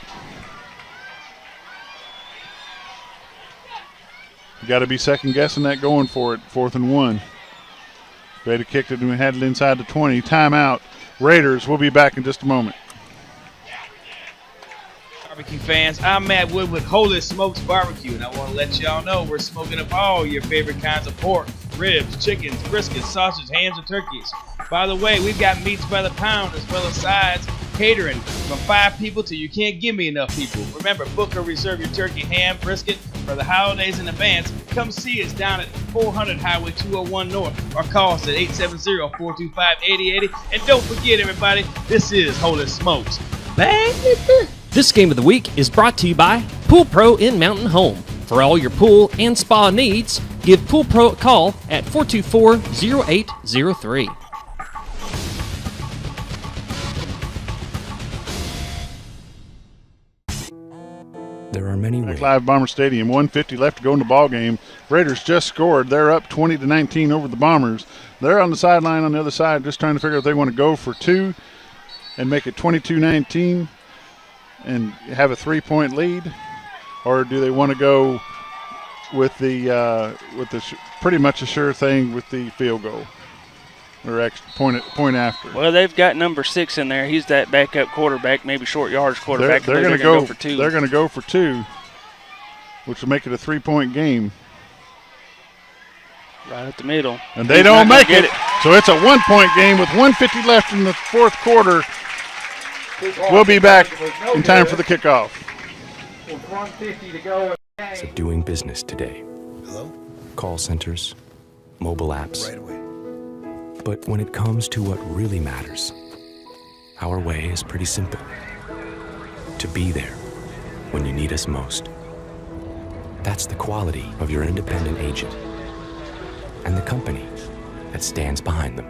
You got to be second guessing that going for it. 4th and 1. They had kicked it and we had it inside the 20. Timeout. Raiders. We'll be back in just a moment.
Barbecue fans, I'm Matt Wood with Holy Smokes Barbecue, and I want to let y'all know we're smoking up all your favorite kinds of pork, ribs, chickens, briskets, sausage, hams, and turkeys. By the way, we've got meats by the pound as well as sides, catering from 5 people till you can't give me enough people. Remember, book or reserve your turkey, ham, brisket for the holidays in advance come see us down at 400 Highway 201 North or call us at 870-425-8080. And don't forget, everybody, this is Holy Smokes, baby.
This game of the week is brought to you by Pool Pro in Mountain Home. For all your pool and spa needs, give Pool Pro a call at 424-0803.
There are many ways.
Live Bomber Stadium, 1:50 left to go in the ball game. Raiders just scored. They're up 20-19 over the Bombers. They're on the sideline on the other side just trying to figure out if they want to go for two and make it 22-19 and have a 3-point lead, or do they want to go with the pretty much a sure thing with the field goal or extra point after?
Well, they've got number 6 in there. He's that backup quarterback, maybe short yardage quarterback.
They're going to
go for two.
They're going to go for two, which will make it a 3-point game.
Right at the middle.
And they don't make it. So it's a 1-point game with 1:50 left in the fourth quarter. We'll be back in time for the kickoff.
With 1:50 to go in the game.
Of doing business today.
Hello?
Call centers, mobile apps.
Right away.
But when it comes to what really matters, our way is pretty simple. To be there when you need us most. That's the quality of your independent agent and the company that stands behind them.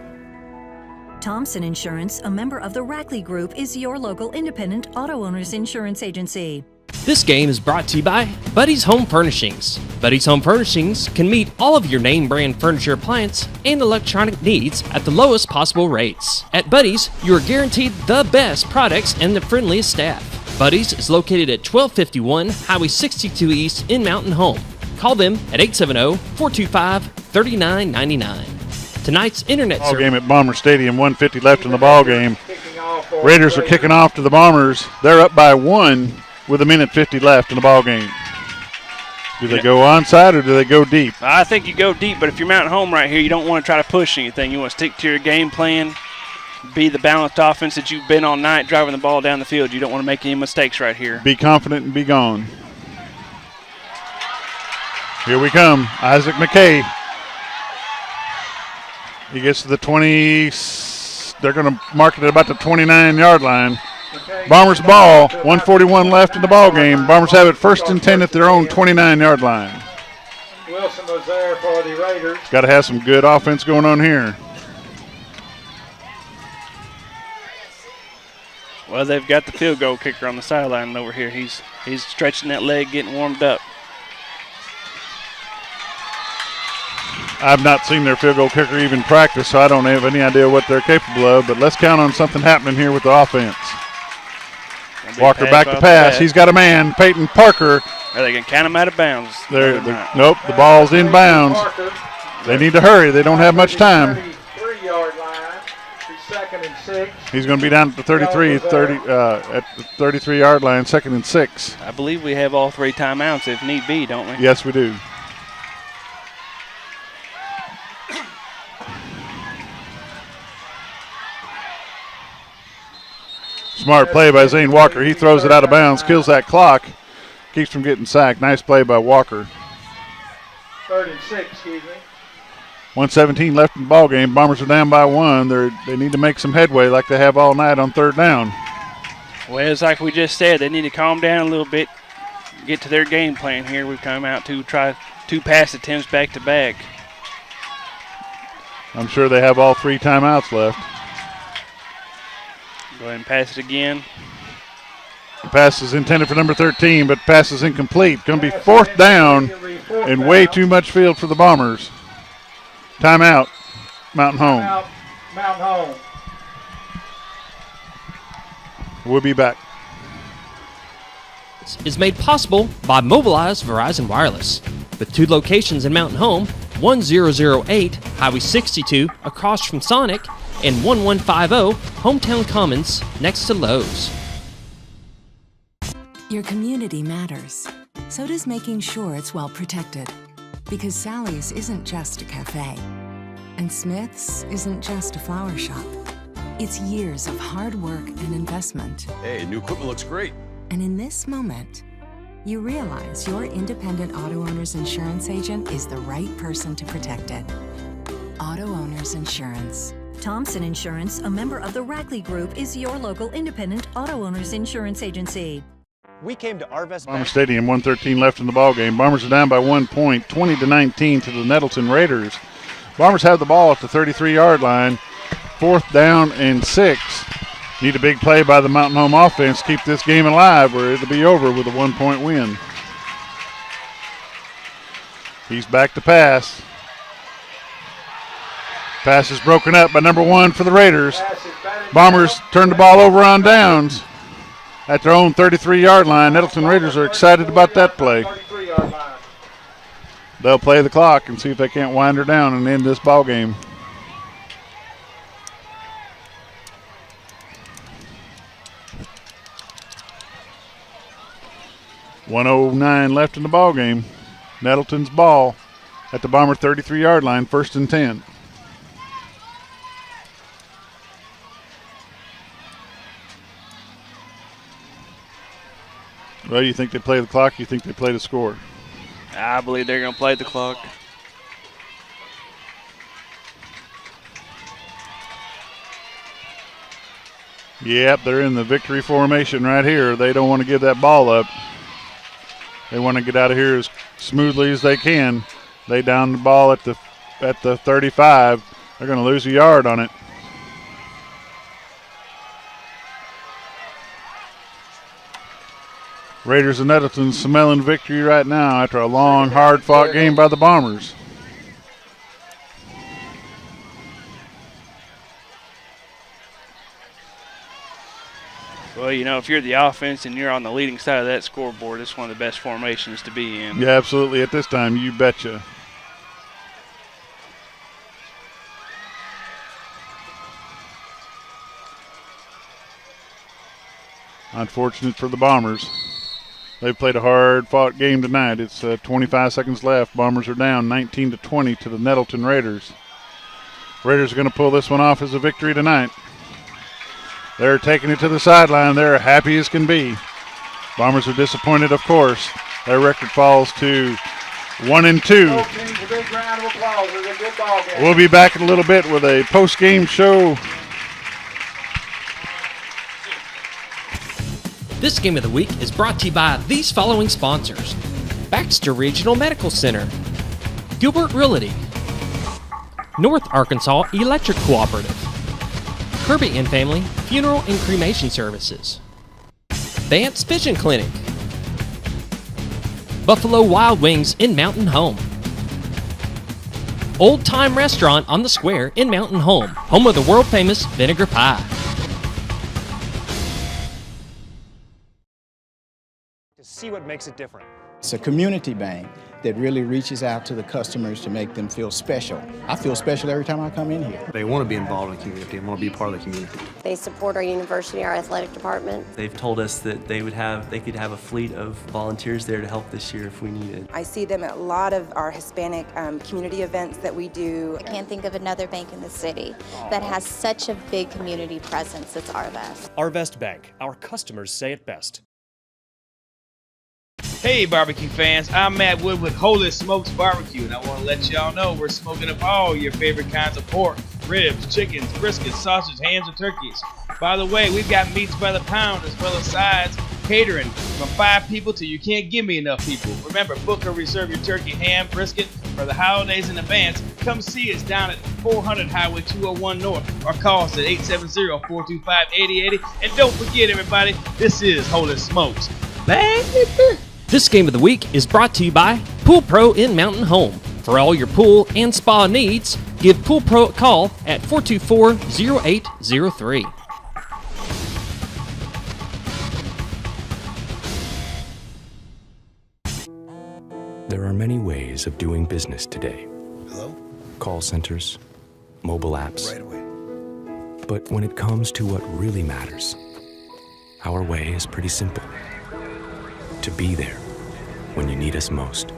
Thompson Insurance, a member of the Rackley Group, is your local independent auto owners insurance agency.
This game is brought to you by Buddy's Home Furnishings. Buddy's Home Furnishings can meet all of your name brand furniture, appliance, and electronic needs at the lowest possible rates. At Buddy's, you are guaranteed the best products and the friendliest staff. Buddy's is located at 1251 Highway 62 East in Mountain Home. Call them at 870-425-3999. Tonight's internet
Ball game at Bomber Stadium, 1:50 left in the ball game.
Raiders
Raiders are kicking off to the Bombers. They're up by 1 with 1:50 left in the ball game. Do they go onside or do they go deep?
I think you go deep, but if you're Mountain Home right here, you don't want to try to push anything. You want to stick to your game plan, be the balanced offense that you've been all night, driving the ball down the field. You don't want to make any mistakes right here.
Be confident and be gone. Here we come. Isaac McKay. He gets to the 20. They're going to mark it at about the 29-yard line. Bombers ball, 1:41 left in the ball game. Bombers have it 1st and 10 at their own 29-yard line.
Wilson was there for the Raiders.
Got to have some good offense going on here.
Well, they've got the field goal kicker on the sideline over here. He's stretching that leg, getting warmed up.
I've not seen their field goal kicker even practice, so I don't have any idea what they're capable of, but let's count on something happening here with the offense. Walker back to pass. He's got a man, Peyton Parker.
Are they going to count him out of bounds?
Nope, the ball's in bounds. They need to hurry. They don't have much time.
33-yard line. He's 2nd and 6.
He's going to be down at the 33, at the 33-yard line, 2nd and 6.
I believe we have all 3 timeouts if need be, don't we?
Yes, we do. Smart play by Zane Walker. He throws it out of bounds, kills that clock, keeps from getting sacked. Nice play by Walker.
3rd and 6, excuse me.
1:17 left in the ball game. Bombers are down by 1. They need to make some headway like they have all night on 3rd down.
Well, it's like we just said, they need to calm down a little bit, get to their game plan here. We've come out to try 2 pass attempts back to back.
I'm sure they have all 3 timeouts left.
Go ahead and pass it again.
The pass is intended for number 13, but pass is incomplete. Going to be 4th down and way too much field for the Bombers. Timeout, Mountain Home.
Mountain Home.
We'll be back.
Is made possible by Mobilize Verizon Wireless, with 2 locations in Mountain Home, 1008 Highway 62 across from Sonic, and 1150 Hometown Commons next to Lowe's.
Your community matters. So does making sure it's well protected. Because Sally's isn't just a cafe. And Smith's isn't just a flower shop. It's years of hard work and investment.
Hey, new equipment looks great.
And in this moment, you realize your independent auto owner's insurance agent is the right person to protect it. Auto Owners Insurance.
Thompson Insurance, a member of the Rackley Group, is your local independent auto owners insurance agency.
We came to Arvest
Bomber
Bank.
Stadium, 1:13 left in the ball game. Bombers are down by 1 point, 20-19 to the Nettleton Raiders. Bombers have the ball at the 33-yard line. 4th down and 6. Need a big play by the Mountain Home offense to keep this game alive, or it'll be over with a 1-point win. He's back to pass. Pass is broken up by number 1 for the Raiders. Bombers turn the ball over on downs at their own 33-yard line. Nettleton Raiders are excited about that play. They'll play the clock and see if they can't wind her down and end this ball game. .109 left in the ball game. Nettleton's ball at the Bomber 33-yard line, 1st and 10. Well, you think they play the clock? You think they play the score?
I believe they're going to play the clock.
Yep, they're in the victory formation right here. They don't want to give that ball up. They want to get out of here as smoothly as they can. They down the ball at the 35. They're going to lose a yard on it. Raiders and Nettleton smelling victory right now after a long, hard-fought game by the Bombers.
Well, you know, if you're the offense and you're on the leading side of that scoreboard, it's one of the best formations to be in.
Yeah, absolutely. At this time, you betcha. Unfortunate for the Bombers. They've played a hard-fought game tonight. It's 25 seconds left. Bombers are down 19-20 to the Nettleton Raiders. Raiders are going to pull this one off as a victory tonight. They're taking it to the sideline. They're happy as can be. Bombers are disappointed, of course. Their record falls to 1-2. We'll be back in a little bit with a post-game show.
This game of the week is brought to you by these following sponsors: Baxter Regional Medical Center, Gilbert Realty, North Arkansas Electric Cooperative, Kirby and Family Funeral and Cremation Services, Vance Vision Clinic, Buffalo Wild Wings in Mountain Home, Old Time Restaurant on the Square in Mountain Home, home of the world famous Vinegar Pie.
See what makes it different.
It's a community bank that really reaches out to the customers to make them feel special. I feel special every time I come in here.
They want to be involved in the community and want to be part of the community.
They support our university, our athletic department.
They've told us that they could have a fleet of volunteers there to help this year if we needed.
I see them at a lot of our Hispanic community events that we do.
I can't think of another bank in the city that has such a big community presence as Arvest.
Arvest Bank. Our customers say it best.
Hey barbecue fans, I'm Matt Wood with Holy Smokes Barbecue, and I want to let y'all know we're smoking up all your favorite kinds of pork, ribs, chickens, briskets, sausage, hams, and turkeys. By the way, we've got meats by the pound as well as sides, catering from 5 people till you can't give me enough people. Remember, book or reserve your turkey, ham, brisket for the holidays in advance. Come see us down at 400 Highway 201 North or call us at 870-425-8080. And don't forget, everybody, this is Holy Smokes. Baby.
This game of the week is brought to you by Pool Pro in Mountain Home. For all your pool and spa needs, give Pool Pro a call at 424-0803.
There are many ways of doing business today.
Hello?
Call centers, mobile apps.
Right away.
But when it comes to what really matters, our way is pretty simple. To be there when you need us most.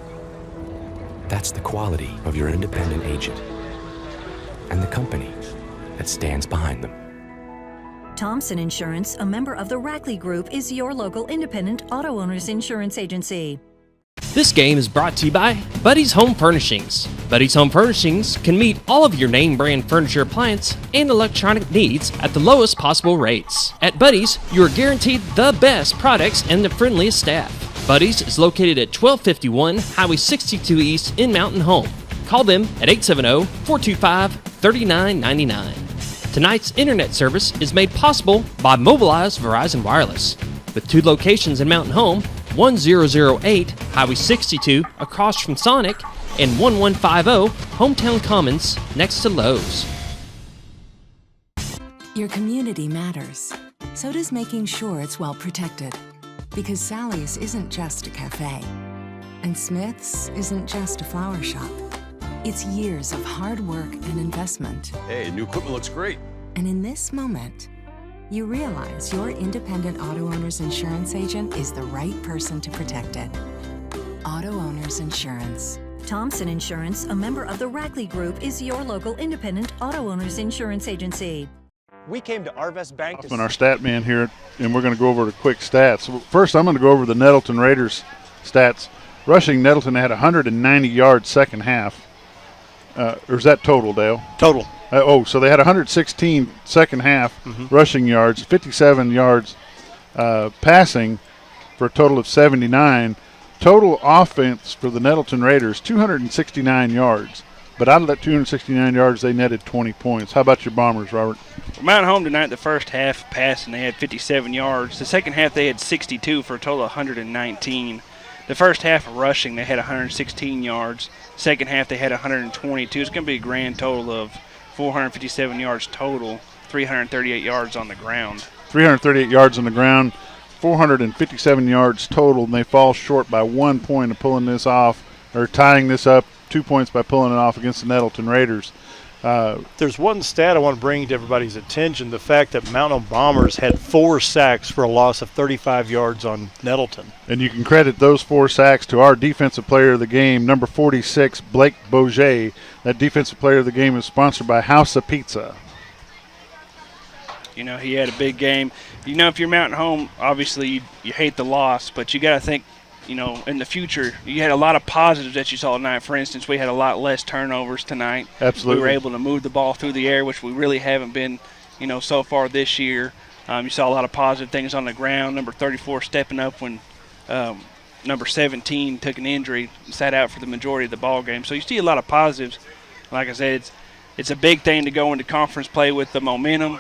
That's the quality of your independent agent and the company that stands behind them.
Thompson Insurance, a member of the Rackley Group, is your local independent auto owners insurance agency.
This game is brought to you by Buddy's Home Furnishings. Buddy's Home Furnishings can meet all of your name brand furniture, appliance, and electronic needs at the lowest possible rates. At Buddy's, you are guaranteed the best products and the friendliest staff. Buddy's is located at 1251 Highway 62 East in Mountain Home. Call them at 870-425-3999. Tonight's internet service is made possible by Mobilize Verizon Wireless. With 2 locations in Mountain Home, 1008 Highway 62 across from Sonic, and 1150 Hometown Commons next to Lowe's.
Your community matters. So does making sure it's well protected. Because Sally's isn't just a cafe. And Smith's isn't just a flower shop. It's years of hard work and investment.
Hey, new equipment looks great.
And in this moment, you realize your independent auto owner's insurance agent is the right person to protect it. Auto Owners Insurance.
Thompson Insurance, a member of the Rackley Group, is your local independent auto owners insurance agency.
We came to Arvest Bank to
Our stat man here, and we're going to go over the quick stats. First, I'm going to go over the Nettleton Raiders stats. Rushing, Nettleton had 190 yards second half. Or is that total, Dale?
Total.
So they had 116 second half rushing yards, 57 yards passing for a total of 79. Total offense for the Nettleton Raiders, 269 yards. But out of that 269 yards, they netted 20 points. How about your Bombers, Robert?
Well, Mountain Home tonight, the first half passing, they had 57 yards. The second half, they had 62 for a total of 119. The first half of rushing, they had 116 yards. Second half, they had 122. It's going to be a grand total of 457 yards total, 338 yards on the ground.
338 yards on the ground, 457 yards total, and they fall short by 1 point of pulling this off, or tying this up, 2 points by pulling it off against the Nettleton Raiders.
There's one stat I want to bring to everybody's attention, the fact that Mountain Bombers had 4 sacks for a loss of 35 yards on Nettleton.
And you can credit those 4 sacks to our defensive player of the game, number 46, Blake Boget. That defensive player of the game is sponsored by House of Pizza.
You know, he had a big game. You know, if you're Mountain Home, obviously you hate the loss, but you got to think, you know, in the future, you had a lot of positives that you saw tonight. For instance, we had a lot less turnovers tonight.
Absolutely.
We were able to move the ball through the air, which we really haven't been, you know, so far this year. You saw a lot of positive things on the ground. Number 34 stepping up when number 17 took an injury and sat out for the majority of the ball game. So you see a lot of positives. Like I said, it's a big thing to go into conference play with the momentum.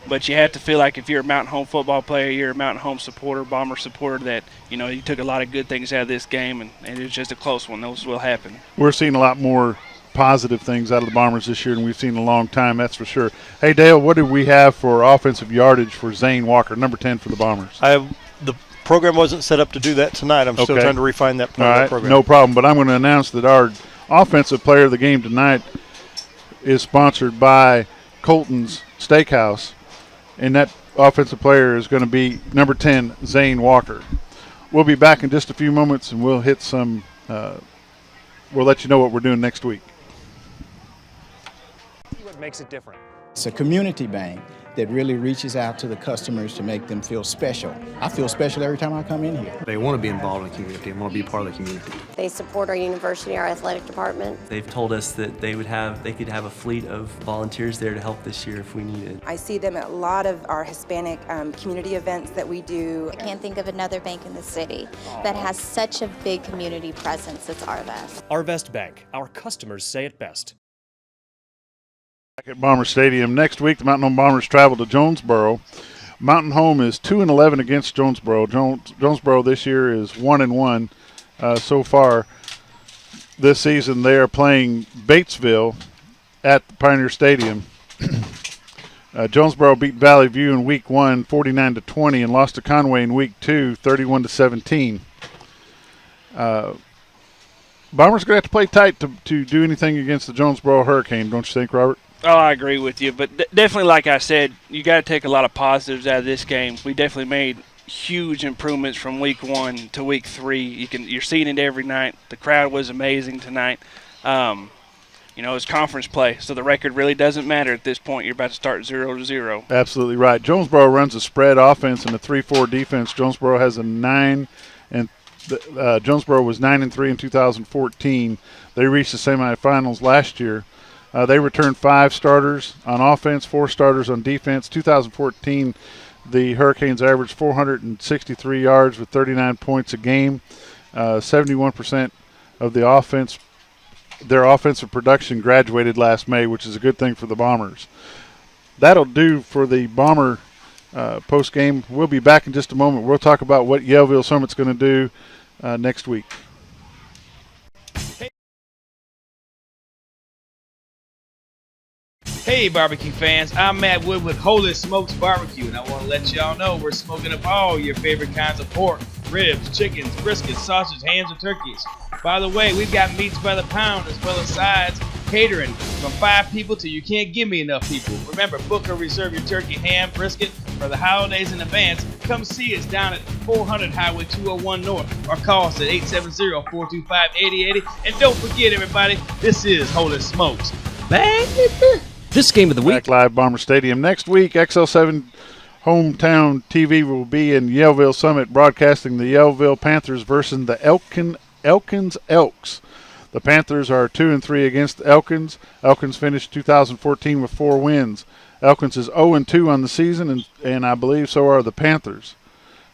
But you have to feel like if you're a Mountain Home football player, you're a Mountain Home supporter, Bomber supporter, that, you know, you took a lot of good things out of this game, and it was just a close one. Those will happen.
We're seeing a lot more positive things out of the Bombers this year than we've seen in a long time, that's for sure. Hey, Dale, what did we have for offensive yardage for Zane Walker, number 10 for the Bombers?
The program wasn't set up to do that tonight. I'm still trying to refine that part of the program.
No problem, but I'm going to announce that our offensive player of the game tonight is sponsored by Colton's Steakhouse. And that offensive player is going to be number 10, Zane Walker. We'll be back in just a few moments, and we'll hit some we'll let you know what we're doing next week.
what makes it different.
It's a community bank that really reaches out to the customers to make them feel special. I feel special every time I come in here.
They want to be involved in the community and want to be part of the community.
They support our university, our athletic department.
They've told us that they could have a fleet of volunteers there to help this year if we needed.
I see them at a lot of our Hispanic community events that we do.
I can't think of another bank in the city that has such a big community presence as Arvest.
Arvest Bank. Our customers say it best.
Back at Bomber Stadium. Next week, the Mountain Home Bombers travel to Jonesboro. Mountain Home is 2-11 against Jonesboro. Jonesboro this year is 1-1 so far this season. They are playing Batesville at Pioneer Stadium. Jonesboro beat Valley View in Week 1, 49-20, and lost to Conway in Week 2, 31-17. Bombers are going to have to play tight to do anything against the Jonesboro Hurricane, don't you think, Robert?
Oh, I agree with you. But definitely, like I said, you got to take a lot of positives out of this game. We definitely made huge improvements from Week 1 to Week 3. You're seeing it every night. The crowd was amazing tonight. You it's conference play, so the record really doesn't matter at this point. You're about to start 0-0.
Absolutely right. Jonesboro runs a spread offense and a 3-4 defense. Jonesboro has a 9, and Jonesboro was 9-3 in 2014. They reached the semifinals last year. They returned 5 starters on offense, 4 starters on defense. 2014, the Hurricanes averaged 463 yards with 39 points a game. 71% of the offense, their offensive production graduated last May, which is a good thing for the Bombers. That'll do for the Bomber post game. We'll be back in just a moment. We'll talk about what Yellville Summit's going to do next week.
Hey barbecue fans, I'm Matt Wood with Holy Smokes Barbecue, and I want to let y'all know we're smoking up all your favorite kinds of pork, ribs, chickens, briskets, sausage, hams, and turkeys. By the way, we've got meats by the pound as well as sides, catering from 5 people till you can't give me enough people. Remember, book or reserve your turkey, ham, brisket for the holidays in advance. Come see us down at 400 Highway 201 North or call us at 870-425-8080. And don't forget, everybody, this is Holy Smokes. Baby!
This game of the week.
Back live Bomber Stadium. Next week, XL7 Hometown TV will be in Yellville Summit broadcasting the Yellville Panthers versus the Elkins Elks. The Panthers are 2-3 against Elkins. Elkins finished 2014 with 4 wins. Elkins is 0-2 on the season, and I believe so are the Panthers.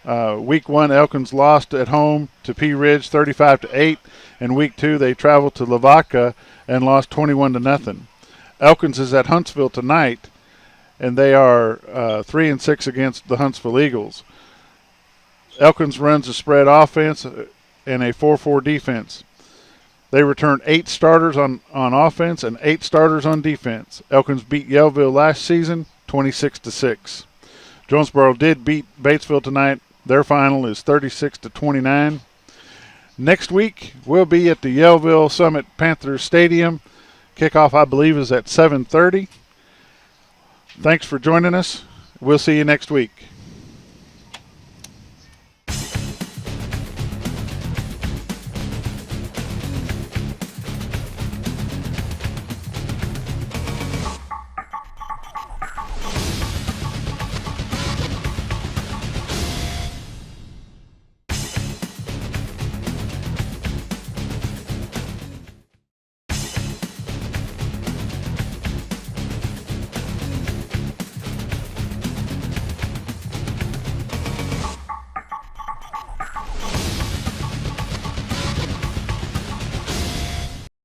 Week 1, Elkins lost at home to Pea Ridge 35-8. In Week 2, they traveled to Lavaca and lost 21-0. Elkins is at Huntsville tonight, and they are 3-6 against the Huntsville Eagles. Elkins runs a spread offense and a 4-4 defense. They returned 8 starters on offense and 8 starters on defense. Elkins beat Yellville last season 26-6. Jonesboro did beat Batesville tonight. Their final is 36-29. Next week, we'll be at the Yellville Summit Panthers Stadium. Kickoff, I believe, is at 7:30. Thanks for joining us. We'll see you next week.